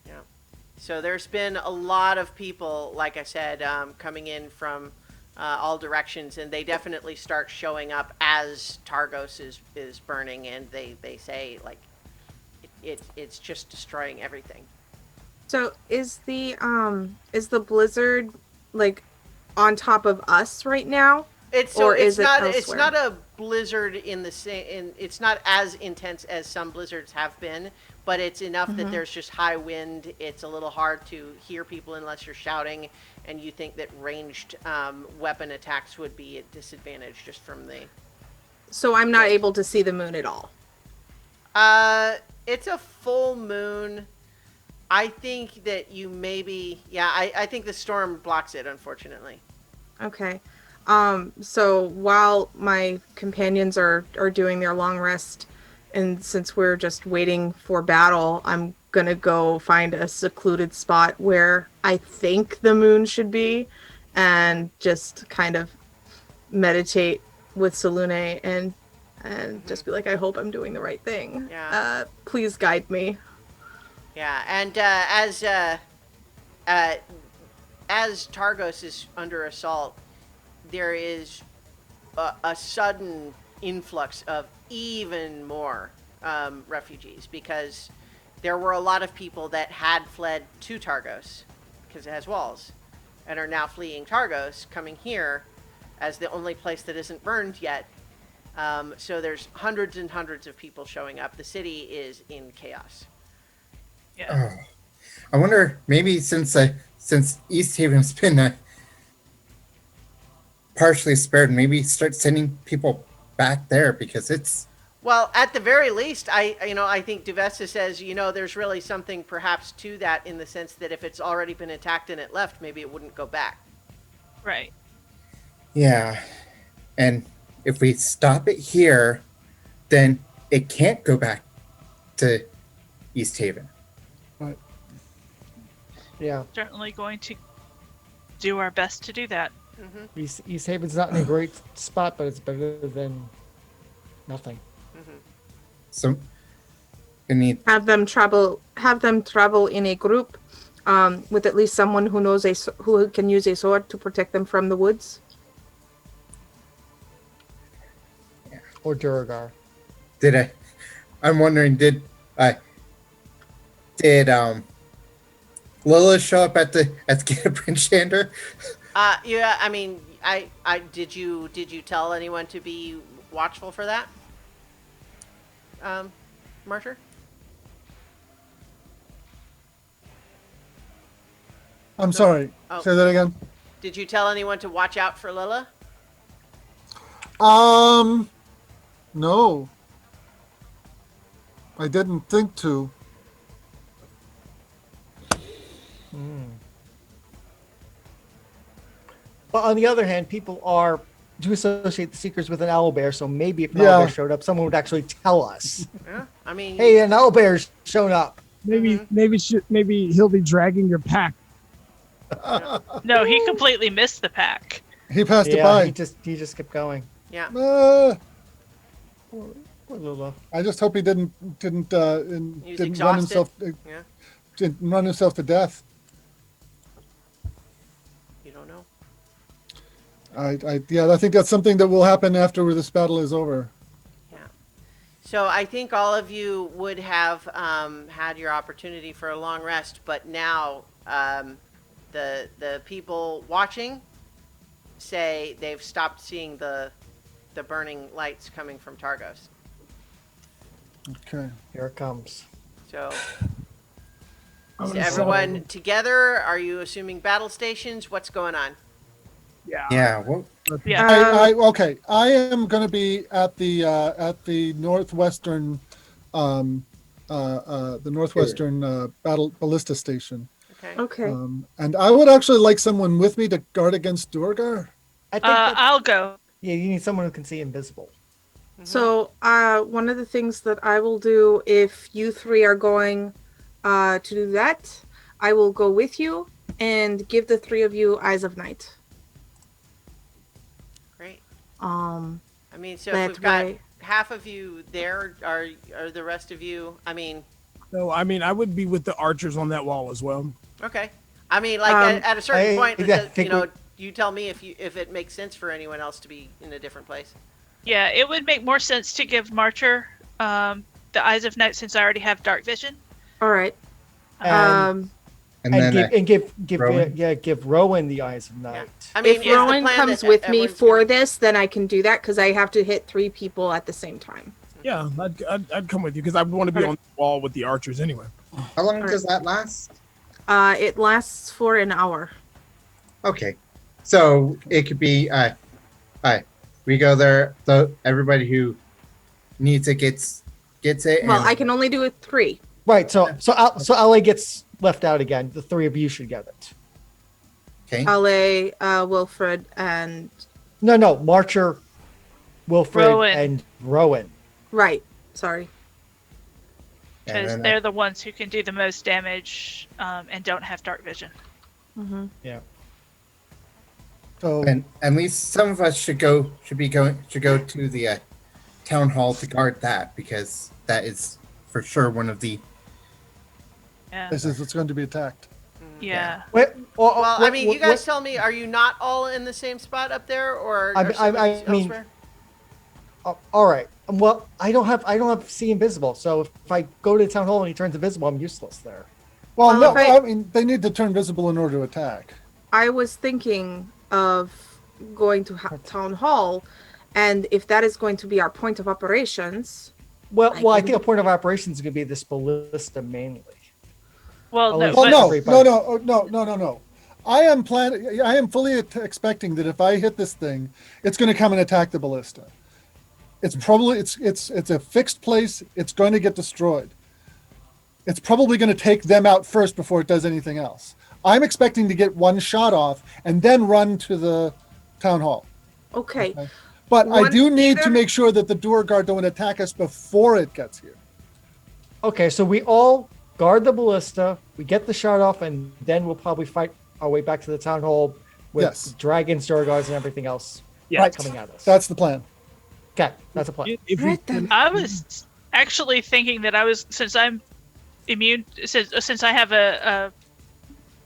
yeah. So there's been a lot of people, like I said, coming in from all directions, and they definitely start showing up as Targos is burning, and they say like it's just destroying everything. So is the blizzard like on top of us right now? It's not a blizzard in the same. It's not as intense as some blizzards have been, but it's enough that there's just high wind. It's a little hard to hear people unless you're shouting, and you think that ranged weapon attacks would be at disadvantage just from the. So I'm not able to see the moon at all. It's a full moon. I think that you maybe. Yeah, I think the storm blocks it, unfortunately. Okay. So while my companions are doing their long rest, and since we're just waiting for battle, I'm gonna go find a secluded spot where I think the moon should be, and just kind of meditate with Salune and just be like, I hope I'm doing the right thing. Yeah. Please guide me. Yeah, and as Targos is under assault, there is a sudden influx of even more refugees, because there were a lot of people that had fled to Targos because it has walls, and are now fleeing Targos, coming here as the only place that isn't burned yet. So there's hundreds and hundreds of people showing up. The city is in chaos. Yeah. I wonder, maybe since Easthaven's been partially spared, maybe start sending people back there, because it's Well, at the very least, I think Duvesta says, there's really something perhaps to that in the sense that if it's already been attacked and it left, maybe it wouldn't go back. Right. Yeah. And if we stop it here, then it can't go back to Easthaven. Right. Yeah. Certainly going to do our best to do that. Easthaven's not in a great spot, but it's better than nothing. So we need Have them travel in a group, with at least someone who knows who can use a sword to protect them from the woods. Or Duragar. I'm wondering, did Lila show up at the gate of Prince Shander? Yeah, I mean, I did you tell anyone to be watchful for that? Martyr? I'm sorry. Oh. Say that again. Did you tell anyone to watch out for Lila? No. I didn't think to. But on the other hand, people do associate the Seekers with an owlbear, so maybe if an owlbear showed up, someone would actually tell us. Yeah, I mean, Hey, an owlbear's shown up. Maybe he'll be dragging your pack. No, he completely missed the pack. He passed it Yeah, by. he just kept going. yeah. Poor Lula. I just hope he didn't He was run himself Yeah, didn't run himself to death. you don't know. I think that's something that will happen after this battle is over. So I think all of you would have had your opportunity for a long rest, but now the people watching say they've stopped seeing the burning lights coming from Targos. Okay. Here it comes. So I'm is gonna everyone together? Are you assuming battle stations? What's going on? Yeah. Well, Yeah. Okay. I am going to be at the northwestern, battle ballista station, Okay. Okay. and I would actually like someone with me to guard against Durgar. I think that, I'll go. yeah, you need someone who can see invisible. So, one of the things that I will do if you three are going to do that, I will go with you and give the three of you Eyes of Night. Great. I I mean, so That if we've got way- half of you there, are the rest of you? I mean, So I would be with the archers on that wall as well. okay. I mean, like at a certain point, you tell me if it makes sense for anyone else to be in a different place. Yeah, it would make more sense to give Marcher the Eyes of Night since I already have dark vision. All right. And- and And then give Rowan? give Rowan the Eyes of Night. I mean, If is the Rowan plan comes that with me everyone's for gonna- this, then I can do that because I have to hit 3 people at the same time. Yeah, I'd come with you because I want to be on the wall with the archers anyway. how long does that last? It lasts for an hour. Okay, so it could be we go there. So everybody who needs it gets it. Well, and- I can only do it 3. Right. So LA gets left out again. The 3 of you should get it. Okay. Ale, Wilfred, and No, Marcher, Wilfred, Rowan. and Rowan. right. Sorry. And Because then they're the ones who can do the most damage and don't have dark vision. Mm-hmm. Yeah. So and at least some of us should go to the town hall to guard that, because that is for sure one of the Yeah. places it's going to be attacked. Yeah. Wait, Well, I mean, you guys tell me, are you not all in the same spot up there, or I are some mean- elsewhere? all right. Well, I don't have see invisible. So if I go to the town hall and he turns invisible, I'm useless there. Well, Well, no, if I- I mean they need to turn visible in order to attack. I was thinking of going to town hall, and if that is going to be our point of operations, Well, I I can- think a point of operations is going to be this ballista mainly. Well, no, Oh, Well, but no. I am fully expecting that if I hit this thing, it's going to come and attack the ballista. It's probably it's a fixed place. It's going to get destroyed. It's probably going to take them out first before it does anything else. I'm expecting to get one shot off and then run to the town hall. Okay. But I do need to either- make sure that the Duergar don't attack us before it gets here. Okay, so we all guard the ballista, we get the shot off, and then we'll probably fight our way back to the town hall with Yes. dragons, Duergars, and everything else Yeah. coming at us. That's the plan. Okay, that's a plan. If we Right then. I was actually thinking that since I'm immune, since I have a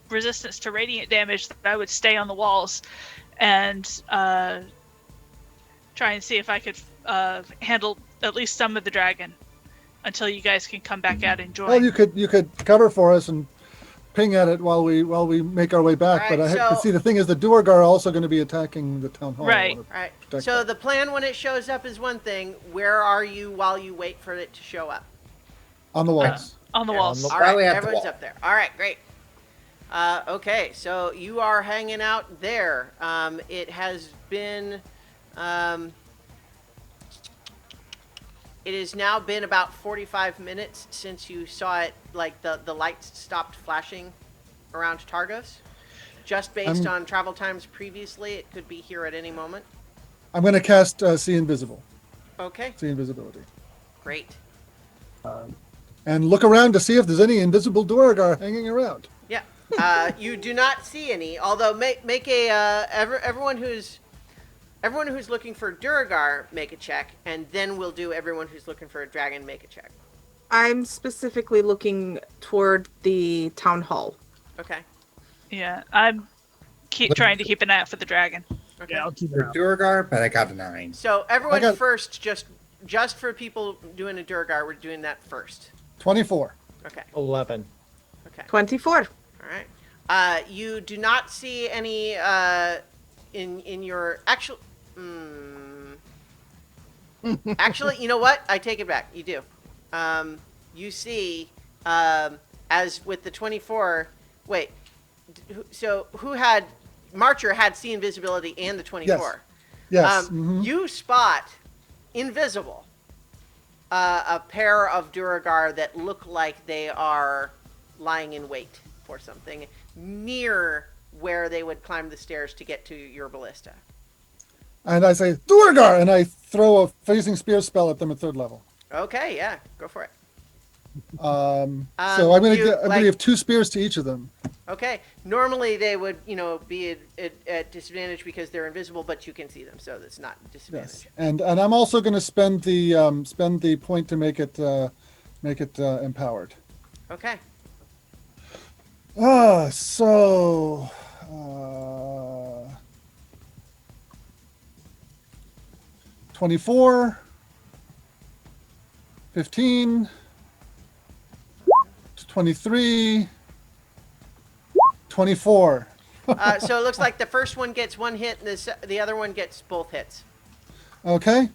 resistance to radiant damage, that I would stay on the walls and try and see if I could handle at least some of the dragon until you guys can come back out and join. Well, you could cover for us and ping at it while we make our way back. All But right, but see, the thing is, the Duergar are also going to be attacking the town hall. Right. All right. Protect So that. the plan when it shows up is one thing. Where are you while you wait for it to show up? On the walls. on the walls. on the- All right, Probably at the everyone's wall. up there. All right, great. Okay, so you are hanging out there. It has been. It has now been about 45 minutes since you saw it. Like the lights stopped flashing around Targos. Just based on travel times previously, it could be here at any moment. I'm going to cast See Invisible. Okay, See Invisibility. great. And look around to see if there's any invisible Duergar hanging around. Yeah, you do not see any. Although make a everyone who's looking for Duergar make a check, and then we'll do everyone who's looking for a dragon make a check. I'm specifically looking toward the town hall. Okay. Yeah, I'm trying to keep an eye out for the dragon. Okay. Yeah, I'll keep it For out. Duergar, but I got a 9. So everyone I got- first, just for people doing a Duergar, we're doing that first. 24. Okay. 11. Okay. 24. All right. You do not see any in your actual. Actually, you know what? I take it back. You do. You see, as with the 24. Wait. So who had Marcher had see invisibility and the 24. Yes. mhm. You spot invisible a pair of Duergar that look like they are lying in wait for something near where they would climb the stairs to get to your ballista. And I say, Duergar! And I throw a phasing spear spell at them at 3rd level. Okay, yeah, go for it. So I'm going to give 2 spears to each of them. Okay, normally they would, be at disadvantage because they're invisible, but you can see them, so that's not disadvantage. Yes. And I'm also going to spend the point to make it empowered. Okay. So 24, 15, 23, 24. So it looks like the first one gets 1 hit, and the other one gets both hits. Okay.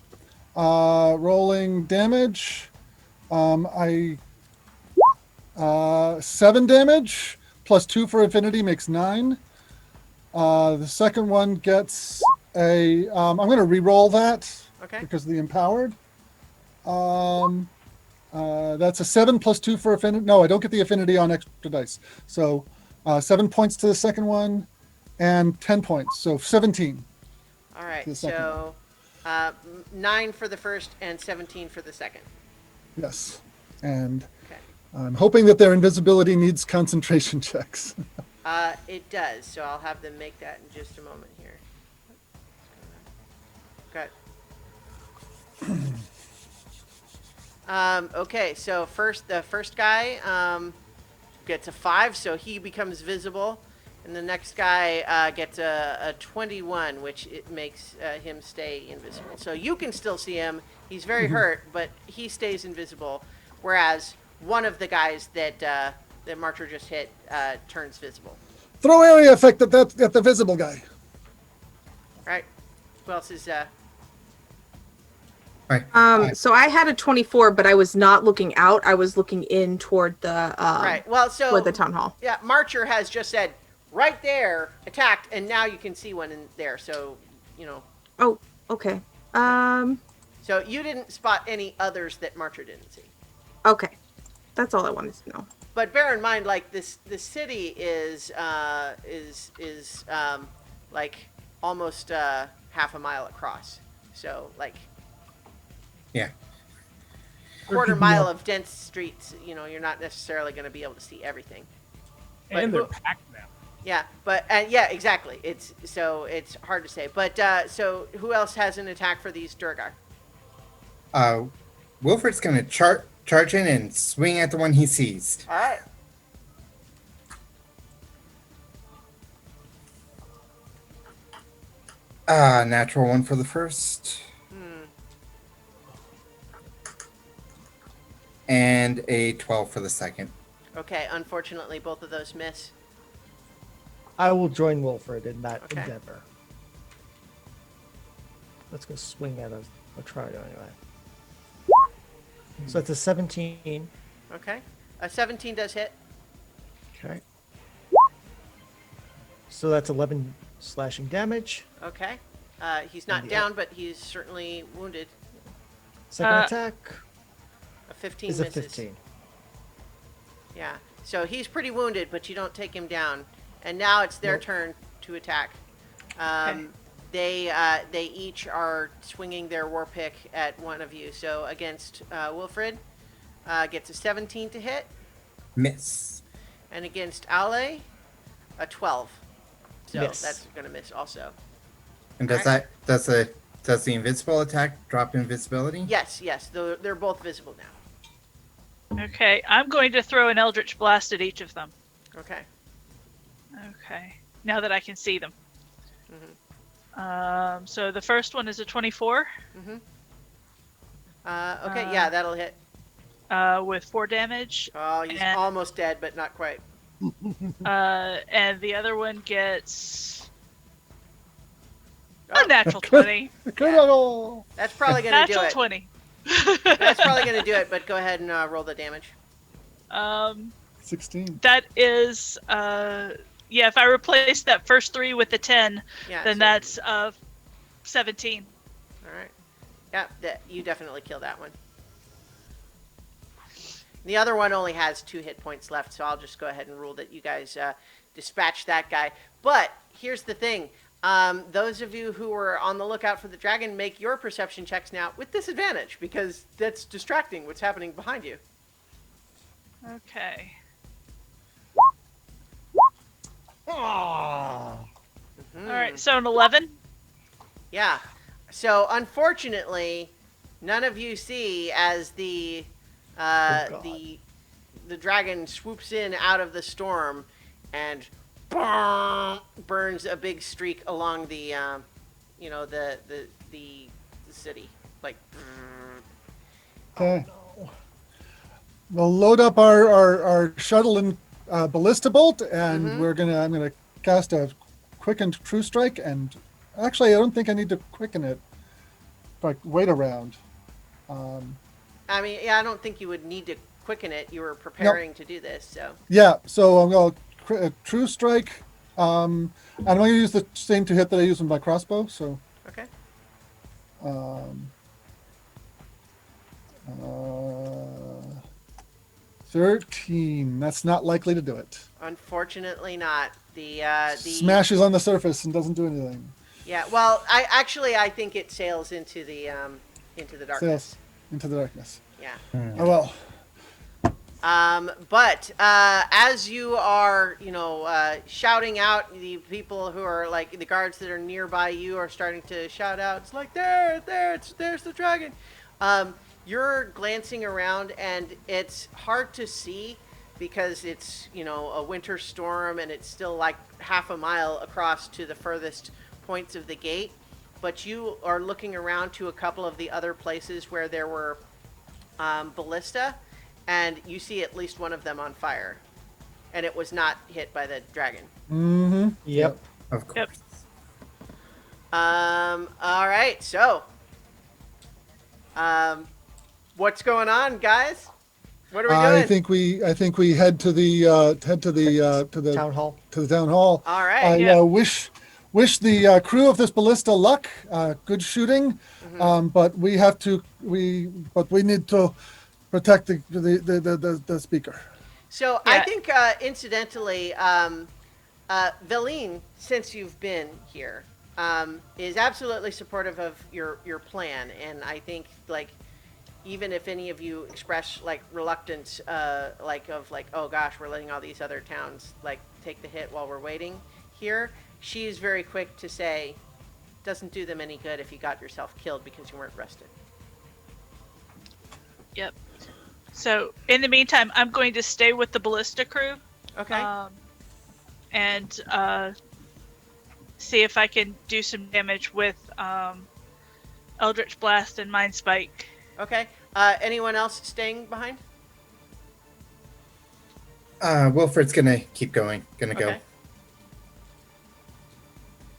Rolling damage. 7 damage plus 2 for affinity makes 9. The second one gets a. I'm going to re-roll that Okay. because of the empowered. That's a 7 plus 2 for affinity. No, I don't get the affinity on extra dice. So 7 points to the second one and 10 points. So 17. All right, The second so 9 for the first and 17 for the second. Yes. And Okay. I'm hoping that their invisibility needs concentration checks. It does, so I'll have them make that in just a moment here. Okay. Okay, so the first guy gets a 5, so he becomes visible, and the next guy gets a 21, which it makes him stay invisible. So you can still see him. He's very hurt, but he stays invisible, whereas one of the guys that Marcher just hit turns visible. Throw area effect at the visible guy. Right? Who else is Right. So I had a 24, but I was not looking out. I was looking in toward the right? Well, so toward the town hall. yeah, Marcher has just said right there, attacked, and now you can see one in there. So, Oh, okay. So you didn't spot any others that Marcher didn't see. Okay, that's all I wanted to know. But bear in mind, like the city is like almost half a mile across. So like Yeah. quarter mile of dense streets. You know, you're not necessarily going to be able to see everything. And But they're who- packed now. Yeah, but yeah, exactly. It's hard to say. But so who else has an attack for these Durgar? Wilfred's gonna charge in and swing at the one he sees. All right. Natural one for the first. And a 12 for the second. Okay. Unfortunately, both of those miss. I will join Wilfred in that Okay. endeavor. Let's go swing at a try anyway. So it's a 17. Okay. A 17 does hit. Okay. So that's 11 slashing damage. Okay. He's not And the down, but he's certainly wounded. Second attack A 15 is a misses. 15. Yeah. So he's pretty wounded, but you don't take him down. And now it's their Nope. turn to attack. They each are swinging their war pick at one of you. So against Wilfred, gets a 17 to hit, Miss. and against Ale, a 12. So Miss. that's gonna miss also. And does does the invincible attack drop invisibility? Yes, they're both visible now. Okay, I'm going to throw an Eldritch Blast at each of them. Okay. Okay, now that I can see them. So the first one is a 24 Okay. Yeah, that'll hit. with 4 damage, Oh, he's and- almost dead, but not quite. and the other one gets a natural 20. Critical. That's probably gonna do Natural it. 20. That's probably gonna do it. But go ahead and roll the damage. 16. That is, yeah, if I replace that first 3 with the 10, Yeah. then so- that's 17. All right. Yeah, you definitely kill that one. The other one only has 2 hit points left, so I'll just go ahead and rule that you guys dispatch that guy. But here's the thing. Those of you who are on the lookout for the dragon, make your perception checks now with disadvantage, because that's distracting what's happening behind you. Okay. Ah. All right, so an 11. Yeah. So unfortunately, none of you see as the God. the dragon swoops in out of the storm and burns a big streak along the the city. Like Okay. We'll load up our shuttle and ballista bolt, and I'm gonna cast a quickened true strike. And actually, I don't think I need to quicken it. Like wait around. I mean, yeah, I don't think you would need to quicken it. You were preparing to do this, so Yeah. So I'm gonna true strike. And I'm gonna use the same to hit that I use with my crossbow. So. okay. 13. That's not likely to do it. Unfortunately, not the Smashes on the surface and doesn't do anything. Yeah, well, I think it sails into the darkness. Sails into the darkness. Yeah. Oh well. But as you are, shouting out, the people who are like the guards that are nearby you are starting to shout out. It's like there's the dragon. You're glancing around, and it's hard to see because it's a winter storm, and it's still like half a mile across to the furthest points of the gate. But you are looking around to a couple of the other places where there were ballista. And you see at least one of them on fire. And it was not hit by the dragon. Mm-hmm. Yep. Of course. Yep. All right, so what's going on, guys? What are we doing? I think we head to the Town hall. to the town hall. All right. I yeah. wish wish the crew of this ballista luck. Good shooting, but we need to protect the speaker. So I think, incidentally, Veline, since you've been here, is absolutely supportive of your plan, and I think like even if any of you express like reluctance, oh gosh, we're letting all these other towns like take the hit while we're waiting here, she's very quick to say, doesn't do them any good if you got yourself killed because you weren't rested. Yep. So in the meantime, I'm going to stay with the ballista crew. Okay. And see if I can do some damage with Eldritch Blast and Mind Spike. Okay. Anyone else staying behind? Wilfred's gonna keep going. Gonna go.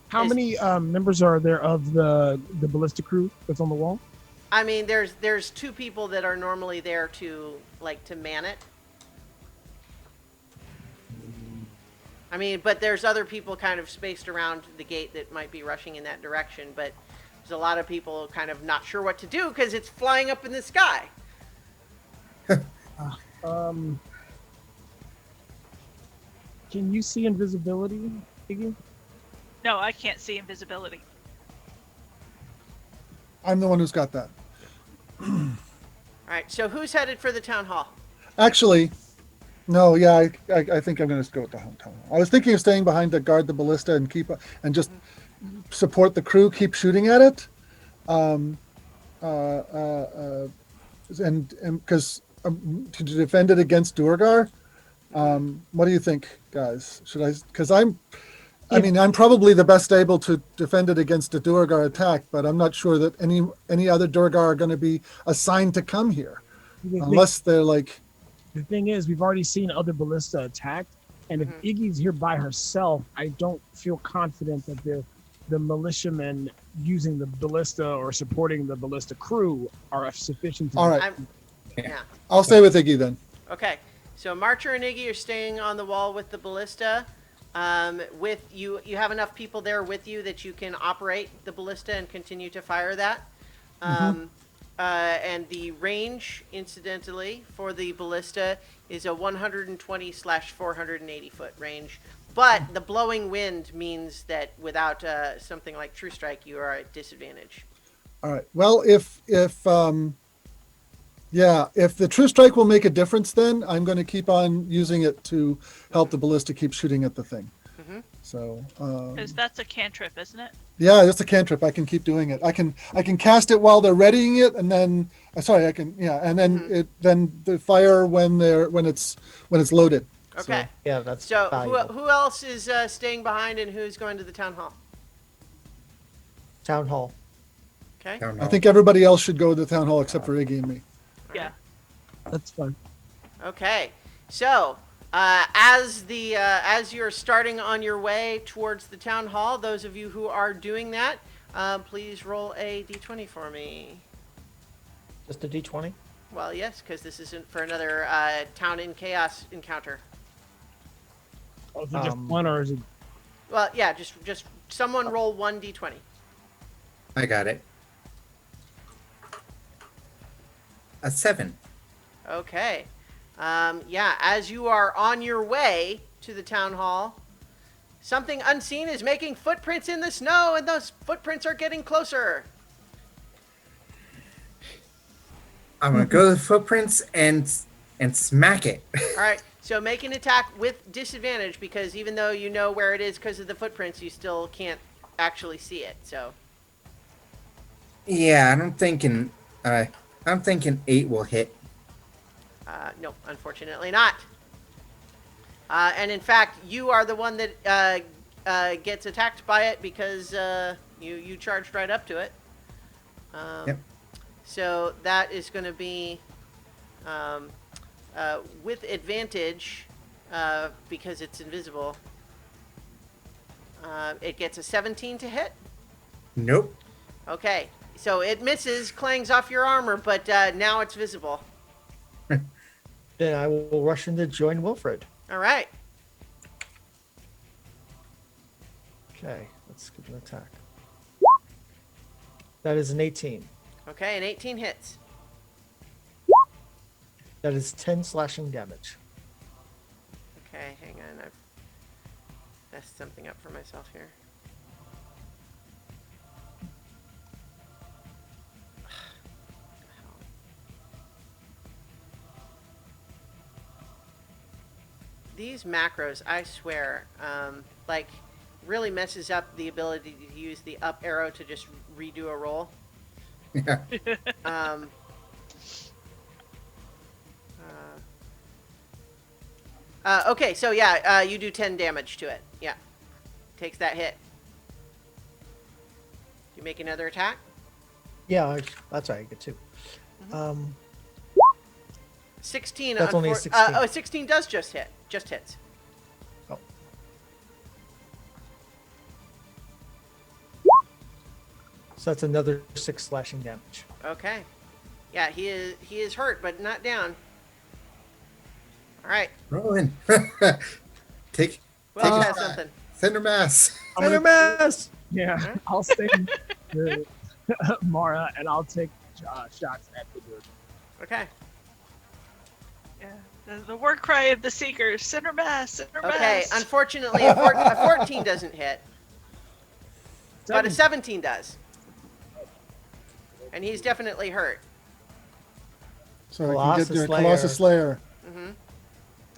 How many members are there of the ballista crew that's on the wall? I mean, there's two people that are normally there to man it. I mean, but there's other people kind of spaced around the gate that might be rushing in that direction, but there's a lot of people kind of not sure what to do because it's flying up in the sky. Can you see invisibility, Iggy? No, I can't see invisibility. I'm the one who's got that. All right, so who's headed for the town hall? Actually, no, yeah, I think I'm going to go with the hometown. I was thinking of staying behind to guard the ballista and just support the crew, keep shooting at it, and because to defend it against Durgar. What do you think, guys? Should I? Because I'm probably the best able to defend it against a Durgar attack, but I'm not sure that any other Durgar are going to be assigned to come here, unless they're like. The thing is, we've already seen other ballista attacked, and if Iggy's here by herself, I don't feel confident that the militiamen using the ballista or supporting the ballista crew are sufficient. All right. Yeah. I'll stay with Iggy then. Okay. So Marcher and Iggy are staying on the wall with the ballista. With you have enough people there with you that you can operate the ballista and continue to fire that. And the range, incidentally, for the ballista is a 120/480 foot range. But the blowing wind means that without something like True Strike, you are at disadvantage. All right. Well, if the True Strike will make a difference, then I'm going to keep on using it to help the ballista keep shooting at the thing. So. Because that's a cantrip, isn't it? Yeah, it's a cantrip. I can keep doing it. I can cast it while they're readying it, and then then the fire when it's loaded. Okay. So, yeah, that's so. valuable. Who else is staying behind, and who's going to the town hall? Town hall. Okay. I think everybody else should go to the town hall except for Iggy and me. Yeah. That's fine. Okay. So, as you're starting on your way towards the town hall, those of you who are doing that, please roll a d20 for me. Just a d20? Well, yes, because this isn't for another town in chaos encounter. Oh, is it just one or is it? Well, yeah, just someone roll 1 d20. I got it. A 7. Okay. As you are on your way to the town hall, something unseen is making footprints in the snow, and those footprints are getting closer. I'm gonna go to the footprints and smack it. All right, so make an attack with disadvantage, because even though you know where it is because of the footprints, you still can't actually see it. So. Yeah, I'm thinking 8 will hit. No, unfortunately not. And in fact, you are the one that gets attacked by it because you charged right up to it. Yep. So that is going to be with advantage because it's invisible. It gets a 17 to hit. Nope. Okay, so it misses, clangs off your armor, but now it's visible. Then I will rush in to join Wilfred. All right. Okay, let's give an attack. That is an 18. Okay, an 18 hits. That is 10 slashing damage. Okay, hang on. I've messed something up for myself here. These macros, I swear, like, really messes up the ability to use the up arrow to just redo a roll. Yeah. Okay, so yeah, you do 10 damage to it. Yeah. Takes that hit. You make another attack? Yeah, that's right. I get 2. 16. That's only a 16. 16 does just hit. Just hits. Oh. So that's another 6 slashing damage. Okay. Yeah, he is hurt, but not down. All right. Rowan. take Well, it has back. something. Send her mass. Thunder mass! Yeah, I'll stay with Mara, and I'll take shots at the dude. Okay. Yeah. The war cry of the Seekers. Center mass. Center Okay. mass. Unfortunately, a 14 doesn't hit, but a 17 does. And he's definitely hurt. So I can Colossus get your Slayer. Colossus Slayer. Mm-hmm.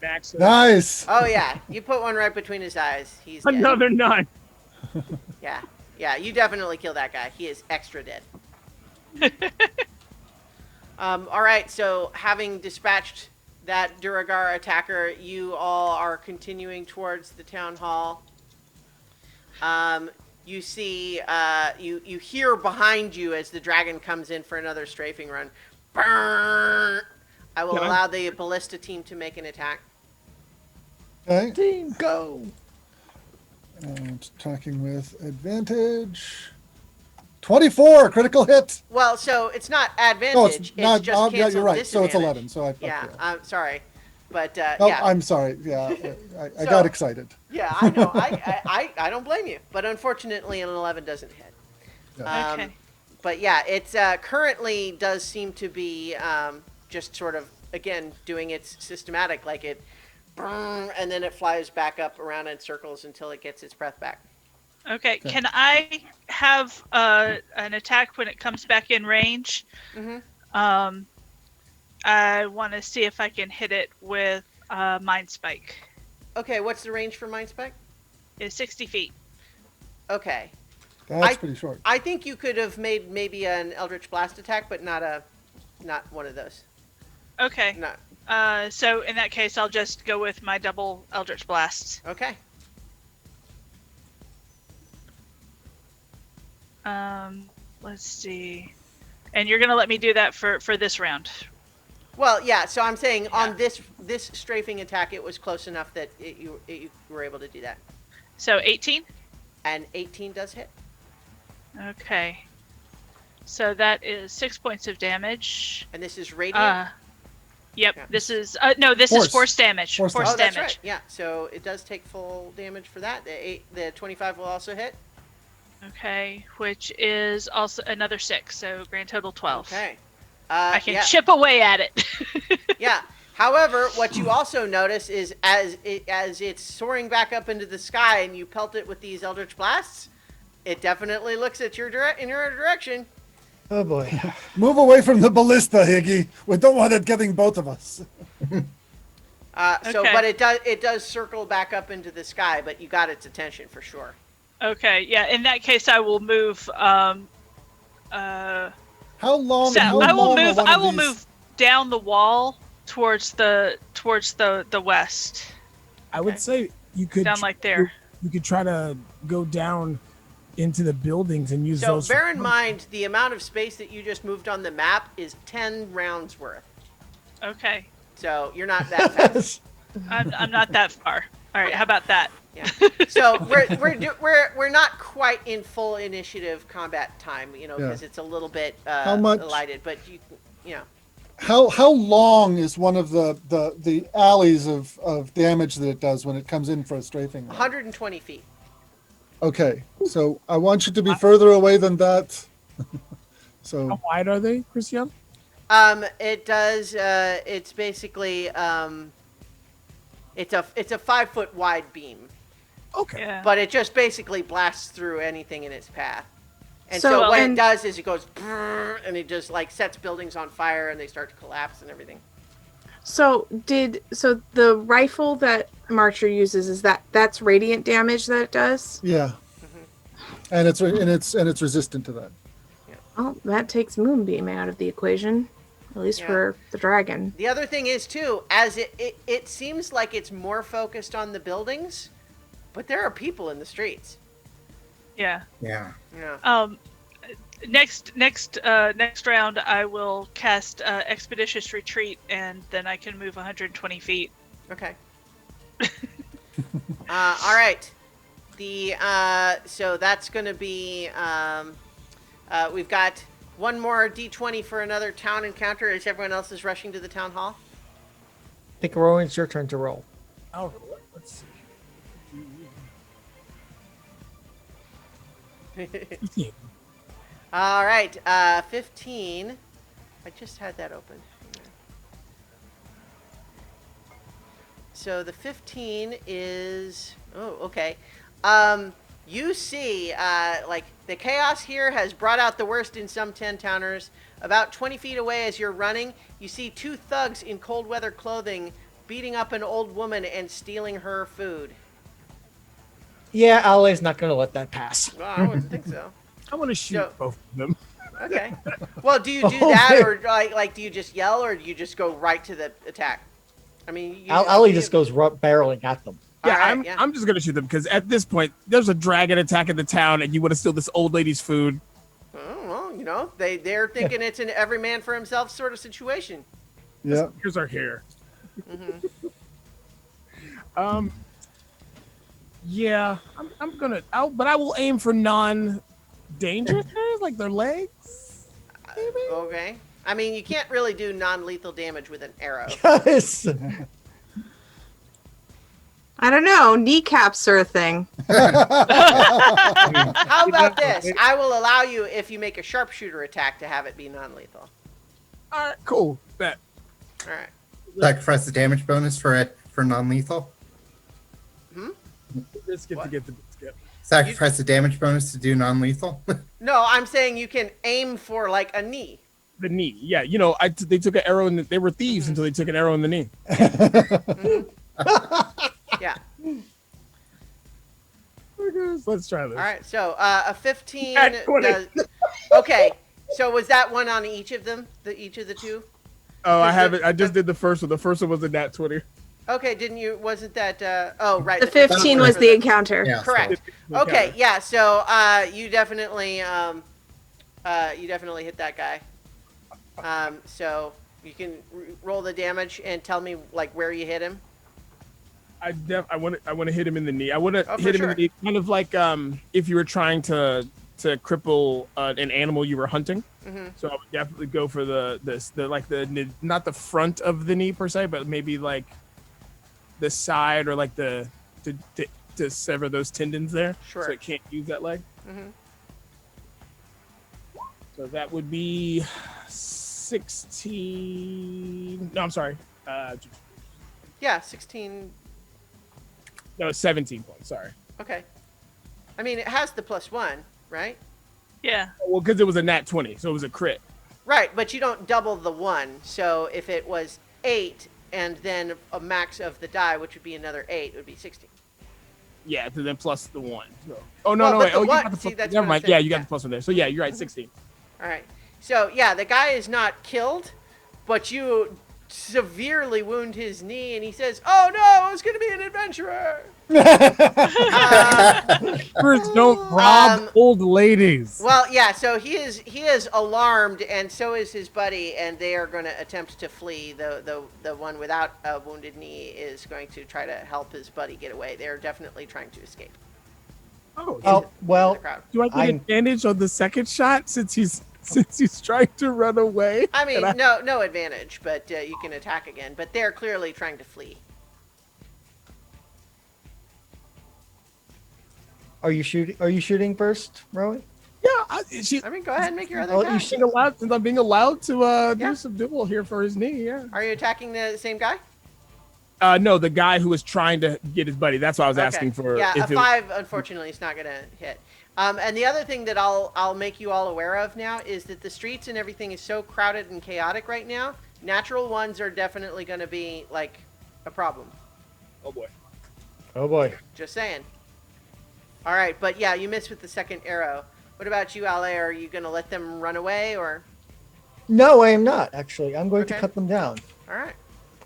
Max. Nice. Oh yeah, you put one right between his eyes. He's dead. Another 9. Yeah, yeah, you definitely kill that guy. He is extra dead. All right, so having dispatched that Duragar attacker, you all are continuing towards the town hall. You see, you hear behind you as the dragon comes in for another strafing run. Brrr! I will allow the ballista team to make an attack. Okay. Team, go! And attacking with advantage. 24 critical hit. Well, so it's not advantage. No, it's not. just Yeah, cancel you're right. So it's disadvantage. 11. So I. Yeah, Okay. I'm sorry, but Oh, yeah. I'm sorry. Yeah, I So- got excited. Yeah, I know. I don't blame you. But unfortunately, an 11 doesn't hit. Okay. But yeah, it's currently does seem to be just sort of, again, doing its systematic, like it, and then it flies back up around in circles until it gets its breath back. Okay. Can I have an attack when it comes back in range? Mm-hmm. I want to see if I can hit it with Mind Spike. Okay, what's the range for Mind Spike? It's 60 feet. Okay. That's pretty short. I think you could have made maybe an Eldritch Blast attack, but not one of those. Okay. No. So in that case, I'll just go with my double Eldritch Blasts. Okay. Let's see. And you're gonna let me do that for this round. Well, yeah. So I'm saying on this strafing attack, it was close enough that you were able to do that. So 18. And 18 does hit. Okay. So that is 6 points of damage. And this is radiant. Yep. Yeah. This is no. This Force. is force damage. Force Oh, damage. that's right. Yeah. So it does take full damage for that. The 25 will also hit. Okay, which is also another 6, so grand total 12. Okay. I can yeah. chip away at it. Yeah. However, what you also notice is as it's soaring back up into the sky and you pelt it with these Eldritch Blasts, it definitely looks at in your direction. Oh boy. Move away from the ballista, Higgy. We don't want it getting both of us. So, Okay. but it does circle back up into the sky, but you got its attention for sure. Okay, yeah. In that case, I will move. How long? So how I will long are move. one I of will these- move down the wall towards the west, I would say you could down like there. You could try to go down into the buildings and use So those. bear in mind the amount of space that you just moved on the map is 10 rounds worth. Okay, So you're not that fast. I'm not that far. All right, how about that? Yeah. So we're not quite in full initiative combat time, because it's a little bit How much- elided, but you know. How long is one of the alleys of damage that it does when it comes in for a strafing? run? 120 feet. Okay, so I want you to be further away than that. So How wide are they, Christian? It does. It's basically it's a 5 foot wide beam, Okay. Yeah. but it just basically blasts through anything in its path. And So, so, what and- it does is it goes brrr, and it just like sets buildings on fire and they start to collapse and everything. So the rifle that Marcher uses is that's radiant damage that it does? yeah, and it's resistant to that. Well, that takes Moonbeam out of the equation, at least Yeah. for the dragon. The other thing is too, as it seems like it's more focused on the buildings, but there are people in the streets. Yeah. Yeah. Yeah. Next round, I will cast Expeditious Retreat, and then I can move 120 feet. Okay. All right. So that's going to be. We've got one more D20 for another town encounter as everyone else is rushing to the town hall. I think, Rowan, it's your turn to roll. I'll roll it. Let's see. All right. 15. I just had that open. Hang on. So the 15 is. Oh, okay. You see, like, the chaos here has brought out the worst in some 10-towners. About 20 feet away as you're running, you see two thugs in cold weather clothing beating up an old woman and stealing her food. Yeah, Ali's not going to let that pass. Well, I wouldn't think so. I want to shoot So- both of them. Okay. Well, do you do that, or like do you just yell, or do you just go right to the attack? I mean, Ali just goes barreling at them. Yeah, All right, I'm just gonna shoot them because at this point there's a dragon attacking the town, and you want to steal this old lady's food. Oh, well, you know, they're thinking it's an every man for himself sort of situation. Yeah. Here's our hair. Yeah, but I will aim for non-dangerous areas like their legs. Maybe. Okay. I mean, you can't really do non-lethal damage with an arrow. Yes. I don't know. Kneecaps are a thing. How about this? I will allow you, if you make a sharpshooter attack, to have it be non-lethal. All right, cool. Bet. All right. Sacrifice the damage bonus for non-lethal. Biscuit What? to get the biscuit. Sacrifice the damage bonus to do non-lethal. No, I'm saying you can aim for like a knee. The knee. Yeah, you know, they took an arrow they were thieves until they took an arrow in the knee. Yeah. Let's try this. All right. So a 15 At 20. does. Okay. So was that one on each of them? Each of the two? Oh, I Is have it- it. I just did the first one. The first one was a nat 20. Okay. Didn't you? Wasn't that? Oh, right. The 15 was the encounter. Yeah. Correct. So, Okay. Yeah. So you definitely hit that guy. So you can roll the damage and tell me like where you hit him. I want to hit him in the knee. I want to Oh, for hit him sure. in the knee, kind of like if you were trying to cripple an animal you were hunting. Mm-hmm. So I would definitely go for the not the front of the knee per se, but maybe like the side or like to sever those tendons there, Sure. so it can't use that leg. Mhm. So that would be 16. No, I'm sorry. Yeah. 16. No, 17 points. Sorry. Okay. I mean, it has the +1, right? Yeah. Well, because it was a nat 20, so it was a crit. Right, but you don't double the 1. So if it was 8 and then a max of the die, which would be another 8, it would be 16. Yeah, so then plus the 1. So. Oh no, Well, no, but wait. the Oh, you one- got the see, plus. that's Never what I'm mind. saying, Yeah, you got yeah. the plus 1 there. So yeah, you're right. 16. All right. So yeah, the guy is not killed, but you severely wound his knee, and he says, "Oh no, it's going to be an adventurer." First, don't rob old ladies. Well, yeah. So he is alarmed, and so is his buddy, and they are going to attempt to flee. The one without a wounded knee is going to try to help his buddy get away. They are definitely trying to escape. Oh, Oh, well, The crowd. do I get I'm- advantage on the second shot since he's trying to run away? I mean, And no advantage, but you can attack again. But they're clearly trying to flee. Are you shooting first, Rowan? Yeah, I mean, go ahead and make your other Oh, attack. since I'm being allowed to Yeah. do subdual here for his knee. Yeah. Are you attacking the same guy? No, the guy who was trying to get his buddy. That's why I was asking for. Yeah, if a 5 unfortunately is not gonna hit. And the other thing that I'll make you all aware of now is that the streets and everything is so crowded and chaotic right now. Natural ones are definitely going to be like a problem. Oh boy. Oh boy. Just saying. All right, but yeah, you missed with the second arrow. What about you, Ale? Are you going to let them run away or? No, I am not actually. I'm going to Okay. cut them down, All right.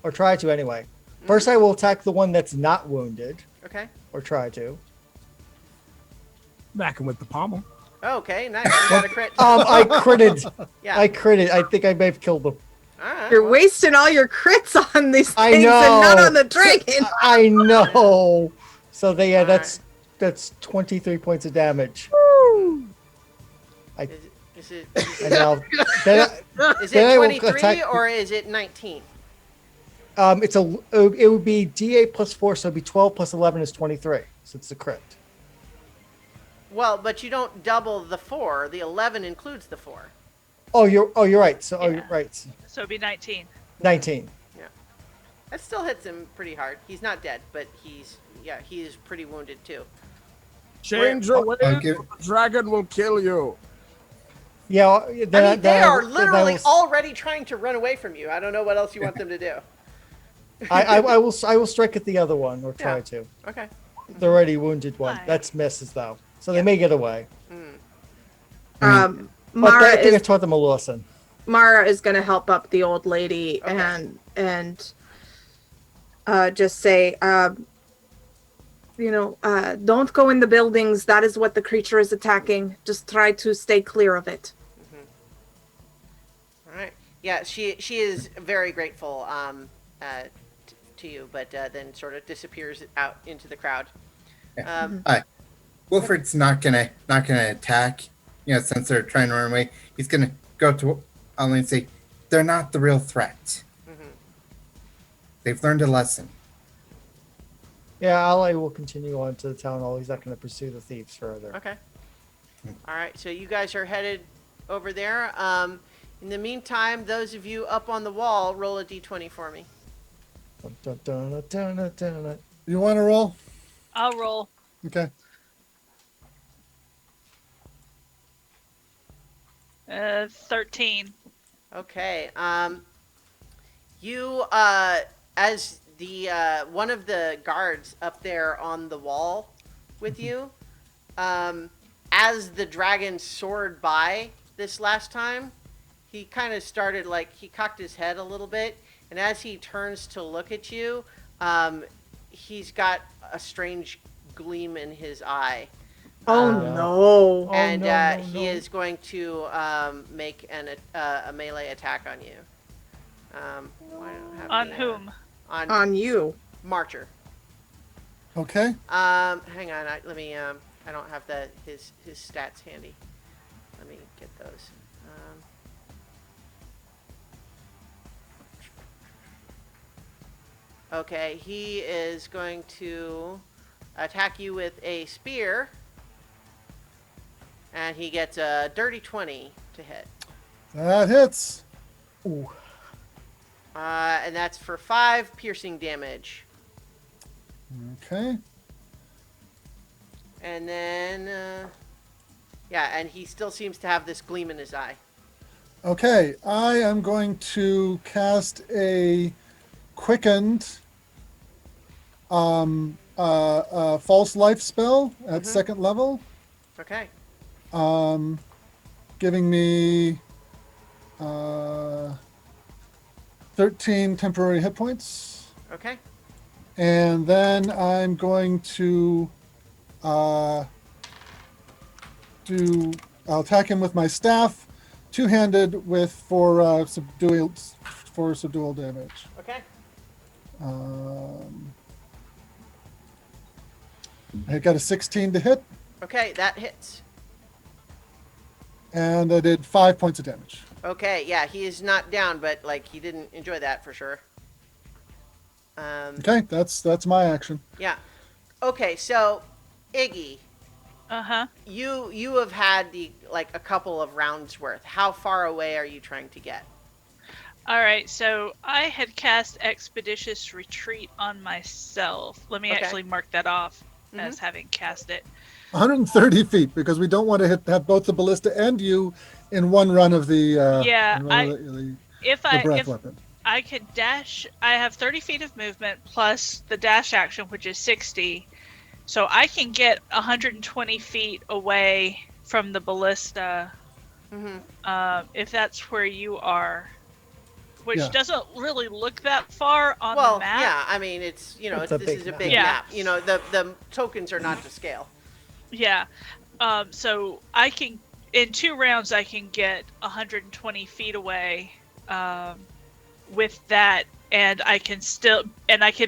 or try to anyway. First, I will attack the one that's not wounded, Okay. or try to. Back him with the pommel. Okay, nice. You got a crit. I critted. Yeah. I critted. I think I may have killed them. All right. You're well, wasting all your crits on these I things know. and not on the dragon. I know. So they, All that's 23 points of damage. Is it And now, then, is then it I will 23 attack- or is it 19? it would be D8 plus 4, so it'd be 12 plus 11 is 23. So it's a crit. Well, but you don't double the 4. The 11 includes the 4. Oh, you're right. So Yeah. you're right. So it'd be 19. 19. That still hits him pretty hard. He's not dead, but he is pretty wounded too. Change your ways, Okay. or the dragon will kill you. Yeah. They are literally already trying to run away from you. I don't know what else you want them to do. I will strike at the other one, or try Yeah. to. Okay. The already wounded one. Fine. That's misses though, so they may get away. But I Mara think I is taught them a lesson. going to help up the old lady Okay. and just say, don't go in the buildings. That is what the creature is attacking. Just try to stay clear of it. All right. Yeah, she is very grateful to you, but then sort of disappears out into the crowd. Wilfred's not gonna attack. You know, since they're trying to run away, he's gonna go to Ollie and say, "They're not the real threat. They've learned a lesson." Yeah, Ali will continue on to the town hall. He's not going to pursue the thieves further. Okay. All right. So you guys are headed over there. In the meantime, those of you up on the wall, roll a d20 for me. Dun, dun, dun, dun, dun, dun, dun. You want to roll? I'll roll. Okay. 13. Okay. You as the one of the guards up there on the wall with you, as the dragon soared by this last time, he kind of started he cocked his head a little bit, and as he turns to look at you, he's got a strange gleam in his eye. Oh no! And no, he no. is going to make a melee attack on you. Why don't I have On the, whom? On you. Marcher. Okay. Hang on. Let me. I don't have his stats handy. Let me get those. Okay, he is going to attack you with a spear, and he gets a dirty 20 to hit. That hits. Ooh. And that's for 5 piercing damage. Okay. And then, and he still seems to have this gleam in his eye. Okay. I am going to cast a quickened false life spell at second level, Okay. giving me 13 temporary hit points. Okay. And then I'm going to I'll attack him with my staff, two-handed for subdual damage. Okay. I got a 16 to hit, Okay, that hits. and I did 5 points of damage. Okay, yeah, he is not down, but he didn't enjoy that for sure. Okay, that's my action. Yeah. Okay, so Iggy, You have had a couple of rounds worth. How far away are you trying to get? All right, so I had cast Expeditious Retreat on myself. Let me actually mark that off as having cast it. 130 feet, because we don't want to have both the ballista and you in one run of the breath weapon. I could dash. I have 30 feet of movement plus the dash action, which is 60. So I can get 120 feet away from the ballista, if that's where you are. Which doesn't really look that far on the map. Well, yeah, I mean, this is a big map. You know, the tokens are not to scale. Yeah. So I can, in 2 rounds, I can get 120 feet away with that, and I can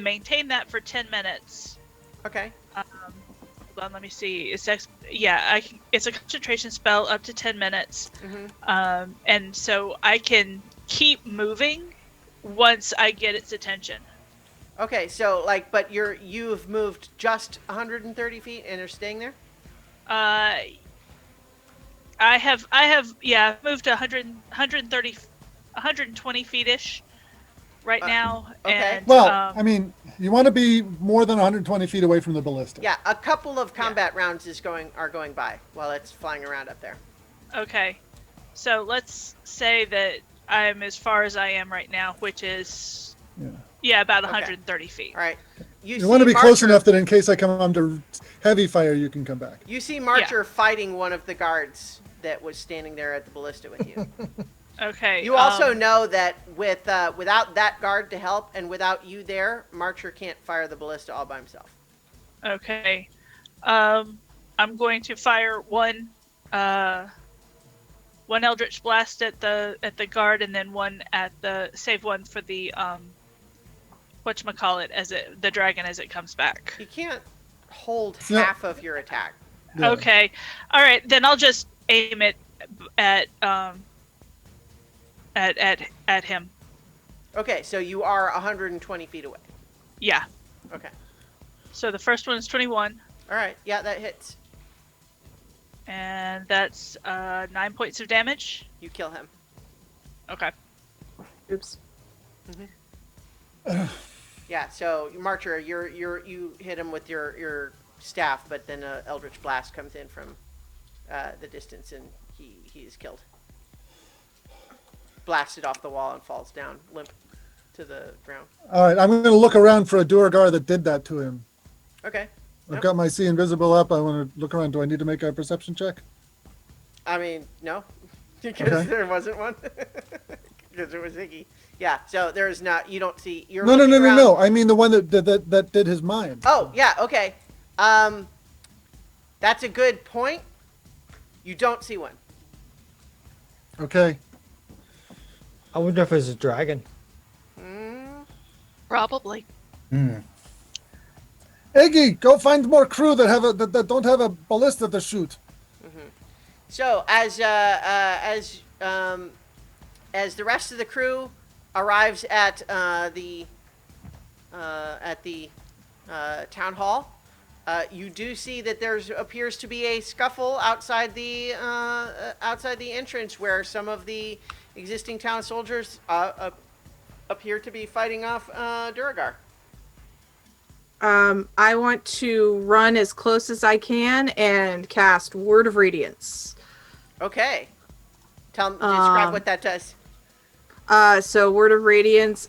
maintain that for 10 minutes. Okay. Hold on, let me see. It's a concentration spell up to 10 minutes. And so I can keep moving once I get its attention. Okay, so but you've moved just 130 feet and are staying there? I have moved 120 feet-ish right now. Okay. And, Well, I mean, you want to be more than 120 feet away from the ballista. Yeah, a couple of combat rounds are going by while it's flying around up there. Okay. So let's say that I'm as far as I am right now, which is about 130 feet. All right. You want to be close enough that in case I come under heavy fire, you can come back. You see Marcher fighting one of the guards that was standing there at the ballista with you. Okay. You also know that without that guard to help and without you there, Marcher can't fire the ballista all by himself. Okay. I'm going to fire one Eldritch Blast at the guard, and then save one for the whatchamacallit, the dragon as it comes back. You can't hold half of your attack. Yeah. Okay. All right, then I'll just aim it at him. Okay, so you are 120 feet away. Yeah. Okay. So the first one is 21. All right. Yeah, that hits. And that's 9 points of damage. You kill him. Okay. Oops. Yeah. So Marcher, you hit him with your staff, but then an Eldritch Blast comes in from the distance, and he is killed. Blasted off the wall and falls down limp to the ground. All right, I'm going to look around for a Duergar that did that to him. Okay. I've got my See Invisible up. I want to look around. Do I need to make a perception check? I mean, no, because there wasn't one. Because it was Iggy. Yeah. So there's not. You don't see. You're No. I mean the one that did his mind. Oh yeah. Okay. That's a good point. You don't see one. Okay. I wonder if it's a dragon. Probably. Iggy, go find more crew that don't have a ballista to shoot. So as the rest of the crew arrives at the town hall, you do see that there appears to be a scuffle outside the entrance, where some of the existing town soldiers appear to be fighting off Duergar. I want to run as close as I can and cast Word of Radiance. Okay. Describe what that does. So Word of Radiance,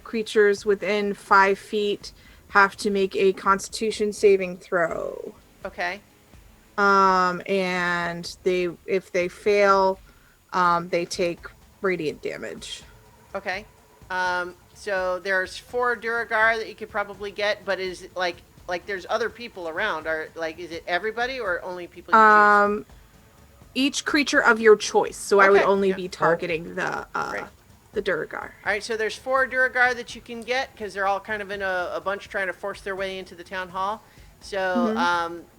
creatures within 5 feet have to make a Constitution saving throw. Okay. And if they fail, they take radiant damage. Okay. So there's 4 Duergar that you could probably get, but is it like there's other people around? Is it everybody or only people you choose? Each creature of your choice. So I would only be targeting the Duergar. All right, so there's 4 Duergar that you can get because they're all kind of in a bunch trying to force their way into the town hall. So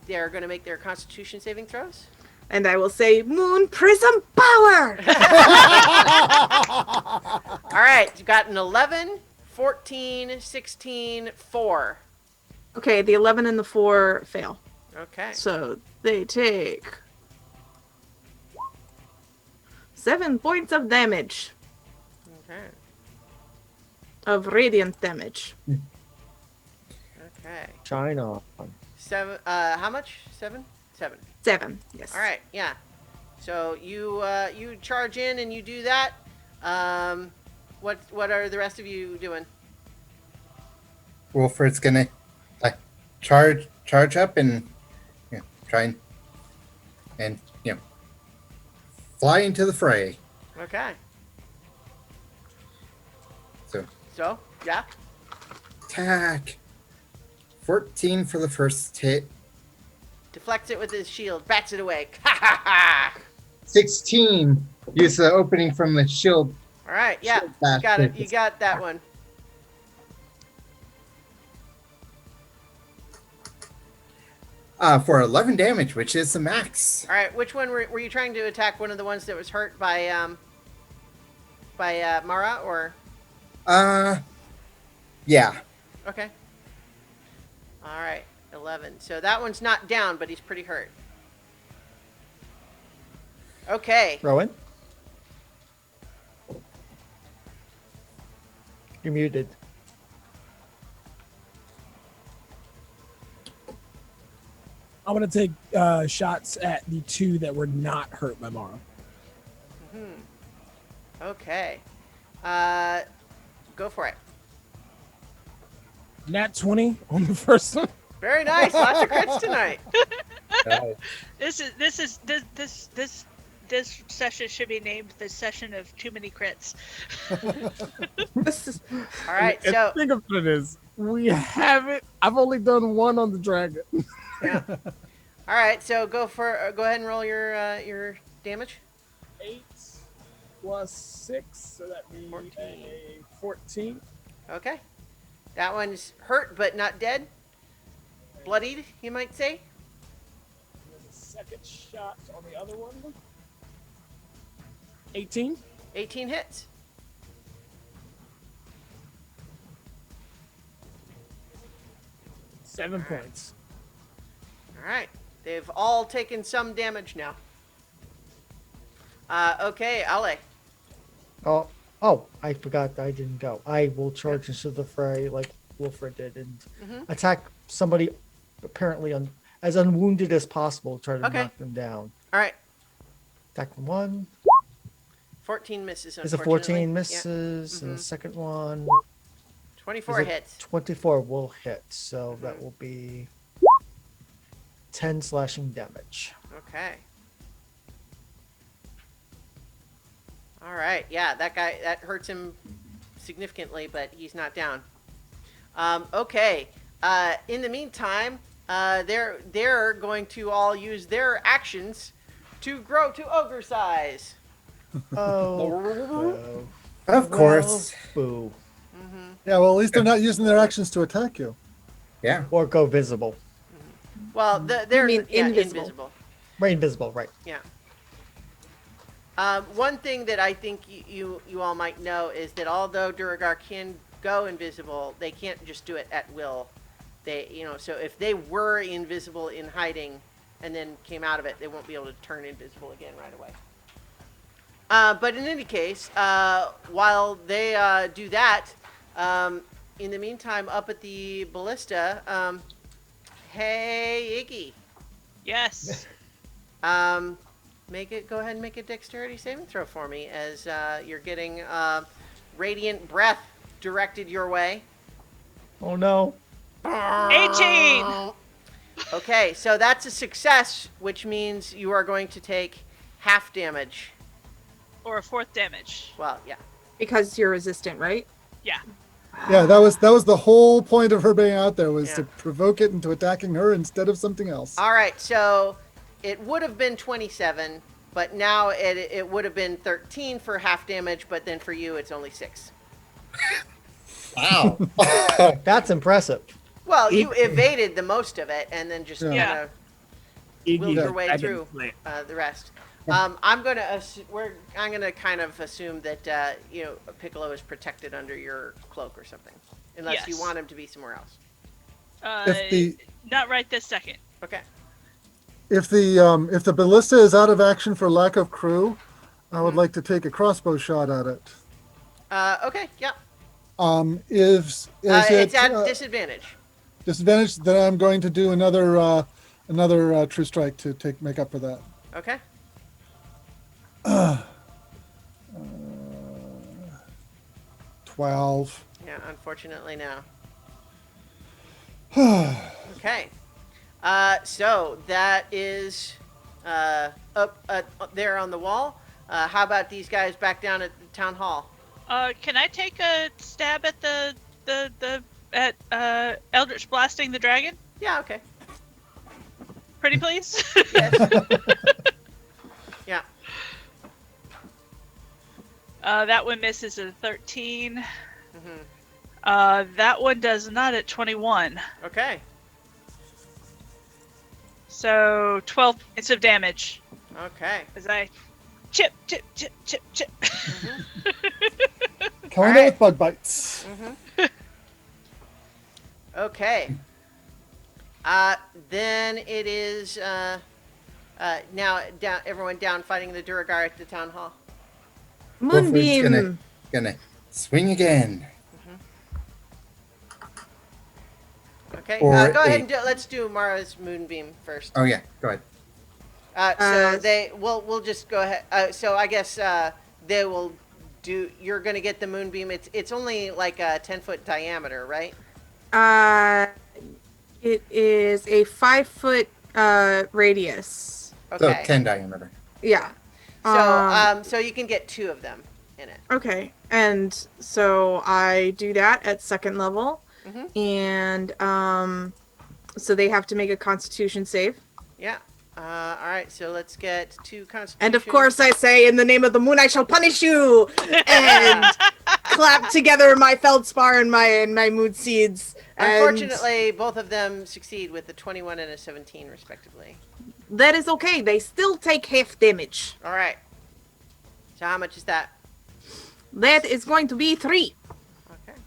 they're going to make their Constitution saving throws. And I will say, Moon Prism Power! All right, you've got an 11, 14, 16, 4. Okay, the 11 and the 4 fail. Okay. So they take 7 points of damage, Okay. of radiant damage. Okay. Shine on. 7. How much? 7. 7. 7, yes. All right. Yeah. So you charge in and you do that. What are the rest of you doing? Wolford's gonna like charge up and try and fly into the fray. Okay. So Yeah. attack. 14 for the first hit. Deflects it with his shield. Bats it away. Ha ha ha. 16. Use the opening from the shield. All right. Yeah. Shield You got it. back. You got that one. For 11 damage, which is the max. All right. Which one were you trying to attack? One of the ones that was hurt by Mara, or? Yeah. Okay. All right. 11. So that one's not down, but he's pretty hurt. Okay. Rowan? You're muted. I'm gonna take shots at the 2 that were not hurt by Mara. Okay. Go for it. Nat 20 on the first one. Very nice. Lots of crits tonight. This session should be named the session of too many crits. This is All right. And So think of what it is. We haven't. I've only done 1 on the dragon. yeah. All right. So go ahead and roll your damage. 8 plus 6, so that means 14. Okay. That one's hurt but not dead. Bloodied, you might say. There's a second shot on the other one. 18. 18 hits. 7 points. All right. They've all taken some damage now. Okay, Ale. Oh, I forgot I didn't go. I will charge into the fray like Wilfred did and attack somebody apparently as unwounded as possible, try to Okay. knock them down. All right. Attack one. 14 misses, Is a unfortunately. 14 Yeah. misses, and the second one 24 is a hits. 24 will hit, so that will be 10 slashing damage. Okay. All right. Yeah, that guy, that hurts him significantly, but he's not down. Okay. In the meantime, they're going to all use their actions to grow to ogre size. Oh, Of course. boo. Yeah, well, at least they're not using their actions to attack you. Yeah. Or go visible. Well, they're mean invisible. invisible. Right, invisible, right. Yeah. One thing that I think you all might know is that although Duragar can go invisible, they can't just do it at will. So if they were invisible in hiding and then came out of it, they won't be able to turn invisible again right away. But in any case, while they do that, in the meantime, up at the ballista, hey Iggy, Yes. go ahead and make a dexterity saving throw for me as you're getting radiant breath directed your way. Oh no. 18. Okay, so that's a success, which means you are going to take half damage. Or a 4th damage. Well, yeah. because you're resistant, right? Yeah. Yeah, that was the whole point of her being out there, was Yeah. to provoke it into attacking her instead of something else. All right, so it would have been 27, but now it would have been 13 for half damage, but then for you it's only 6. Wow. That's impressive. Well, you evaded the most of it, and then just Yeah. kind of willed your way through the rest. I'm gonna kind of assume that Piccolo is protected under your cloak or something, unless you Yes. want him to be somewhere else. If the Not right this second. Okay. If the ballista is out of action for lack of crew, I would like to take a crossbow shot at it. Okay, yeah. Is It's it at disadvantage. disadvantage? Then I'm going to do another true strike to make up for that. Okay. 12. Yeah, unfortunately, no. Okay. So that is up there on the wall. How about these guys back down at the town hall? Can I take a stab at at Eldritch blasting the dragon? Yeah, okay. Pretty please? Yes. Yeah. That one misses at a 13. Mm-hmm. That one does not at 21. Okay. So 12 points of damage Okay. as I chip. Mm-hmm. Coming Alright. out with bug bites. Mm-hmm. Okay. Then it is now down. Everyone down fighting the Duragar at the town hall. Wolfwood's Moonbeam. gonna swing again. Okay. Or Go ahead a- and let's do Mara's moonbeam first. Oh yeah, go ahead. So we'll just go ahead. So I guess they will do. You're gonna get the moonbeam. It's only like a 10-foot diameter, right? It is a 5-foot radius. So Okay. 10 diameter. Yeah. So you can get 2 of them in it. Okay, and so I do that at second level, Mhm. and so they have to make a Constitution save. Yeah. All right. So let's get 2 Constitution. And of course, I say, "In the name of the moon, I shall punish you!" and clap together my feldspar and my mood seeds. And Unfortunately, both of them succeed with a 21 and a 17, respectively. that is okay. They still take half damage. All right. So how much is that? That is going to be 3. Okay.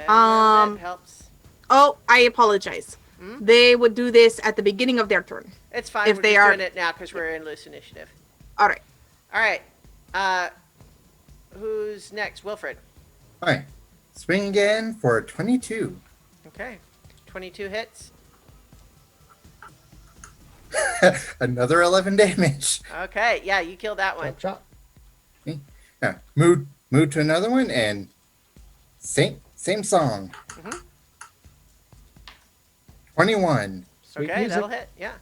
Um, That helps. Oh, I apologize. Hmm? They would do this at the beginning of their turn. It's fine. if We're they just are- doing it now because we're in loose initiative. All right. All right. Who's next? Wilfred. All right, swing again for 22. Okay. 22 hits. Another 11 damage. Okay. Yeah, you killed that one. Chop, chop. Move to another one and same song. Mhm. 21. Sweet Okay, music. that'll hit. Yeah.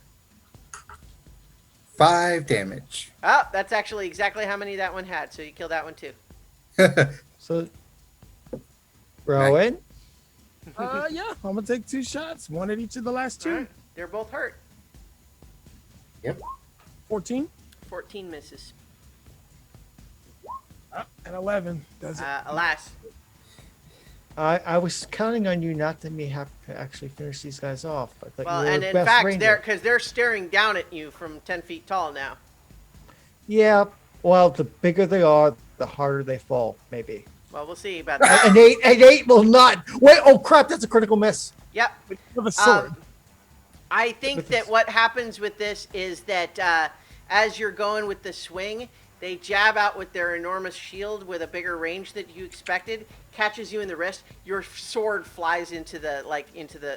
5 damage. Oh, that's actually exactly how many that one had. So you killed that one too. So, Rowan, Yeah, I'm gonna take 2 shots, one at each of the last 2. All right. They're both hurt. 14 14 misses. and 11. Does it? Alas. I was counting on you not to have to actually finish these guys off. I thought Well, you were and the in best fact, ranger. they're staring down at you from 10 feet tall now. Yeah, well, the bigger they are, the harder they fall, maybe. Well, we'll see about that. An eight will not. Wait, oh crap, that's a critical miss. Yep. With a sword. I think that what happens with this is that as you're going with the swing, they jab out with their enormous shield with a bigger range that you expected, catches you in the wrist. Your sword flies into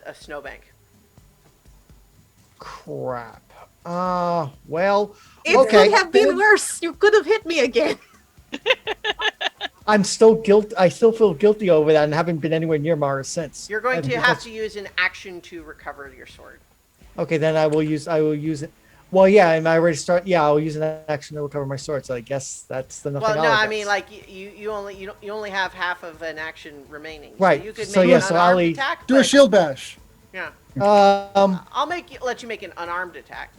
a snowbank. Crap. Well, It okay. could have been worse. You could have hit me again. I'm still guilty. I still feel guilty over that and haven't been anywhere near Mara since. You're going And to have because- to use an action to recover your sword. Okay, then I will use it. Well, yeah, and I already start. Yeah, I'll use an action to recover my sword. So I guess that's the nothing. Well, no, I'll I guess. mean like you only have half of an action remaining. Right, So you could so make yeah, an so unarmed I'll eat- attack. Do a but- shield bash. Yeah. All Let you make an unarmed attack.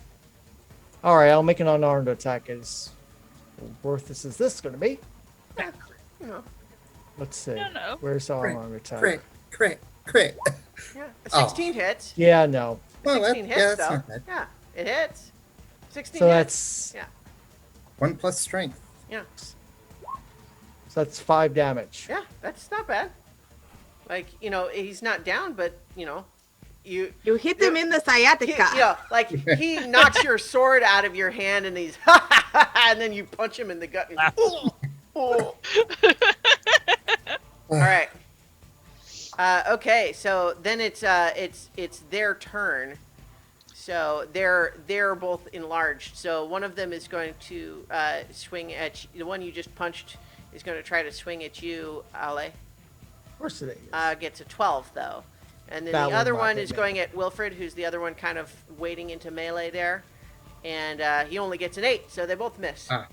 right, I'll make an unarmed attack. As worthless as this going to be? You know. Let's see. No. Where's our unarmed attack? Crit. Yeah. A Oh. 16 hits. Yeah, no. Well, 16 hits that's though. not bad. Yeah, it hits. 16 So hits. that's Yeah. 1 plus strength. Yeah. so that's 5 damage. Yeah, that's not bad. Like, he's not down, but, you hit him in the sciatica. like he knocks your sword out of your hand and he's and then you punch him in the gut. And he's like, oh. All right. Okay, so then it's their turn. So they're both enlarged. So one of them is going to swing at the one you just punched is going to try to swing at you, Ale. Of course it is. Gets a 12 though, and then That the other will not one hit is me. going at Wilfred, who's the other one kind of wading into melee there, and he only gets an 8, so they both miss. All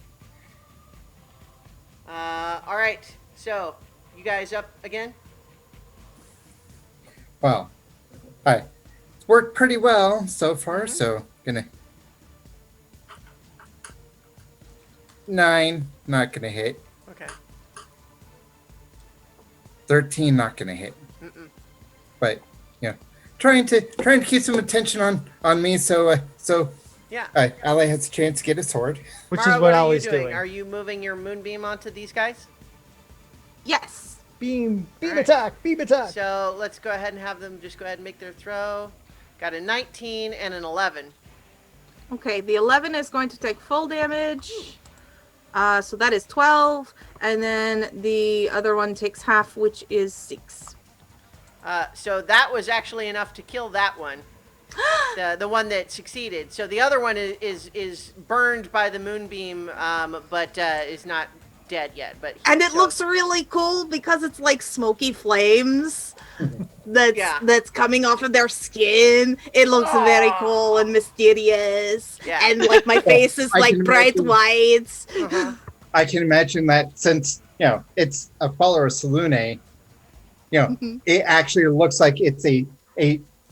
right, so you guys up again? Well, hi. It's worked pretty well so far, so gonna 9, not gonna hit. Okay. 13, not gonna hit. But trying to keep some attention on me, so Yeah. Ali has a chance to get a sword. Which Mara, is what are you Ollie's doing. Are you moving your moonbeam onto these guys? Yes. Beam Alright. attack, beam attack. So let's go ahead and have them just go ahead and make their throw. Got a 19 and an 11. Okay, the 11 is going to take full damage. So that is 12. And then the other one takes half, which is 6. So that was actually enough to kill that one. The one that succeeded. So the other one is burned by the moonbeam, but is not dead yet. And it looks really cool because it's like smoky flames that's coming off of their skin. It looks very cool and mysterious. Yeah. And like my face is I like can bright imagine. white. I can imagine that since it's a follower of Salune, it actually looks like it's a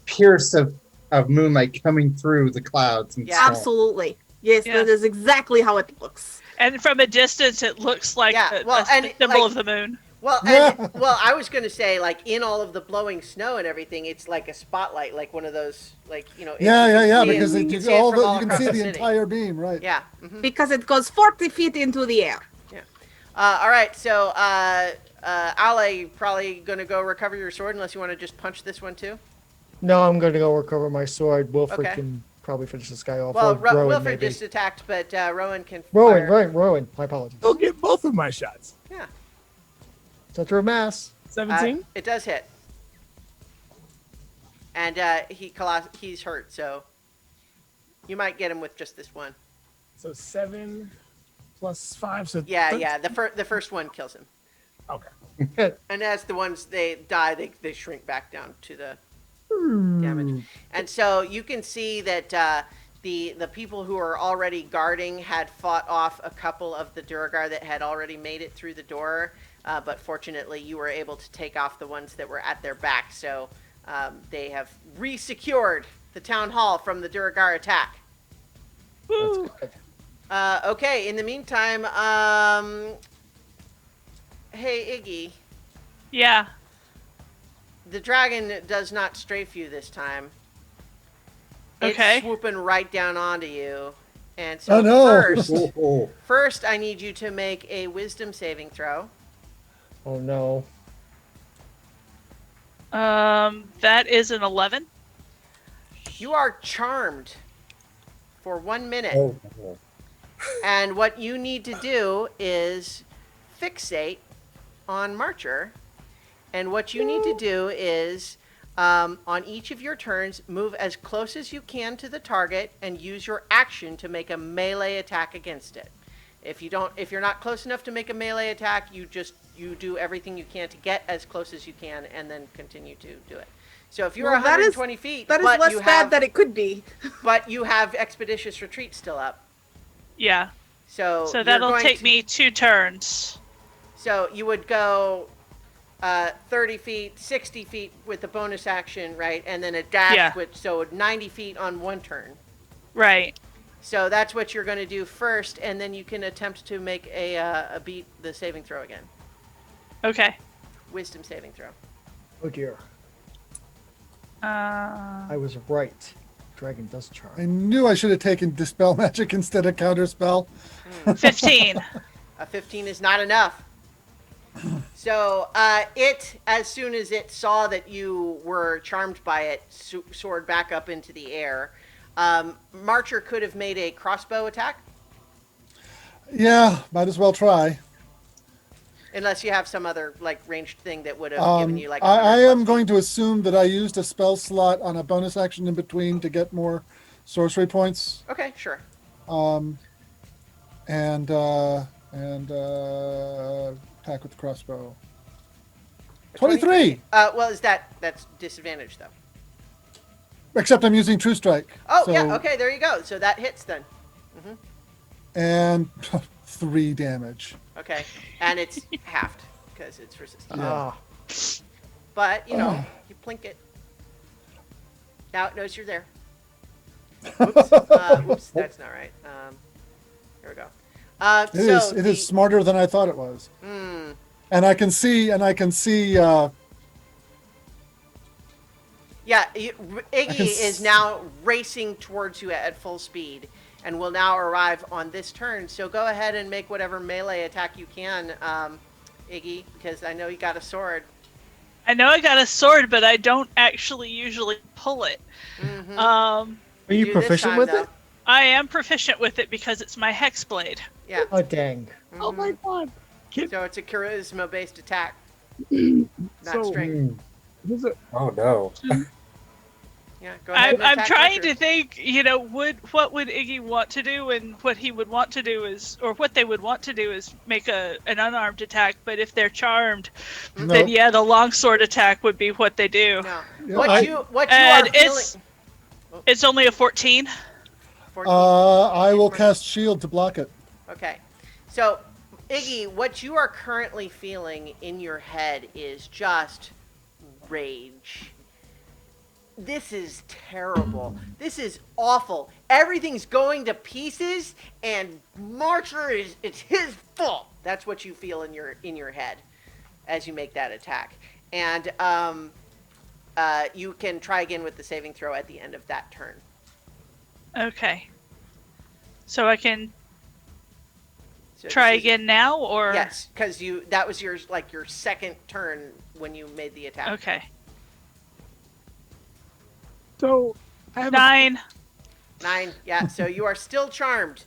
pierce of moonlight coming through the clouds. And Yeah. storm. Absolutely. Yes, Yeah. that is exactly how it looks. And from a distance, it looks like Yeah, well, a and, symbol like- of the moon. Well, I was going to say, like, in all of the blowing snow and everything, it's like a spotlight, like one of those, like, Yeah, you because can you see it from all can across see the city. entire beam, right? Yeah. Because it goes 40 feet into the air. All right, so Ale, probably going to go recover your sword unless you want to just punch this one too. No, I'm going to go recover my sword. Wilfred Okay. can probably finish this guy off. Well, or Rowan, Wilfred maybe. just attacked, but Rowan can fire. Rowan. My apologies. Go get both of my shots. Yeah. Center of mass. 17. It does hit. And he's hurt, so you might get him with just this one. So 7 plus 5. So Yeah, 13. yeah. The first one kills him. Okay. And as the ones they die, they shrink back down to the damage. And so you can see that the people who are already guarding had fought off a couple of the Duragar that had already made it through the door. But fortunately, you were able to take off the ones that were at their back. So they have re-secured the town hall from the Duragar attack. Woo! Okay, in the meantime, hey, Iggy. Yeah. The dragon does not strafe you this time. Okay. It's swooping right down onto you. And so Oh, no. first, I need you to make a wisdom saving throw. Oh no. That is an 11. You are charmed for 1 minute. Oh. And what you need to do is fixate on Marcher. And what you need to do is, on each of your turns, move as close as you can to the target and use your action to make a melee attack against it. If you're not close enough to make a melee attack, you do everything you can to get as close as you can and then continue to do it. So if you're Well, that is- 120 feet, That is but less you bad have, than it could be. but you have Expeditious Retreat still up. Yeah. So So you're that'll going take to- me 2 turns. So you would go 30 feet, 60 feet with the bonus action, right? And then a dash, Yeah. so 90 feet on one turn. Right. So that's what you're going to do first, and then you can attempt to make a beat the saving throw again. Okay. Wisdom saving throw. Oh dear. Uh, I was right. Dragon does charm. I knew I should have taken Dispel Magic instead of Counterspell. 15. A 15 is not enough. So it, as soon as it saw that you were charmed by it, soared back up into the air. Marcher could have made a crossbow attack. Yeah, might as well try. Unless you have some other like ranged thing that would have given you like. I am going to assume that I used a spell slot on a bonus action in between to get more sorcery points. Okay, sure. And attack with the crossbow. 23. Well, that's disadvantage though. Except I'm using True Strike. Oh yeah, okay, there you go. So that hits then. And 3 damage. Okay, and it's halved because it's resistant. Ah. But you plink it. Now it knows you're there. Oops, that's not right. Here we go. It is smarter than I thought it was. And I can see. Yeah, Iggy is now racing towards you at full speed, and will now arrive on this turn. So go ahead and make whatever melee attack you can, Iggy, because I know you got a sword. I know I got a sword, but I don't actually usually pull it. Are you proficient with it? I am proficient with it because it's my hex blade. Yeah. Oh dang! Oh my god! So it's a charisma-based attack, not strength. Oh no. Yeah, go ahead. I'm trying to think. What would Iggy want to do, and what he would want to do is, or what they would want to do is make an unarmed attack. But if they're charmed, then yeah, the longsword attack would be what they do. No. Yeah, What you are feeling? It's only a 14. 14. I will cast shield to block it. Okay. So, Iggy, what you are currently feeling in your head is just rage. This is terrible. This is awful. Everything's going to pieces, and Marcher it's his fault. That's what you feel in your head as you make that attack. And you can try again with the saving throw at the end of that turn. Okay. So I can try again now, or yes, because that was your second turn when you made the attack. Okay. So I have 9. 9. Yeah. So you are still charmed,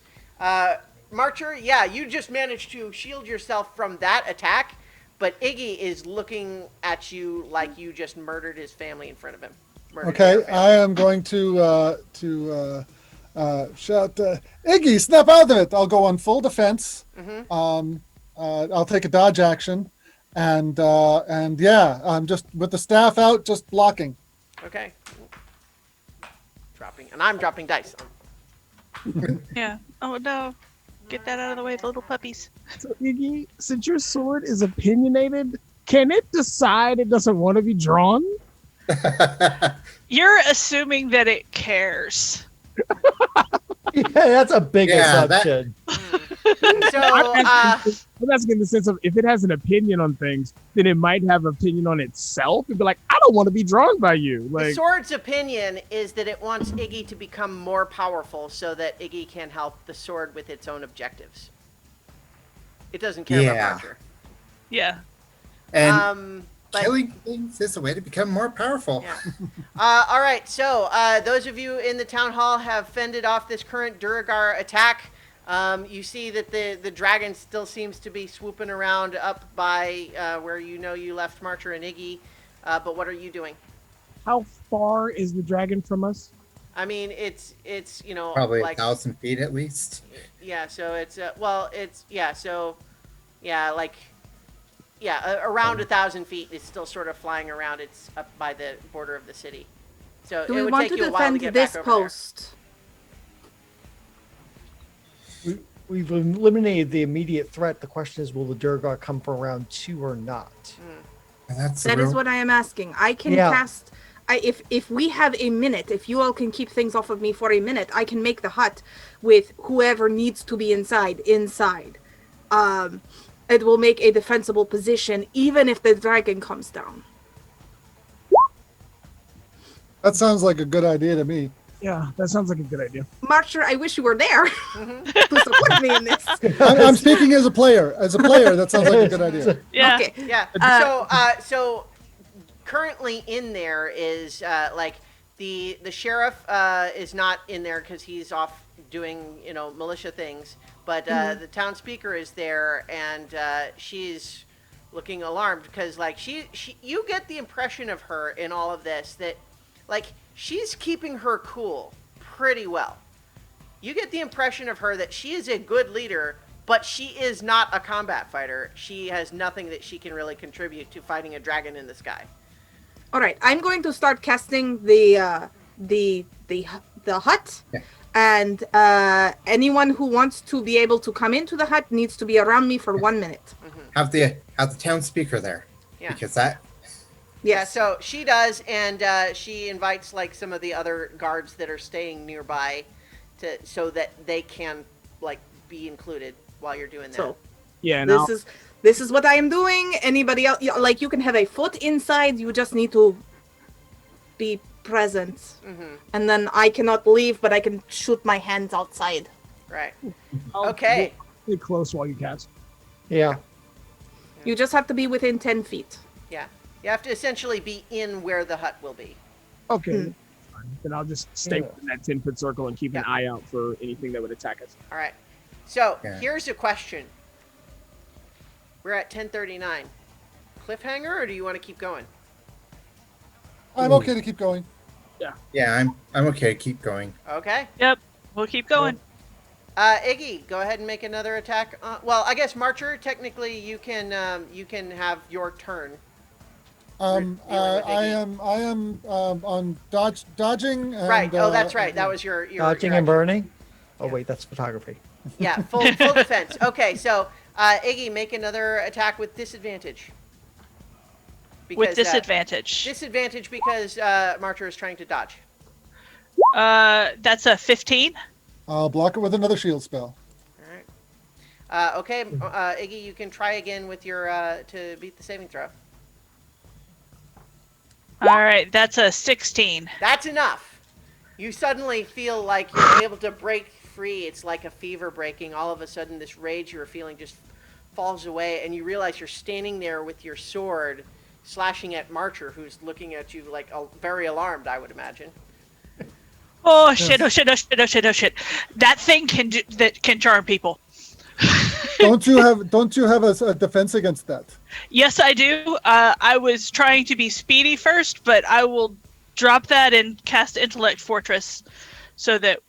Marcher. Yeah, you just managed to shield yourself from that attack, but Iggy is looking at you like you just murdered his family in front of him. Okay, I am going to shout, Iggy, snap out of it. I'll go on full defense. I'll take a dodge action, and yeah, I'm just with the staff out, just blocking. Okay. I'm dropping dice. Yeah. Oh no. Get that out of the way, the little puppies. So, Iggy, since your sword is opinionated, can it decide it doesn't want to be drawn? You're assuming that it cares. Yeah, that's a big assumption. So, I'm asking in the sense of if it has an opinion on things, then it might have an opinion on itself. It'd be like, I don't want to be drawn by you. The sword's opinion is that it wants Iggy to become more powerful so that Iggy can help the sword with its own objectives. It doesn't care about Roger. Yeah. And killing things is a way to become more powerful. Yeah. All right, so those of you in the town hall have fended off this current Duragar attack. You see that the dragon still seems to be swooping around up by where you left Marcher and Iggy. But what are you doing? How far is the dragon from us? I mean, it's Probably like 1,000 feet at least. Yeah, so it's around 1,000 feet. It's still sort of flying around. It's up by the border of the city. So Do it we would want take to you a while to defend get this back over post? We've eliminated the immediate threat. The question is, will the Durgar come for round 2 or not? That is what I am asking. I can cast. If we have a minute, if you all can keep things off of me for a minute, I can make the hut with whoever needs to be inside. It will make a defensible position, even if the dragon comes down. That sounds like a good idea to me. Yeah, that sounds like a good idea. Marcher, I wish you were there to support me in this. I'm speaking as a player. As a player, that sounds like a good idea. Yeah. Okay. Yeah. So currently in there is like the sheriff is not in there because he's off doing militia things, but the town speaker is there, and she's looking alarmed because like she you get the impression of her in all of this that like she's keeping her cool pretty well. You get the impression of her that she is a good leader, but she is not a combat fighter. She has nothing that she can really contribute to fighting a dragon in the sky. All right, I'm going to start casting the hut, and anyone who wants to be able to come into the hut needs to be around me for 1 minute. Have the town speaker there. Yeah. Because that. Yeah, so she does, and she invites like some of the other guards that are staying nearby so that they can like be included while you're doing that. So Yeah, this is what I am doing. Anybody else, like you can have a foot inside, you just need to be present. And then I cannot leave, but I can shoot my hands outside. Right. Okay. Stay close while you cast. Yeah. You just have to be within 10 feet. Yeah. You have to essentially be in where the hut will be. Okay. Fine. Then I'll just stay within that 10-foot circle and keep an eye out for anything that would attack us. All right. So here's a question. We're at 10:39. Cliffhanger, or do you want to keep going? I'm okay to keep going. Yeah, I'm okay. Keep going. Okay. Yep. We'll keep going. Iggy, go ahead and make another attack. Well, I guess Marcher, technically you can have your turn. I am on dodging. And, right. Oh, that's right. That was your Dodging your and burning. Oh wait, that's photography. Yeah, full defense. Okay, so Iggy, make another attack with disadvantage. With disadvantage. Disadvantage because Marcher is trying to dodge. That's a 15. I'll block it with another shield spell. All right. Okay, Iggy, you can try again with your to beat the saving throw. All right, that's a 16. That's enough. You suddenly feel like you're able to break free. It's like a fever breaking. All of a sudden, this rage you were feeling just falls away, and you realize you're standing there with your sword, slashing at Marcher, who's looking at you like very alarmed, I would imagine. Oh shit! Oh shit! Oh shit! Oh shit! Oh shit! That thing can charm people. Don't you have a defense against that? Yes, I do. I was trying to be speedy first, but I will drop that and cast Intellect Fortress, so that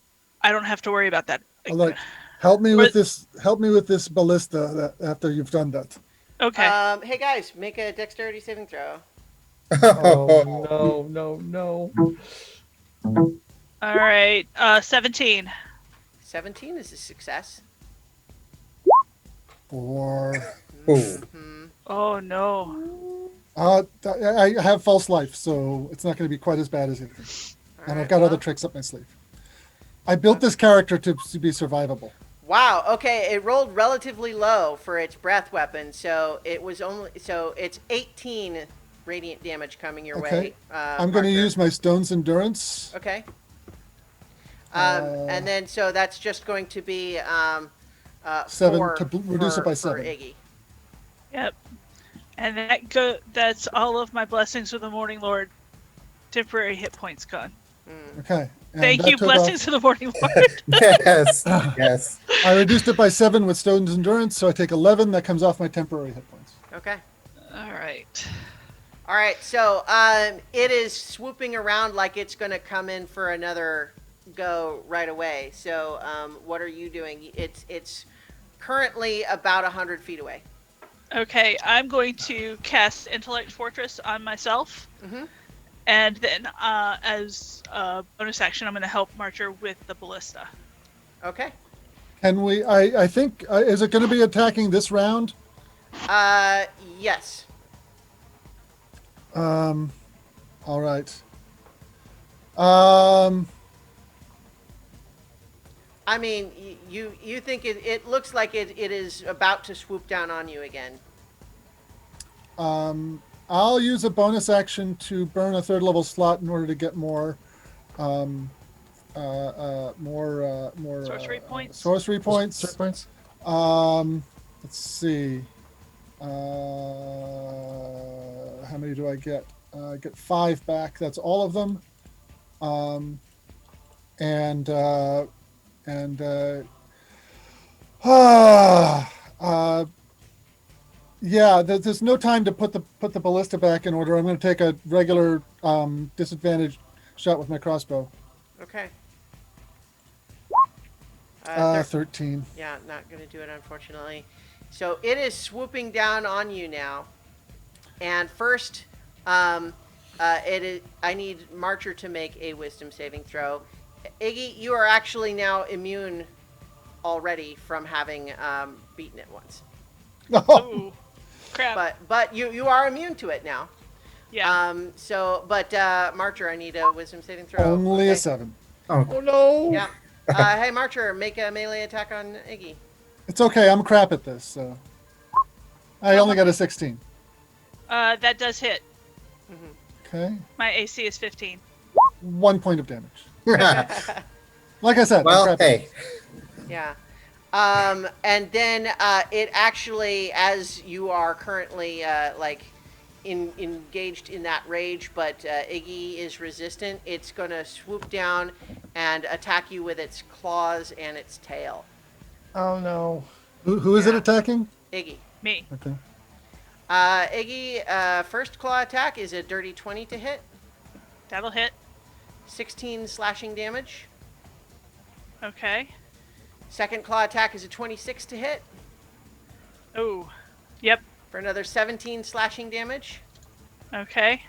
I don't have to worry about that. Like, help me with this ballista after you've done that. Okay. Hey guys, make a dexterity saving throw. Oh no. All right. 17. 17 is a success. 4. Oh no. I have false life, so it's not going to be quite as bad as it is. And I've got other tricks up my sleeve. I built this character to be survivable. Wow. Okay, it rolled relatively low for its breath weapon, so it's 18 radiant damage coming your way. I'm going to use my Stone's Endurance. Okay. And then so that's just going to be 7 4 to reduce it by 7. for Iggy. Yep. And that's all of my blessings of the Morning Lord. Temporary hit points gone. Okay. And Thank that you, took blessings of the Morning Lord. Yes. Yes. I reduced it by 7 with Stone's Endurance, so I take 11. That comes off my temporary hit points. Okay. All right. All right. So it is swooping around like it's going to come in for another go right away. So what are you doing? It's currently about 100 feet away. Okay, I'm going to cast Intellect Fortress on myself. And then as a bonus action, I'm going to help Marcher with the ballista. Okay. Can we, I think, is it going to be attacking this round? Yes. All right. I mean, you think it looks like it is about to swoop down on you again. I'll use a bonus action to burn a 3rd level slot in order to get more more Sorcery points? Sorcery points. Sorcery points. Let's see. How many do I get? I get 5 back. That's all of them. And yeah, there's no time to put the ballista back in order. I'm going to take a regular disadvantage shot with my crossbow. Okay. 13. Yeah, not going to do it, unfortunately. So it is swooping down on you now. And first, I need Marcher to make a wisdom saving throw. Iggy, you are actually now immune already from having beaten it once. Ooh, crap. But you are immune to it now. Yeah. Marcher, I need a wisdom saving throw. Only Okay. a 7. Oh no. Yeah. Hey, Marcher, make a melee attack on Iggy. It's okay. I'm crap at this, so I only got a 16. That does hit. Okay. My AC is 15. 1 point of damage. Like I said, I'm Well, crap at hey. this. Yeah. And then it actually, as you are currently engaged in that rage, but Iggy is resistant, it's going to swoop down and attack you with its claws and its tail. Oh no. Who is it Yeah. attacking? Iggy. Me. Okay. Iggy, first claw attack is a dirty 20 to hit. That'll hit. 16 slashing damage. Okay. Second claw attack is a 26 to hit. Ooh. Yep. For another 17 slashing damage. Okay.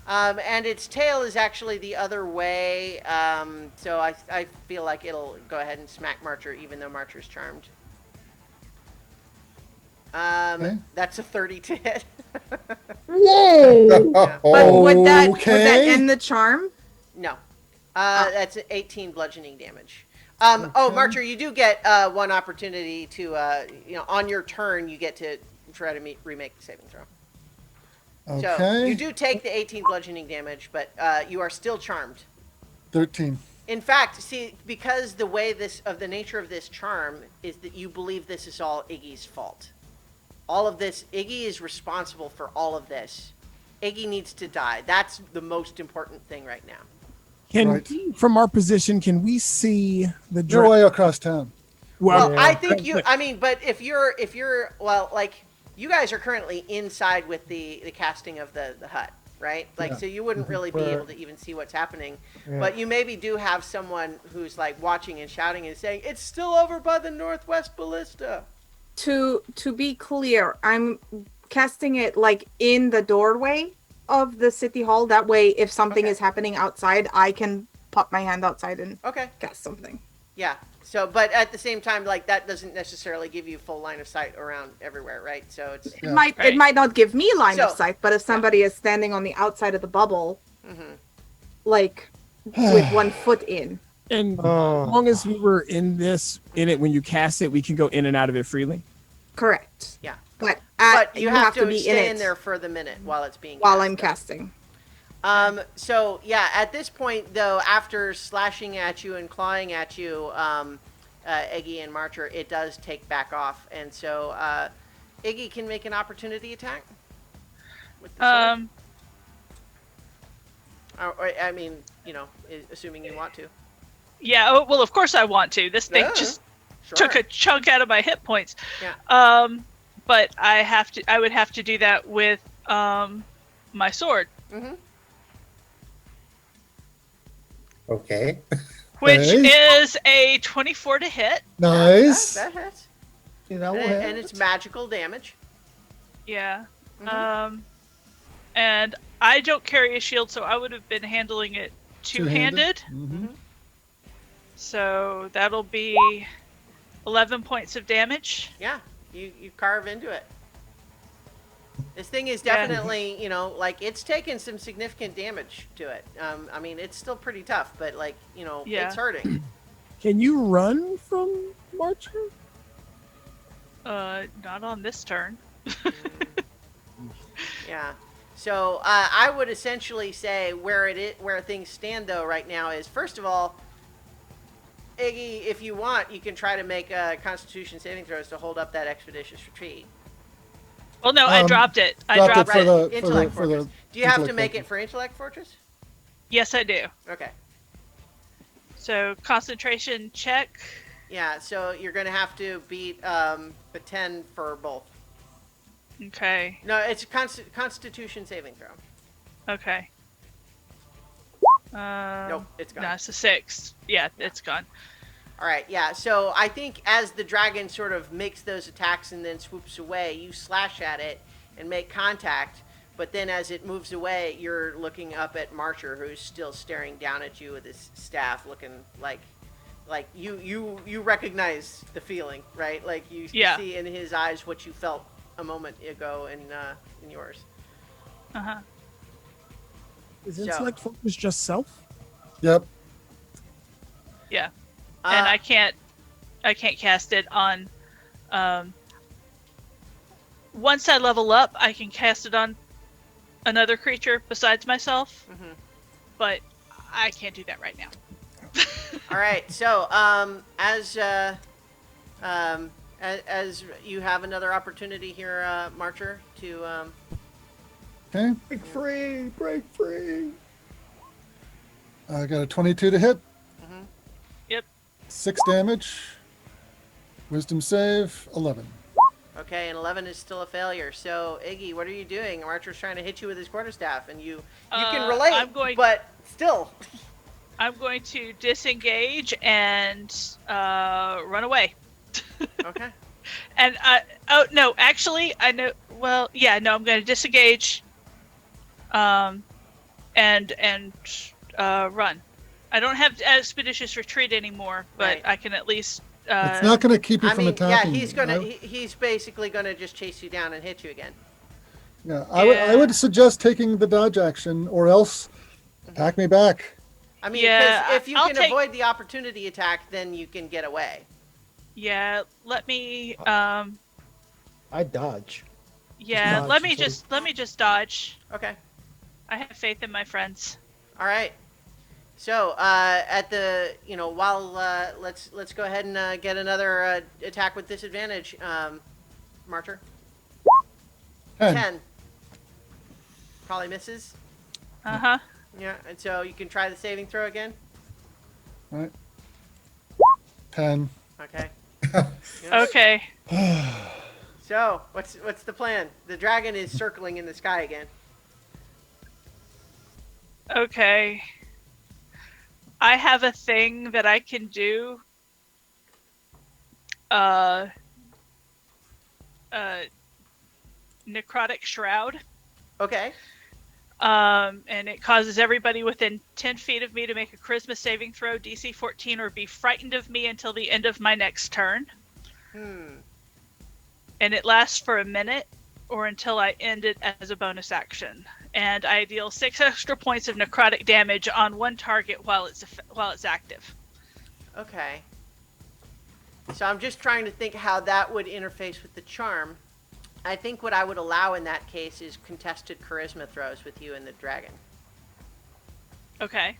And its tail is actually the other way, so I feel like it'll go ahead and smack Marcher, even though Marcher's charmed. Okay. That's a 30 to hit. Whoa! But would that Okay. end the charm? No. That's 18 bludgeoning damage. Oh, Marcher, you do get one opportunity to, on your turn, you get to try to remake the saving throw. Okay. So you do take the 18 bludgeoning damage, but you are still charmed. 13. In fact, see, because the nature of this charm is that you believe this is all Iggy's fault. All of this, Iggy is responsible for all of this. Iggy needs to die. That's the most important thing right now. Can we, from our position, can we see the You're way across town. Well, I think but if you're, you guys are currently inside with the casting of the hut, right? Like, Yeah. so you wouldn't really be able to even see what's happening. Yeah. But you maybe do have someone who's like watching and shouting and saying, "It's still over by the northwest ballista." To be clear, I'm casting it like in the doorway of the city hall. That way, if something is happening outside, I can pop my hand outside and cast something. Yeah. So, but at the same time, like, that doesn't necessarily give you full line of sight around everywhere, right? So it's It might not give me line of sight, but if somebody is standing on the outside of the bubble, like with 1 foot in. And as long as we were in it when you cast it, we can go in and out of it freely. Correct. Yeah. But you have to be stay in there for the minute while it's being while I'm casting. So yeah, at this point though, after slashing at you and clawing at you, Iggy and Marcher, it does take back off, and so Iggy can make an opportunity attack. With the sword. I mean, assuming you want to. Yeah. Well, of course I want to. This thing just took a chunk out of my hit points. Yeah. But I would have to do that with my sword. Mm-hmm. Okay. Which is a 24 to hit. Nice. That hits. And it's magical damage. Yeah. Mm-hmm. And I don't carry a shield, so I would have been handling it two-handed. Mm-hmm. So that'll be 11 points of damage. Yeah, you carve into it. This thing is definitely, it's taken some significant damage to it. I mean, it's still pretty tough, but it's hurting. Can you run from Marcher? Not on this turn. Yeah. So I would essentially say where things stand though right now is, first of all, Iggy, if you want, you can try to make Constitution saving throws to hold up that expeditious retreat. Well, no, I dropped it. I dropped for it. the Intellect for Fortress. the. Do you have to Intellect make it Fortress. for Intellect Fortress? Yes, I do. Okay. So concentration check. Yeah, so you're going to have to beat the 10 for both. Okay. No, it's a Constitution saving throw. Okay. Nope, it's gone. No, it's a 6. Yeah, it's gone. All right, yeah. So I think as the dragon sort of makes those attacks and then swoops away, you slash at it and make contact. But then as it moves away, you're looking up at Marcher, who's still staring down at you with his staff, looking like you recognize the feeling, right? Like you see in his eyes what you felt a moment ago in yours. Uh-huh. Is intellect focus just self? Yep. Yeah. And I can't cast it on once I level up, I can cast it on another creature besides myself. Mm-hmm. But I can't do that right now. All right. So, as you have another opportunity here, Marcher, to Okay. Break free. I got a 22 to hit. Mm-hmm. Yep. 6 damage. Wisdom save 11. Okay, and 11 is still a failure. So, Iggy, what are you doing? Marcher's trying to hit you with his quarterstaff, and you can relate, but still. I'm going to disengage and run away. Okay. And oh no, actually, I know. Well, yeah, no, I'm going to disengage. And run. I don't have expeditious retreat anymore, but Right. I can at least. It's not going to keep you from attacking. Yeah, he's basically gonna just chase you down and hit you again. Yeah, I would suggest taking the dodge action, or else attack me back. I mean, because if you can avoid the opportunity attack, then you can get away. Yeah, let me. I dodge. Yeah, dodge, let me sorry. just dodge. Okay. I have faith in my friends. All right. So at the while let's go ahead and get another attack with disadvantage, Marcher. 10. Probably misses. Uh-huh. Yeah, and so you can try the saving throw again. All right. 10. Okay. Okay. So what's the plan? The dragon is circling in the sky again. Okay. I have a thing that I can do. Necrotic Shroud. Okay. And it causes everybody within 10 feet of me to make a charisma saving throw, DC 14, or be frightened of me until the end of my next turn. And it lasts for a minute, or until I end it as a bonus action. And I deal 6 extra points of necrotic damage on one target while it's active. Okay. So I'm just trying to think how that would interface with the charm. I think what I would allow in that case is contested charisma throws with you and the dragon. Okay.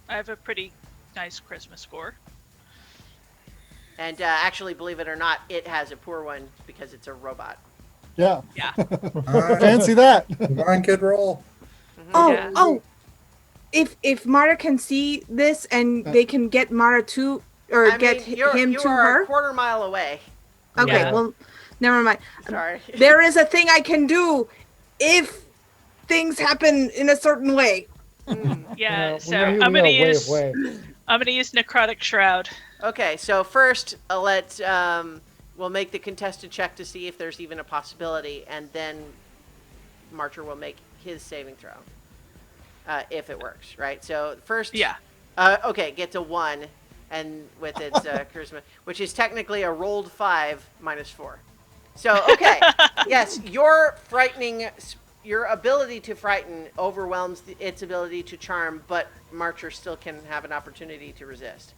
I have a pretty nice charisma score. And actually, believe it or not, it has a poor one because it's a robot. Yeah. Yeah. Fancy that. Come on, kid, roll. Oh, if Mara can see this and they can get Mara to, or I get mean, him you to are her. a quarter mile away. Okay, Yeah. well, never mind. Sorry. There is a thing I can do if things happen in a certain way. Yeah, We so know I'm gonna way use away. necrotic shroud. Okay, so first, we'll make the contested check to see if there's even a possibility, and then Marcher will make his saving throw, if it works, right? So first, Yeah. Okay, gets a 1, and with its charisma, which is technically a rolled 5 minus 4. So okay, yes, your ability to frighten overwhelms its ability to charm, but Marcher still can have an opportunity to resist.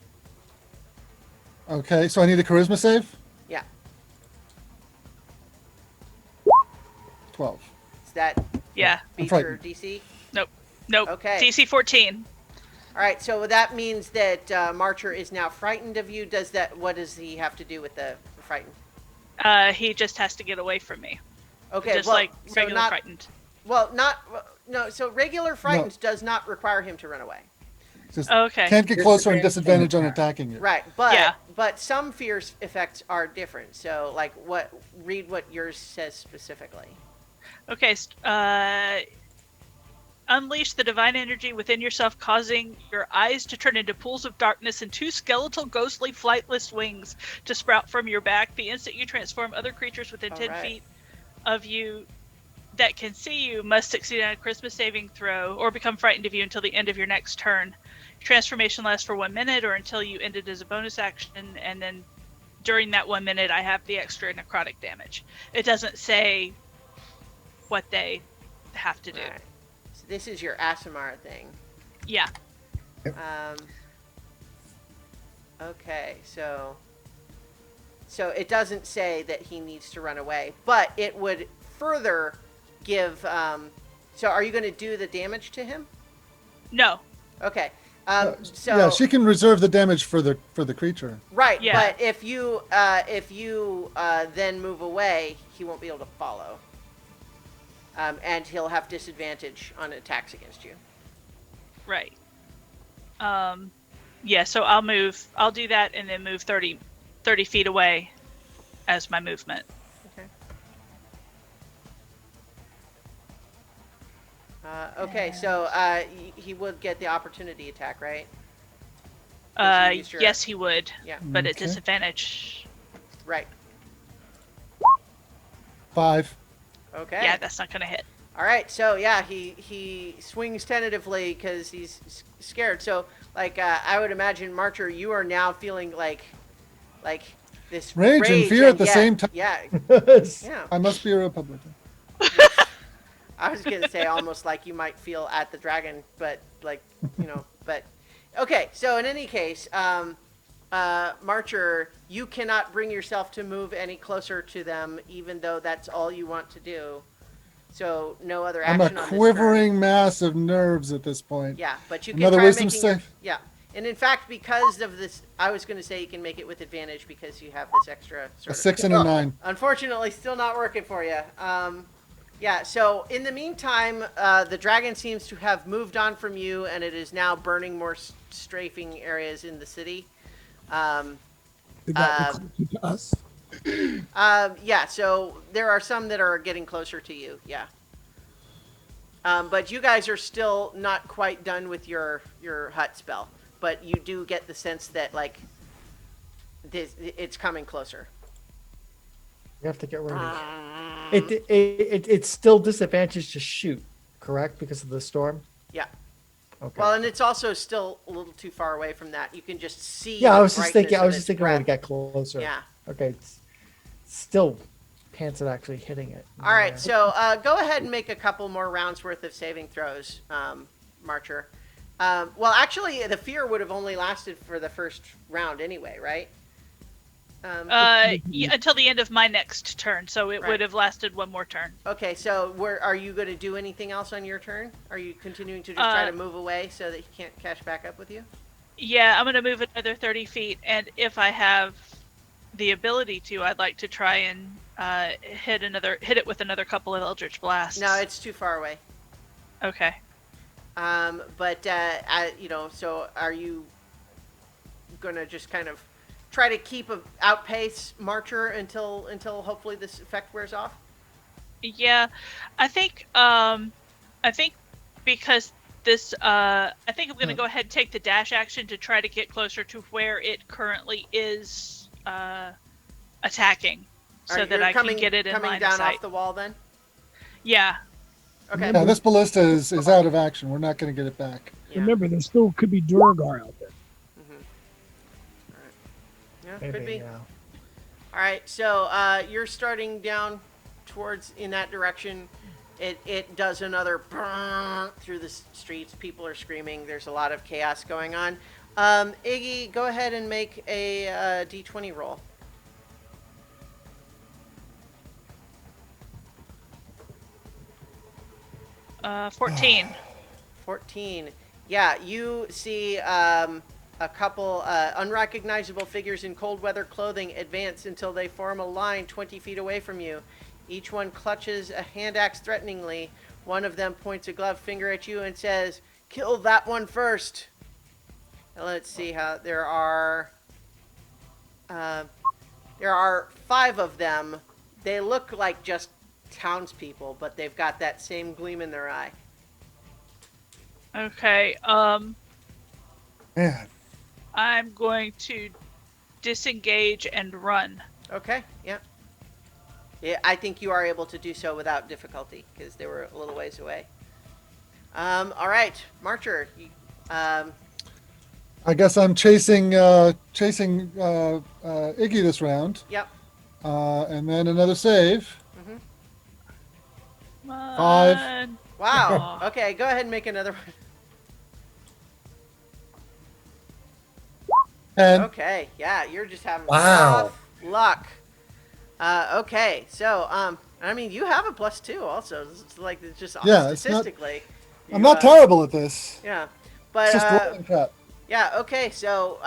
Okay, so I need a charisma save? Yeah. 12. that Yeah. beat I'm your frightened. DC? Nope. Okay. DC 14. All right, so that means that Marcher is now frightened of you. What does he have to do with the frightened? He just has to get away from me. Okay, Just well, like so regular not frightened. no. So regular frightened does not require him to run away. Just Okay. can't get closer and Disadvantage disadvantage on on attack. attacking you. Right, but Yeah. some fears effects are different. So like read what yours says specifically. Okay. Unleash the divine energy within yourself, causing your eyes to turn into pools of darkness and two skeletal, ghostly, flightless wings to sprout from your back. The instant you transform, other creatures within 10 feet of you that can see you must succeed on a charisma saving throw or become frightened of you until the end of your next turn. Transformation lasts for 1 minute or until you end it as a bonus action, and then during that 1 minute, I have the extra necrotic damage. It doesn't say what they have to do. Right. So this is your Asimar thing. Yeah. Okay, so it doesn't say that he needs to run away, but it would further give. So are you going to do the damage to him? No. Okay. So Yeah, she can reserve the damage for the creature. right, Yeah. but if you then move away, he won't be able to follow, and he'll have disadvantage on attacks against you. Right. Yeah, so I'll do that and then move 30 feet away as my movement. Okay. Okay, so he would get the opportunity attack, right? Yes, he would. Yeah. But at Okay. disadvantage. Right. 5. Okay. Yeah, that's not going to hit. All right, so yeah, he swings tentatively because he's scared. So, like, I would imagine, Marcher, you are now feeling like this Rage and fear at the yeah, same time. Yeah, yeah. I must be a Republican. I was gonna say almost like you might feel at the dragon, but like but okay. So in any case, Marcher, you cannot bring yourself to move any closer to them, even though that's all you want to do. So no other I'm action a on this turn. quivering mass of nerves at this point. Yeah, but you can Another try wisdom making save? Yeah, and in fact, because of this, I was going to say you can make it with advantage because you have this extra A sort of. 6 and a 9. Unfortunately, still not working for you. Yeah. So in the meantime, the dragon seems to have moved on from you, and it is now burning more strafing areas in the city. They got closer to us. Yeah. So there are some that are getting closer to you. Yeah. But you guys are still not quite done with your hut spell. But you do get the sense that like it's coming closer. We have to get rid of it. It's still disadvantaged to shoot, correct? Because of the storm? Yeah. Okay. Well, and it's also still a little too far away from that. You can just see. Yeah, I the was just brightness thinking. I of was just its thinking when we breath. got closer. Yeah. Okay. It's still pants at actually hitting it. All right. So go ahead and make a couple more rounds worth of saving throws, Marcher. Well, actually, the fear would have only lasted for the first round anyway, right? Yeah, until the end of my next turn, so it Right. would have lasted one more turn. Okay. So are you going to do anything else on your turn? Are you continuing to just try to move away so that he can't catch back up with you? Yeah, I'm going to move another 30 feet, and if I have the ability to, I'd like to try and hit it with another couple of Eldritch Blasts. No, it's too far away. Okay. But so are you gonna just kind of try to outpace Marcher until hopefully this effect wears off? Yeah, I think because this I think I'm going to go ahead and take the dash action to try to get closer to where it currently is attacking, so that I can get it in coming line down of sight. off the wall then. Yeah. Okay. Yeah, this ballista is out of action. We're not going to get it back. Yeah. Remember, there still could be Duragar out there. Yeah, Maybe, could be. yeah. All right, so you're starting down towards in that direction. It does another brrrr through the streets. People are screaming. There's a lot of chaos going on. Iggy, go ahead and make a d20 roll. 14. 14. Yeah, you see a couple unrecognizable figures in cold weather clothing advance until they form a line 20 feet away from you. Each one clutches a hand axe threateningly. One of them points a gloved finger at you and says, "Kill that one first." Now let's see how there are 5 of them. They look like just townspeople, but they've got that same gleam in their eye. Okay. Man, I'm going to disengage and run. Okay, yeah. Yeah, I think you are able to do so without difficulty, because they were a little ways away. All right, Marcher. I guess I'm chasing Iggy this round, Yep. and then another save. Come on. 5. Wow. Okay, go ahead and make another one. 10. Okay, yeah, you're just having Wow. rough luck. Okay, so I mean, you have a +2 also. It's like it's just Yeah, it's not- statistically. I'm not terrible at this. Yeah, but It's just rolling crap. yeah. Okay, so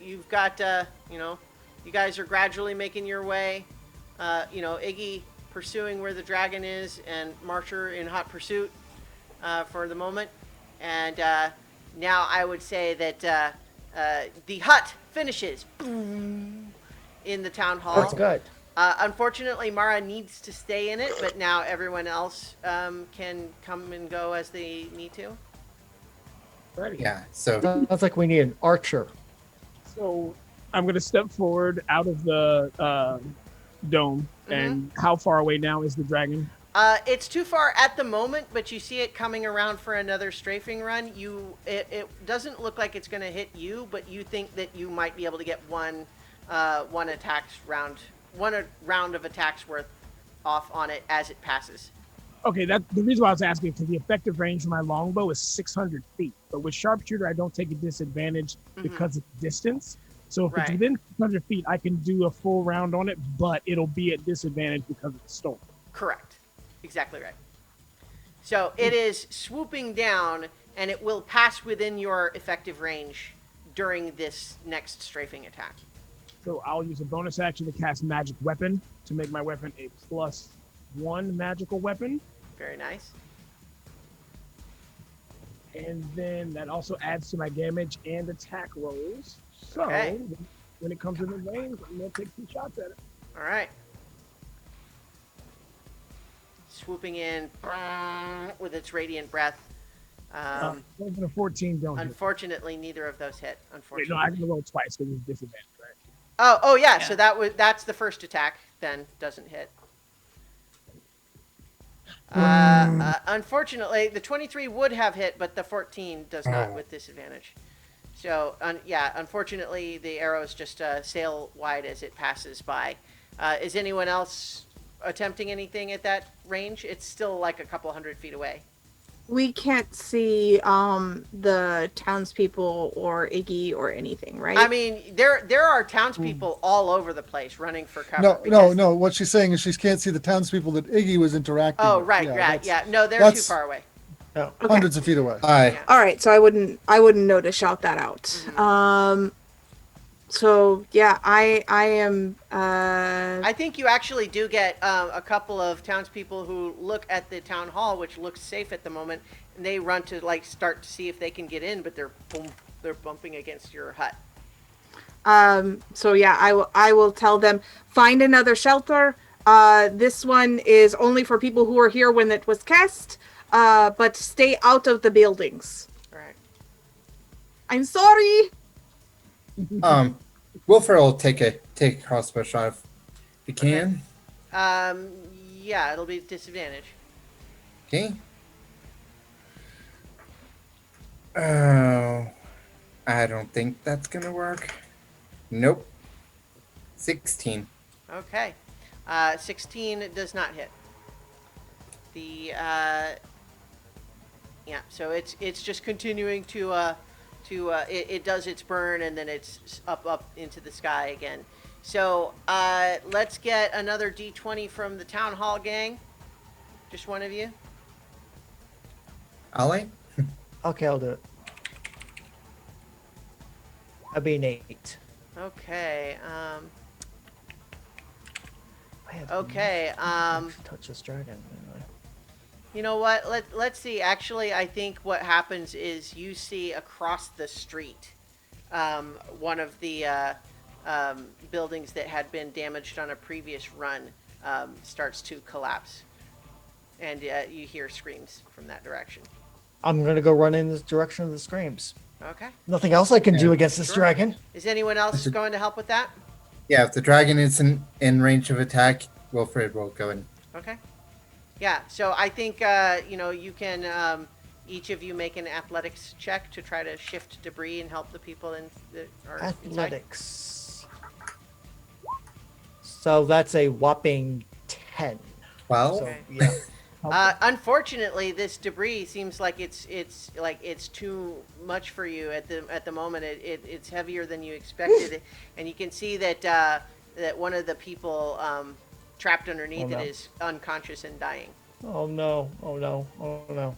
you've got you guys are gradually making your way. Iggy pursuing where the dragon is, and Marcher in hot pursuit for the moment. And now I would say that the hut finishes in the town hall. That's good. Unfortunately, Mara needs to stay in it, but now everyone else can come and go as they need to. Yeah. So Sounds like we need an archer. So I'm going to step forward out of the dome. And how far away now is the dragon? It's too far at the moment, but you see it coming around for another strafing run. It doesn't look like it's going to hit you, but you think that you might be able to get one round of attacks worth off on it as it passes. Okay, the reason why I was asking, because the effective range for my longbow is 600 feet. But with sharpshooter, I don't take a disadvantage because of distance. So if it's Right. within 600 feet, I can do a full round on it, but it'll be at disadvantage because of the storm. Correct. Exactly right. So it is swooping down, and it will pass within your effective range during this next strafing attack. So I'll use a bonus action to cast Magic Weapon to make my weapon a +1 magical weapon. Very nice. And then that also adds to my damage and attack rolls. So Okay. when it comes to the range, I'm going to take 2 shots at it. All right. Swooping in with its radiant breath. 11 or 14 don't hit. Unfortunately, neither of those hit. Wait, Unfortunately. no, I can roll twice because it's disadvantage, right? Oh yeah. Yeah. So that's the first attack. Then doesn't hit. Unfortunately, the 23 would have hit, but the 14 does not with disadvantage. So unfortunately, the arrows just sail wide as it passes by. Is anyone else attempting anything at that range? It's still like a couple hundred feet away. We can't see the townspeople or Iggy or anything, right? I mean, there are townspeople all over the place running for cover. No. What she's saying is she can't see the townspeople that Iggy was interacting Oh, with. right. No, they're too that's- far away. Hundreds of feet away. hi. All right, so I wouldn't know to shout that out. So yeah, I am. I think you actually do get a couple of townspeople who look at the town hall, which looks safe at the moment, and they run to start to see if they can get in, but they're bumping against your hut. So yeah, I will tell them, find another shelter. This one is only for people who were here when it was cast. But stay out of the buildings. All right. I'm sorry. Wilfred will take a crossbow shot if he can. Yeah, it'll be disadvantage. Okay. Oh, I don't think that's gonna work. Nope. 16. Okay. 16 does not hit. The so it's just continuing to it does its burn, and then it's up into the sky again. So let's get another D20 from the town hall gang. Just one of you. Ollie? Okay, I'll do it. That'd be an 8. Okay. I have Okay. touch this dragon. You know what? Let's see. Actually, I think what happens is you see across the street, one of the buildings that had been damaged on a previous run starts to collapse, and you hear screams from that direction. I'm gonna go run in the direction of the screams. Okay. Nothing else I can do against this Sure. dragon. Is anyone else going to help with that? Yeah, if the dragon isn't in range of attack, Wilfred will go in. Okay. Yeah. So I think you can each of you make an athletics check to try to shift debris and help the people that are inside. Athletics. So that's a whopping 10. 12? So, Okay. yeah. Unfortunately, this debris seems like it's too much for you at the moment. It's heavier than you expected, and you can see that that one of the people trapped underneath it is unconscious and dying. Oh no! Oh no! Oh no!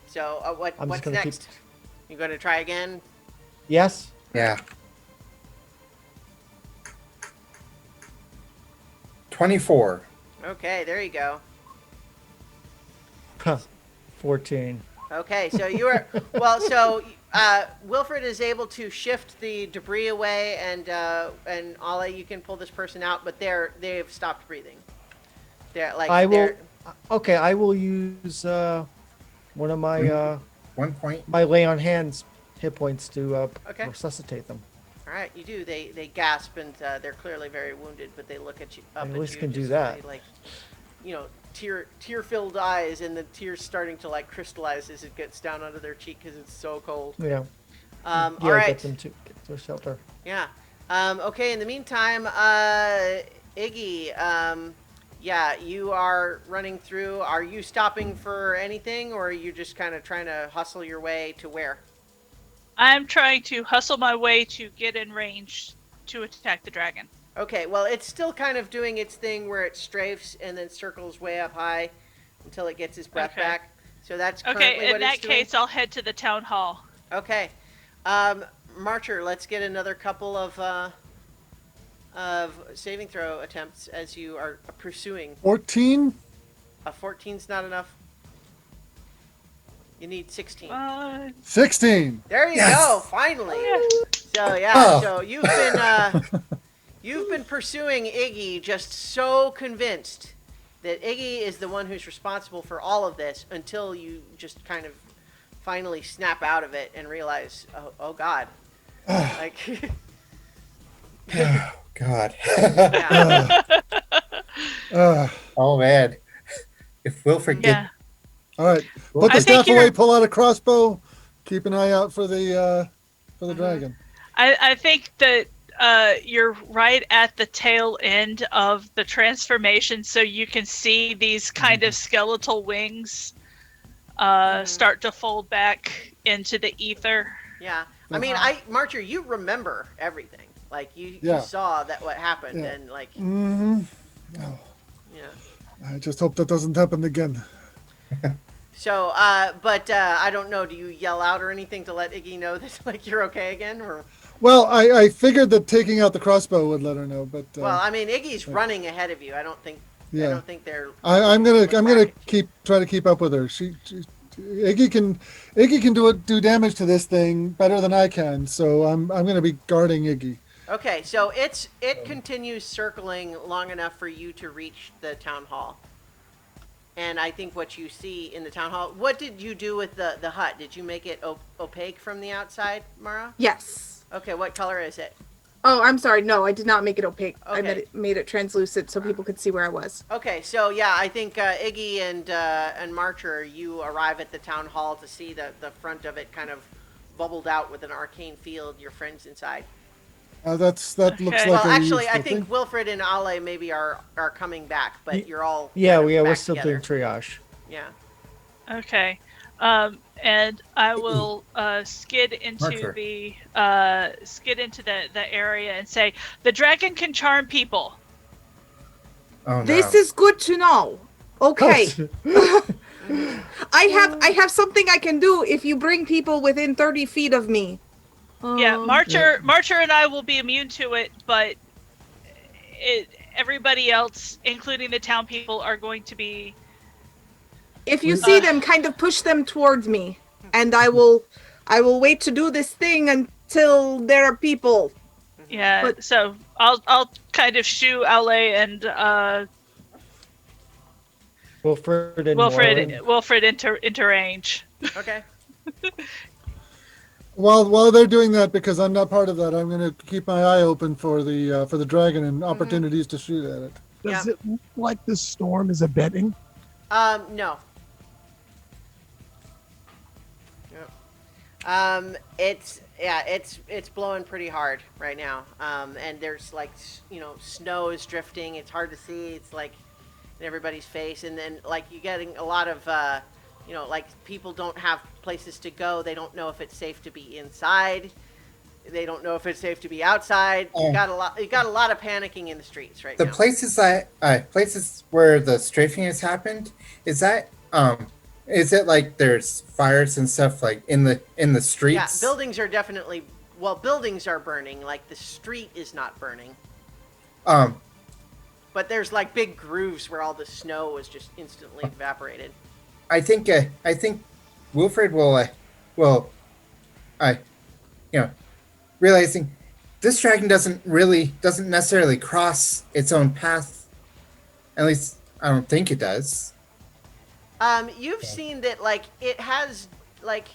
So I'm what's just gonna next? You going to try again? Yes. Yeah. 24. Okay, there you go. 14. Okay, so you are well. So Wilfred is able to shift the debris away, and Ollie, you can pull this person out, but they've stopped breathing. They're like I will. they're- Okay, I will use one of my 1 point. my lay on hands hit points to Okay. resuscitate them. All right, you do. They gasp and they're clearly very wounded, but they look at you. Up I at at least you can do just that. Like, tear-filled eyes, and the tears starting to like crystallize as it gets down onto their cheek because it's so cold. Yeah. All Yeah. right. Get them to shelter. Yeah. Okay. In the meantime, Iggy. Yeah, you are running through. Are you stopping for anything, or are you just kind of trying to hustle your way to where? I'm trying to hustle my way to get in range to attack the dragon. Okay, well, it's still kind of doing its thing where it strafes and then circles way up high until it gets his breath Okay. back. So that's currently Okay, in what that it's doing. case, I'll head to the town hall. Okay. Marcher, let's get another couple of saving throw attempts as you are pursuing. 14. A 14's not enough. You need 16. 16. There you Yes. go, finally. So yeah, Oh. so you've been pursuing Iggy, just so convinced that Iggy is the one who's responsible for all of this until you just kind of finally snap out of it and realize, oh God, like, Oh, God. yeah. Oh, man. If Wilfred Yeah. get... All right. Put I the think staff away. you're- Pull out a crossbow. Keep an eye out for the dragon. I think that you're right at the tail end of the transformation, so you can see these kind of skeletal wings start to fold back into the ether. Yeah. I mean, Marcher, you remember everything. Like you Yeah. saw that what happened, Yeah. and like, Mm-hmm. yeah. I just hope that doesn't happen again. So, but I don't know. Do you yell out or anything to let Iggy know that like you're okay again, or? Well, I figured that taking out the crossbow would let her know, but Well, I mean, Iggy's running ahead of you. I don't think. I yeah, don't think they're. I'm gonna back. try to keep up with her. Iggy can do damage to this thing better than I can, so I'm gonna be guarding Iggy. Okay, so it continues circling long enough for you to reach the town hall. And I think what you see in the town hall. What did you do with the hut? Did you make it opaque from the outside, Mara? Yes. Okay, what color is it? Oh, I'm sorry. No, I did not make it opaque. I Okay. made it translucent so people could see where I was. Okay, so yeah, I think Iggy and Marcher, you arrive at the town hall to see the front of it kind of bubbled out with an arcane field. Your friends inside. That looks Okay. like Well, a actually, I useful think thing. Wilfred and Ale maybe are coming back, but you're all Yeah, kind of we're back still together. doing triage. Yeah. Okay. And I will skid into Marcher. the area and say the dragon can charm people. Oh, no. This is good to know. Okay. I have something I can do if you bring people within 30 feet of me. Yeah, Marcher and I will be immune to it, but everybody else, including the town people, are going to be. If you see them, kind of push them towards me, and I will wait to do this thing until there are people. Yeah, But- so I'll kind of shoo Ale and Wilfred and Wilfred into range. Okay. While they're doing that, because I'm not part of that, I'm going to keep my eye open for the dragon and opportunities to shoot at it. Does it look like the storm is abating? No. It's blowing pretty hard right now. And there's like, snow is drifting. It's hard to see. It's like in everybody's face. And then like you're getting a lot of, like people don't have places to go. They don't know if it's safe to be inside. They don't know if it's safe to be outside. You got a lot of panicking in the streets right now. The places places where the strafing has happened, is it like there's fires and stuff like in the streets? Yeah, buildings are definitely buildings are burning. Like the street is not burning. But there's like big grooves where all the snow was just instantly evaporated. I think Wilfred will realizing this dragon doesn't necessarily cross its own path. At least I don't think it does. You've seen that, like, it has, like,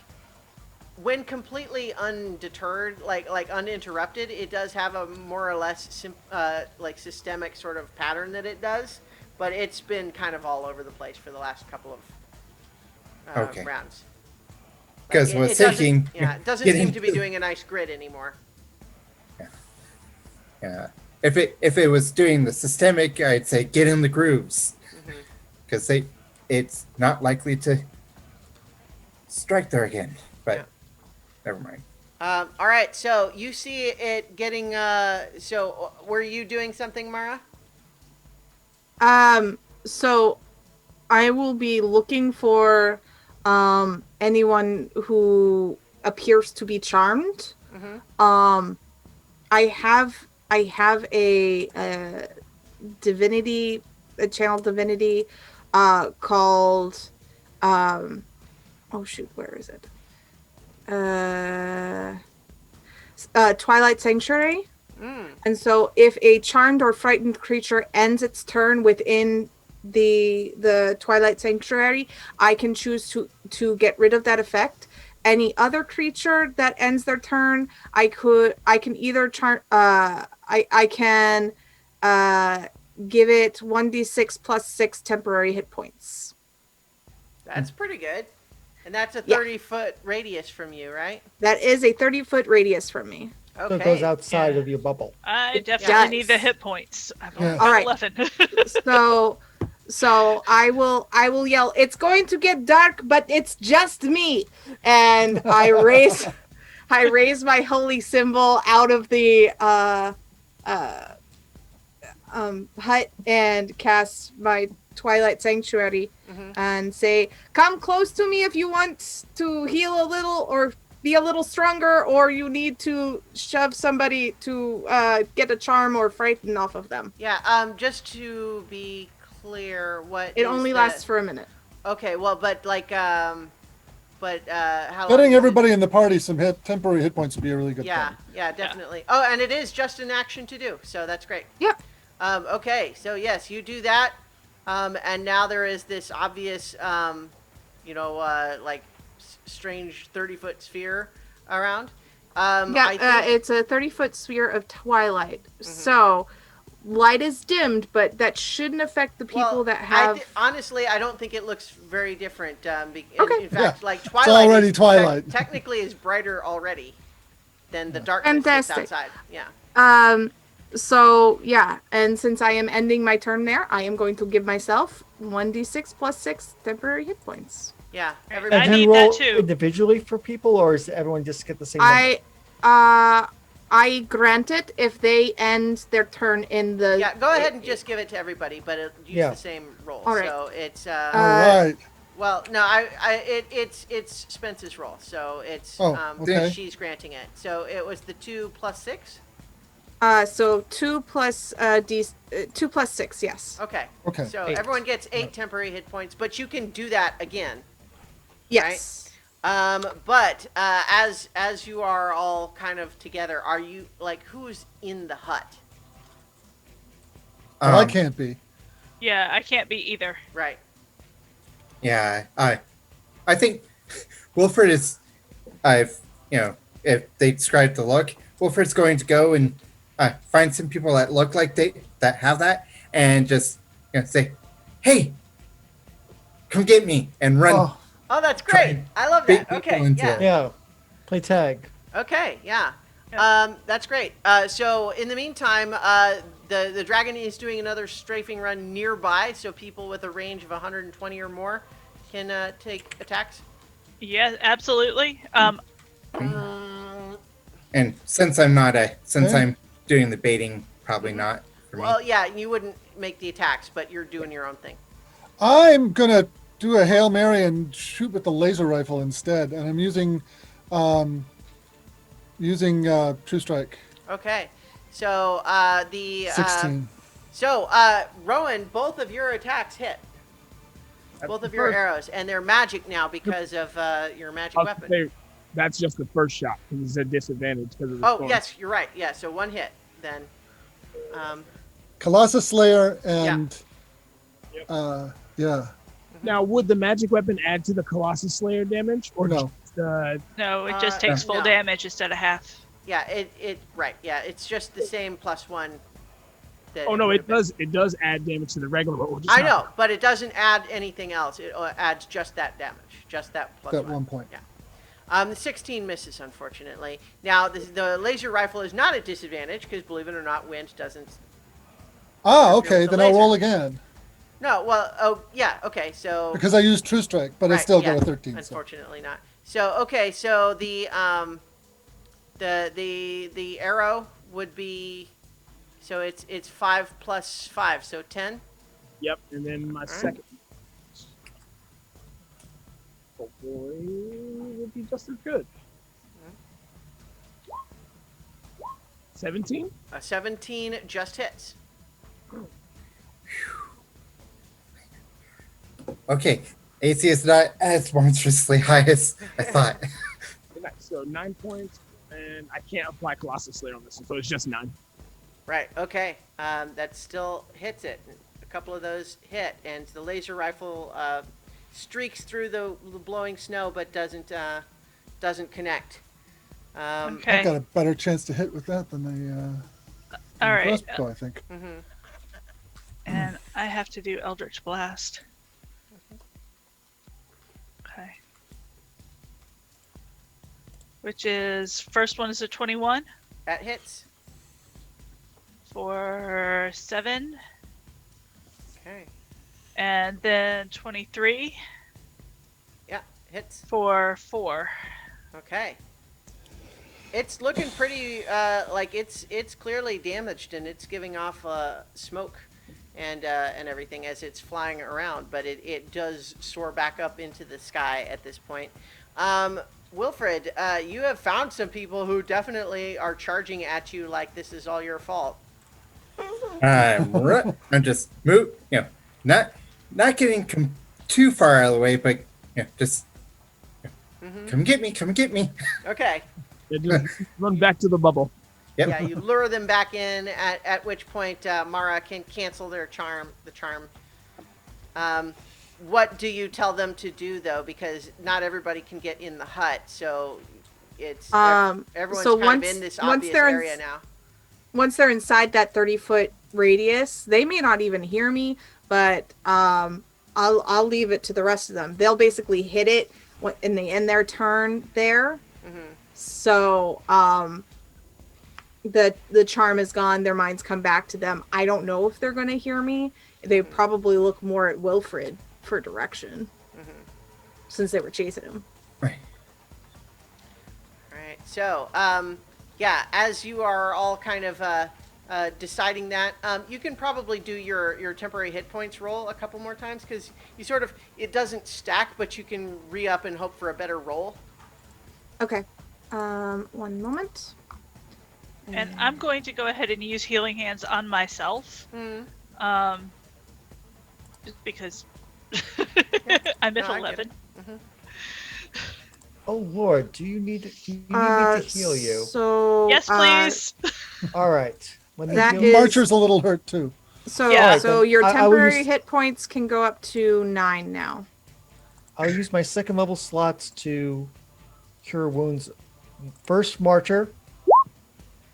when completely undeterred, like uninterrupted, it does have a more or less, systemic sort of pattern that it does, but it's been kind of all over the place for the last couple of rounds. Because I was thinking... it doesn't seem to be doing a nice grid anymore. Yeah. If it was doing the systemic, I'd say get in the grooves. Because it's not likely to strike there again. But never mind. All right, so you see it getting... so were you doing something, Mara? So I will be looking for anyone who appears to be charmed. I have a divinity, a channel divinity called where is it? Twilight Sanctuary. And so if a charmed or frightened creature ends its turn within the Twilight Sanctuary, I can choose to get rid of that effect. Any other creature that ends their turn, I can either I can give it 1d6 plus 6 temporary hit points. That's pretty good. And that's a 30-foot radius from you, right? That is a 30-foot radius from me. Okay. So it goes outside of your bubble. I definitely need the hit points. I'm All right. 11. So I will yell, "It's going to get dark, but it's just me!" And I raise my holy symbol out of the hut and cast my Twilight Sanctuary and say, "Come close to me if you want to heal a little or be a little stronger, or you need to shove somebody to get a charm or frighten off of them." Yeah, just to be clear, it only lasts for a minute. Okay, well, but like, how Getting everybody in the party some temporary hit points would be a really good thing. Yeah, definitely. Oh, and it is just an action to do, so that's great. Yep. Okay, so yes, you do that, and now there is this obvious, strange 30-foot sphere around. It's a 30-foot sphere of twilight. So light is dimmed, but that shouldn't affect the people that have... honestly, I don't think it looks very different. Okay. In fact, like It's already twilight. Technically is brighter already than the darkness that's outside. Yeah. So, yeah, and since I am ending my turn there, I am going to give myself 1d6 plus 6 temporary hit points. Yeah, I everybody. And need roll that too. individually for people, or does everyone just get the same number? I grant it if they end their turn in the... Yeah, go ahead and just give it to everybody, but use the same roll. All right. So it's... All right. Well, no, it's Spence's roll, so it's okay. she's granting it. So it was the 2 plus 6. So 2 plus 2 plus 6, yes. Okay. Okay. So 8. everyone gets 8 temporary hit points, but you can do that again. Yes. But as you are all kind of together, are you like who's in the hut? But I can't be. Yeah, I can't be either. Right. Yeah, I think Wilfred is. If they describe the look, Wilfred's going to go and find some people that look like that have that, and just say, "Hey, come get me," and run. Oh, that's great. I love that. Okay. Yeah. Yeah. Play tag. Okay. Yeah. Yeah. That's great. So in the meantime, the dragon is doing another strafing run nearby, so people with a range of 120 or more can take attacks. Yeah, absolutely. And since I'm not I'm doing the baiting, probably not for me. Well, yeah, you wouldn't make the attacks, but you're doing your own thing. I'm gonna do a Hail Mary and shoot with the laser rifle instead, and I'm using True Strike. Okay. So the 16. Rowan, both of your attacks hit. Both of your arrows, and they're magic now because of your magic weapon. That's just the first shot because it's a disadvantage because of the storm. Yes, you're right. Yeah, so one hit then. Colossus Slayer and yeah. Now, would the magic weapon add to the Colossus Slayer damage, or No? No, it just takes full no. damage instead of half. Yeah, it right. Yeah, it's just the same +1. Oh no, it does. It does add damage to the regular roll. I know, but it doesn't add anything else. It adds just that damage, just that +1. That 1 point. Yeah. The 16 misses, unfortunately. Now, the laser rifle is not at disadvantage because, believe it or not, wind doesn't. Okay. the Then I'll laser. roll again No, well, yeah, okay, so. because I used True Strike, but I Right, still yeah, got a 13. So. Unfortunately, not. So okay, so the arrow would be, so it's 5 plus 5, so 10. Yep, and then my second. Hopefully, will be just as good. 17. 17 just hits. Okay, AC is not as monstrously high as I thought. So 9 points, and I can't apply Colossus Slayer on this one, so it's just 9. Right. Okay. That still hits it. A couple of those hit, and the laser rifle streaks through the blowing snow, but doesn't connect. Okay. I got a better chance to hit with that than the All right. crossbow, I think. Mm-hmm. And I have to do Eldritch Blast. Okay. Which is, first one is a 21 That hits. for 7, Okay. and then 23 Yeah, hits. for 4. Okay. It's looking pretty like it's clearly damaged, and it's giving off smoke and everything as it's flying around, but it does soar back up into the sky at this point. Wilfred, you have found some people who definitely are charging at you like this is all your fault. I'm just not getting too far out of the way, but just come get me. Okay. Yeah, just run back to the bubble. Yep. Yeah, you lure them back in, at which point Mara can cancel the charm. What do you tell them to do, though? Because not everybody can get in the hut, so it's everyone's so kind of in this obvious area now. Once they're inside that 30-foot radius, they may not even hear me, but I'll leave it to the rest of them. They'll basically hit it when they end their turn there. Mm-hmm. So the charm is gone. Their minds come back to them. I don't know if they're going to hear me. They probably look more at Wilfred for direction, since they were chasing him. Right. All right. So, yeah, as you are all kind of deciding that. You can probably do your temporary hit points roll a couple more times because you sort of, it doesn't stack, but you can re-up and hope for a better roll. Okay. One moment. And I'm going to go ahead and use Healing Hands on myself. Just because I'm at 11. Oh Lord, do you need me to heal you? So Yes, please. All right. Let me That heal is- Marcher's a little hurt too. So Yeah. so Then your I will temporary use- hit points can go up to 9 now. I'll use my second level slots to cure wounds. First Marcher,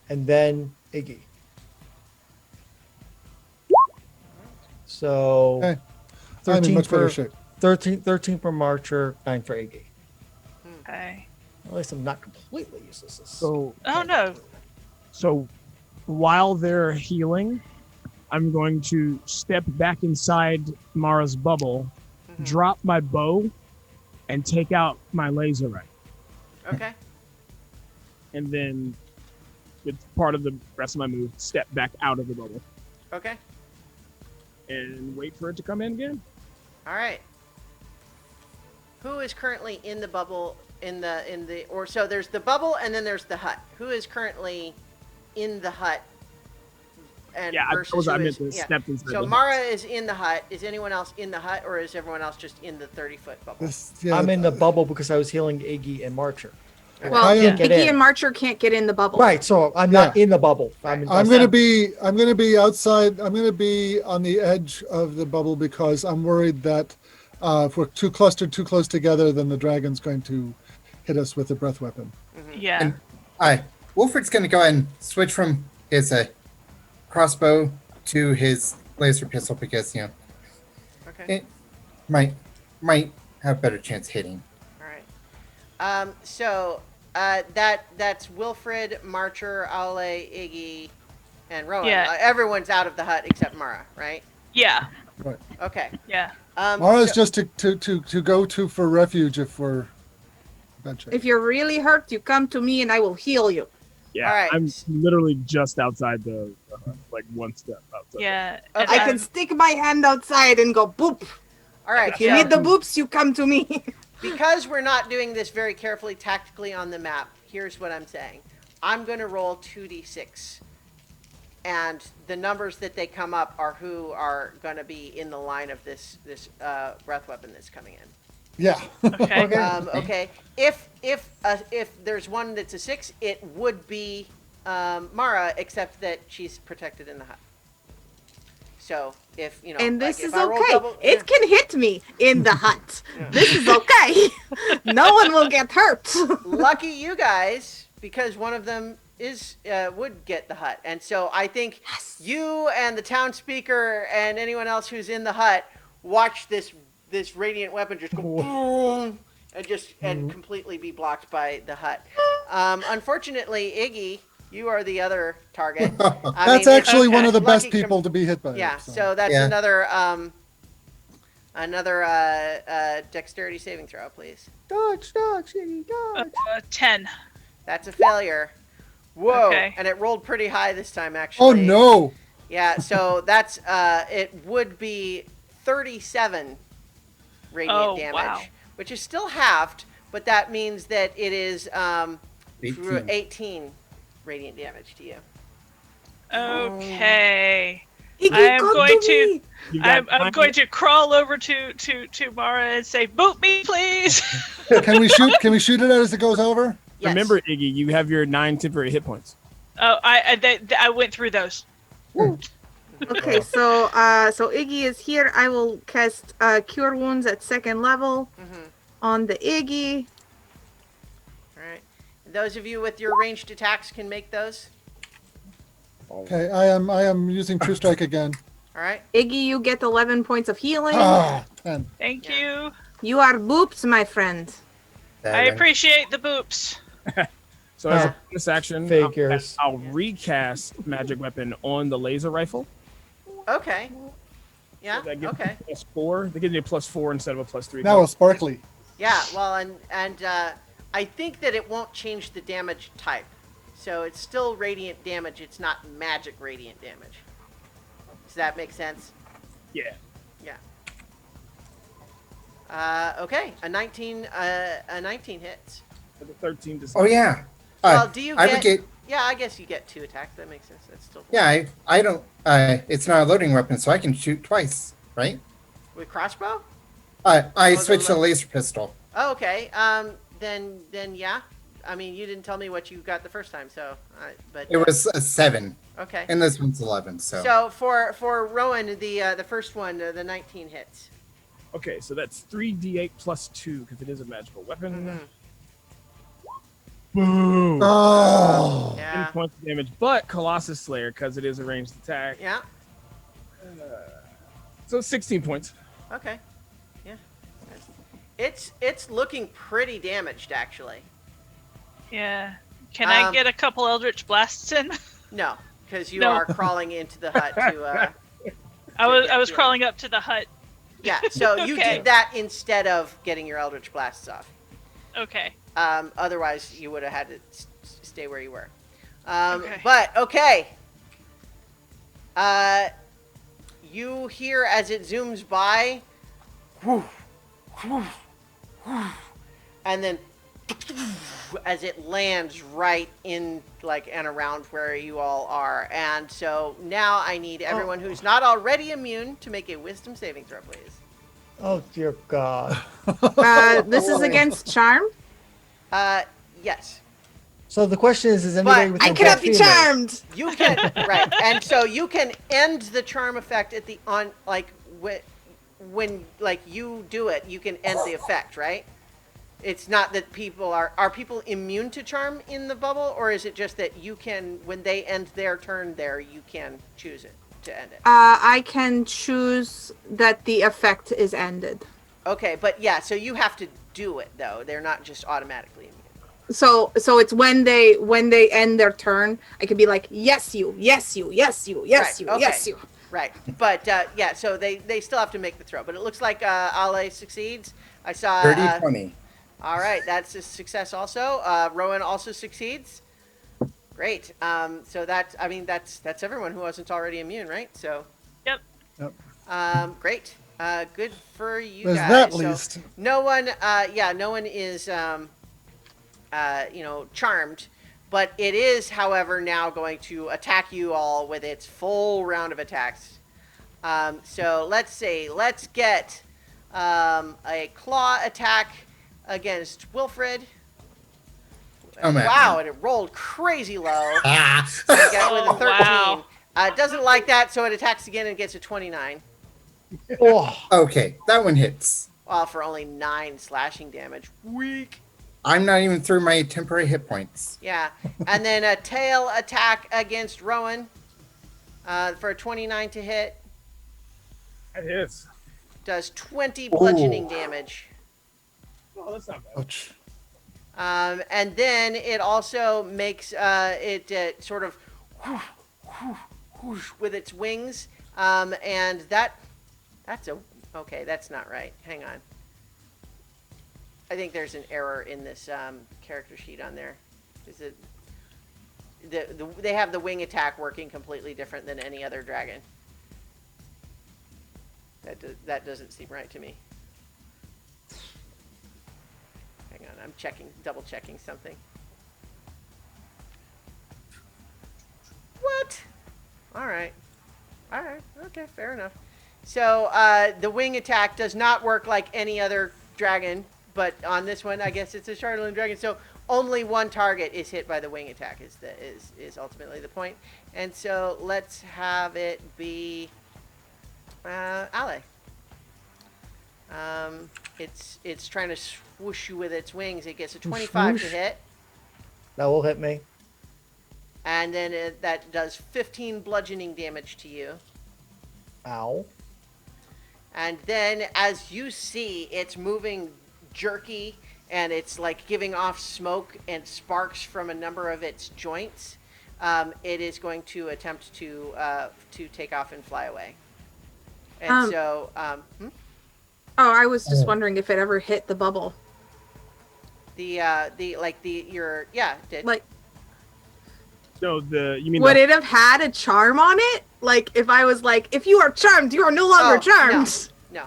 and then Iggy. So Okay. I'm in 13 much better for shape. 13 for Marcher, 9 for Iggy. Okay. At least I'm not completely useless. So Oh no. So while they're healing, I'm going to step back inside Mara's bubble, drop my bow, and take out my laser rifle. Okay. And then, with part of the rest of my move, step back out of the bubble Okay. and wait for it to come in again. All right. Who is currently in the bubble so there's the bubble and then there's the hut. Who is currently in the hut? And Yeah, I versus meant who to is, yeah. step inside So the Mara is in the hut. Is anyone else in the hut, or is everyone else just in the 30-foot bubble? I'm in the bubble because I was healing Iggy and Marcher. Okay. Well, I am- Get Iggy in. and Marcher can't get in the bubble. Right, so I'm not in the bubble. I'm gonna be outside. I'm gonna be on the edge of the bubble because I'm worried that if we're too clustered too close together, then the dragon's going to hit us with a breath weapon. Yeah. And Wolfred's going to go ahead and switch from his crossbow to his laser pistol because Okay. it might have better chance hitting. All right. So that's Wilfred, Marcher, Aule, Iggy, and Rowan. Yeah. Everyone's out of the hut except Mara, right? Yeah. Right. Okay. Yeah. Mara's just to go to for refuge if we're bad shape. If you're really hurt, you come to me and I will heal you. Yeah, All right. I'm literally just outside the like one step outside. Yeah. Okay. And I can stick my hand outside and go boop. All right. If you need the boops, you come to me. Because we're not doing this very carefully tactically on the map, here's what I'm saying. I'm going to roll 2d6. And the numbers that they come up are who are going to be in the line of this breath weapon that's coming in. Yeah. Okay. Okay. If there's one that's a 6, it would be Mara, except that she's protected in the hut. So if And like, this if is I roll okay. double- It can hit me in the hut. This is okay. No one will get hurt. Lucky you guys, because one of them would get the hut, and so I think you and the town speaker and anyone else who's in the hut watch this radiant weapon just go boom and completely be blocked by the hut. Unfortunately, Iggy, you are the other target. That's actually one of the best lucky people to be hit by. it, Yeah, so. so that's Yeah. another dexterity saving throw, please. Dodge, Iggy, dodge. 10. That's a failure. Whoa! Okay. And it rolled pretty high this time, actually. Oh no! Yeah, so that's it would be 37 radiant damage, wow. which is still halved, but that means that it is 18. 18 radiant damage to you. Okay. Iggy, I'm come going to to- me. You've got I'm time- going to crawl over to Mara and say, "Boot me, please." Can we shoot it as it goes over? Yes. Remember, Iggy, you have your 9 temporary hit points. Oh, I went through those. Okay, so Iggy is here. I will cast Cure Wounds at 2nd level on the Iggy. All right. Those of you with your ranged attacks can make those. Okay, I am using True Strike again. All right. Iggy, you get 11 points of healing. 10. Thank Yeah. you. You are boops, my friend. I appreciate the boops. So as a bonus action, Figures. I'll recast magic weapon on the laser rifle. Okay. Yeah. That gives Okay. me +4. They give me a +4 instead of a +3. Now it's sparkly. Yeah. Well, and I think that it won't change the damage type. So it's still radiant damage. It's not magic radiant damage. Does that make sense? Yeah. Yeah. Okay, a 19 hits. For the 13 to Oh yeah. Well, do you I would get? Yeah, I guess you get 2 attacks. That makes sense. That's still. Yeah, I don't. It's not a loading weapon, so I can shoot twice, right? With crossbow? I the switched to lo- laser pistol. Oh, okay. Then yeah. I mean, you didn't tell me what you got the first time, so. But It was a 7, okay. and this one's 11. So. So for Rowan, the first one, the 19 hits. Okay, so that's 3d8 plus 2 because it is a magical weapon. Mm-hmm. Boom. Oh. 10 Yeah. points of damage, but Colossus Slayer because it is a ranged attack. Yeah. So 16 points. Okay. Yeah. It's looking pretty damaged, actually. Yeah. Can I get a couple Eldritch Blasts in? No, because you No. are crawling into the hut to. I was crawling up to the hut. Yeah. So you Okay. did that instead of getting your Eldritch Blasts off. Okay. Otherwise, you would have had to stay where you were. Okay. But okay. You hear as it zooms by, whoosh, whoosh, whoosh, and then as it lands right in and around where you all are. And so now I need everyone who's not already immune to make a Wisdom saving throw, please. Oh dear God. This is against charm. Yes. So the question is anybody But with I cannot be charmed. You can right, and so you can end the charm effect at the when you do it, you can end the effect, right? It's not that people are people immune to charm in the bubble, or is it just that you can, when they end their turn there, you can choose it to end it? I can choose that the effect is ended. Okay, but yeah, so you have to do it though. They're not just automatically immune. So it's when they end their turn, I could be like, yes you, yes you, yes you, yes Right, you, okay. yes you. Right, but yeah, so they still have to make the throw, but it looks like Ale succeeds. I saw 30, 20. All right, that's a success also. Rowan also succeeds. Great. So that's everyone who wasn't already immune, right? So. Yep. Yep. Great. Good for you There's guys. that So least. no one. No one is. Charmed, but it is, however, now going to attack you all with its full round of attacks. So let's see. Let's get a claw attack against Wilfred. Oh, man. Wow, and it rolled crazy low. Ah. It got with a 13. Wow. It doesn't like that, so it attacks again and gets a 29. Oh, Okay, that one hits. Well, for only 9 slashing damage. Weak. I'm not even through my temporary hit points. Yeah. And then a tail attack against Rowan for a 29 to hit. That hits. Does 20 bludgeoning Ooh. damage. Oh, that's not bad. Ouch. And then it also makes it sort of whoosh, whoosh, whoosh with its wings. And that's okay, that's not right. Hang on. I think there's an error in this character sheet on there. Is it they have the wing attack working completely different than any other dragon. That doesn't seem right to me. Hang on, I'm double checking something. What? All right, okay, fair enough. So the wing attack does not work like any other dragon, but on this one, I guess it's a Charlatan dragon. So only one target is hit by the wing attack is ultimately the point. And so let's have it be Ale. It's trying to swoosh you with its wings. It gets a 25 to hit, that will hit me. and then that does 15 bludgeoning damage to you. Ow. And then, as you see, it's moving jerky, and it's like giving off smoke and sparks from a number of its joints. It is going to attempt to take off and fly away. And so, Oh, I was just wondering if it ever hit the bubble. it did. Like, No, you mean Would it have had a charm on it? Like if I was like, if you are charmed, you are no longer charmed. No.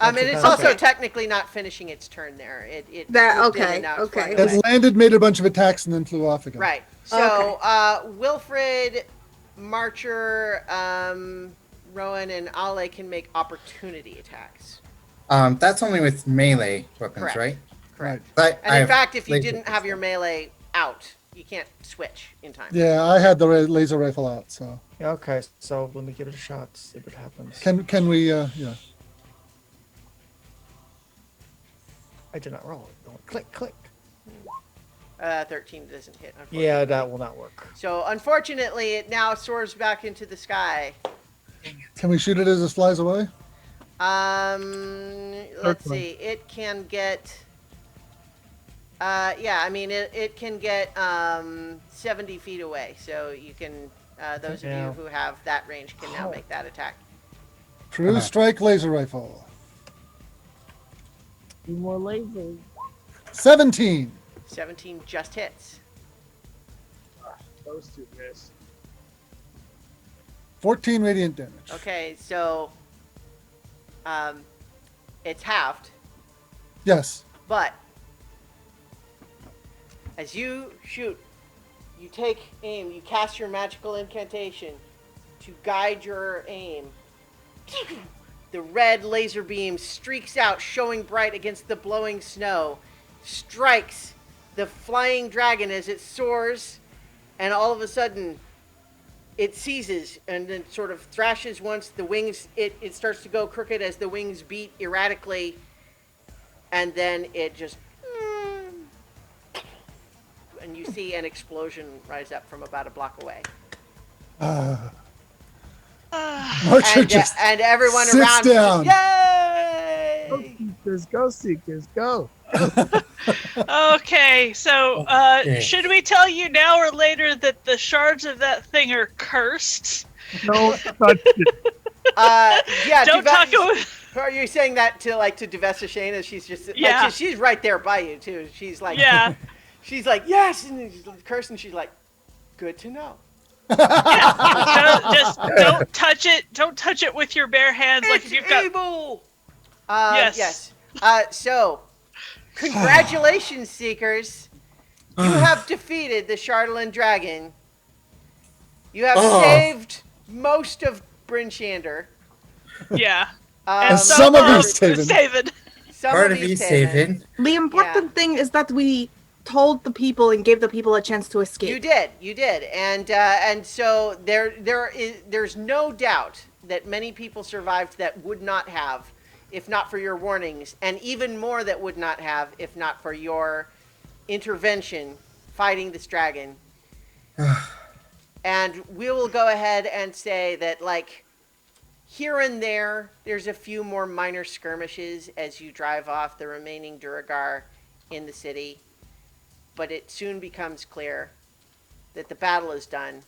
And it's also technically not finishing its turn there. It swooped in and now it's flying away. It landed, made a bunch of attacks, and then flew off again. Right. So Wilfred, Marcher, Rowan, and Ale can make opportunity attacks. That's only with melee weapons, Correct. right? Correct. Right. And in fact, if you didn't have your melee out, you can't switch in time. Yeah, I had the laser rifle out, so. Okay, so let me give it a shot, see what happens. Can we, yeah. I did not roll it. Click, click. 13 doesn't hit, unfortunately. Yeah, that will not work. So, unfortunately, it now soars back into the sky. Can we shoot it as it flies away? Let's see. It can get... it can get 70 feet away. So you can... those of you who have that range can now make that attack. True strike laser rifle. 2 more lasers. 17. 17 just hits. Those 2 miss. 14 radiant damage. Okay, so it's halved, Yes. but as you shoot, you take aim, you cast your magical incantation to guide your aim. The red laser beam streaks out, showing bright against the blowing snow, strikes the flying dragon as it soars, and all of a sudden it seizes and then sort of thrashes once. The wings, it starts to go crooked as the wings beat erratically, and then it just... and you see an explosion rise up from about a block away. Marcher just and everyone sits around down. Yay! Go Seekers, go! Okay, so should we tell you now or later that the shards of that thing are cursed? Don't touch it. Yeah. Don't talk about... Are you saying that to Devessa Shane as she's just Yeah. she's right there by you too. She's like she's like yes, and she's cursing. She's like, good to know. Just don't touch it. Don't touch it with your bare hands. Like if you've got... evil. Yes. So, congratulations, Seekers. You have defeated the Shardolin Dragon. You have saved most of Bryn Shander. Yeah. And some of Easthaven. Part of Easthaven. The important thing is that we told the people and gave the people a chance to escape. You did, and so there's no doubt that many people survived that would not have, if not for your warnings, and even more that would not have, if not for your intervention fighting this dragon. And we will go ahead and say that, here and there's a few more minor skirmishes as you drive off the remaining Duragar in the city. But it soon becomes clear that the battle is done.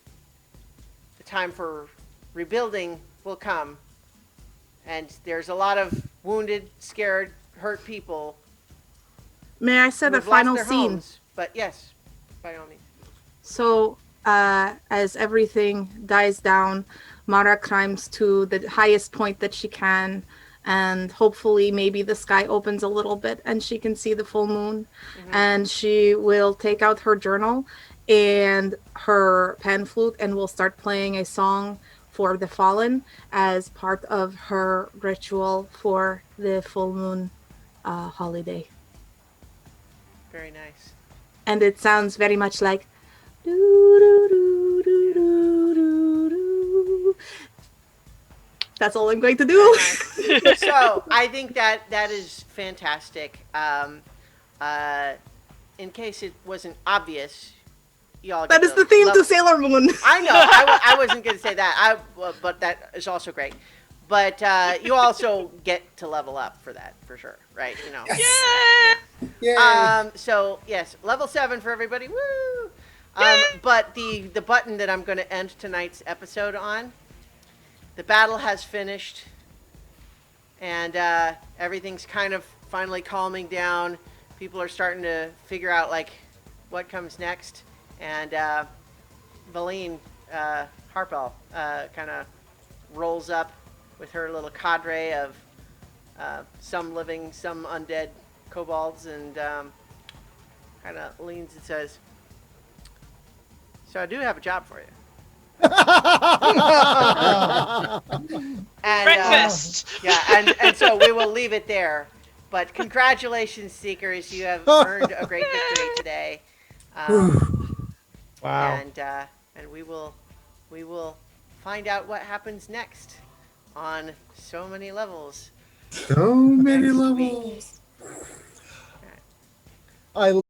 The time for rebuilding will come. And there's a lot of wounded, scared, hurt people. May I set a final scene? Homes. But yes, by all means. So, as everything dies down, Mara climbs to the highest point that she can, and hopefully maybe the sky opens a little bit and she can see the full moon. And she will take out her journal and her pan flute and will start playing a song for the fallen as part of her ritual for the full moon holiday. Very nice. And it sounds very much like doo, doo, doo, doo, doo, doo, doo. That's all I'm going to do. So I think that is fantastic. In case it wasn't obvious, y'all. That is the theme to Sailor Moon. I know. I wasn't going to say that. But that is also great. But you also get to level up for that, for sure, right? Yeah. So yes, level 7 for everybody. Woo! But the button that I'm going to end tonight's episode on. The battle has finished, and everything's kind of finally calming down. People are starting to figure out what comes next, and Valine Harpel kind of rolls up with her little cadre of some living, some undead kobolds, and kind of leans and says, "So I do have a job for you." And, Breakfast. and so we will leave it there. But congratulations, Seekers! You have earned a great victory today. Wow. And we will find out what happens next on so many levels. So many Next levels. week. I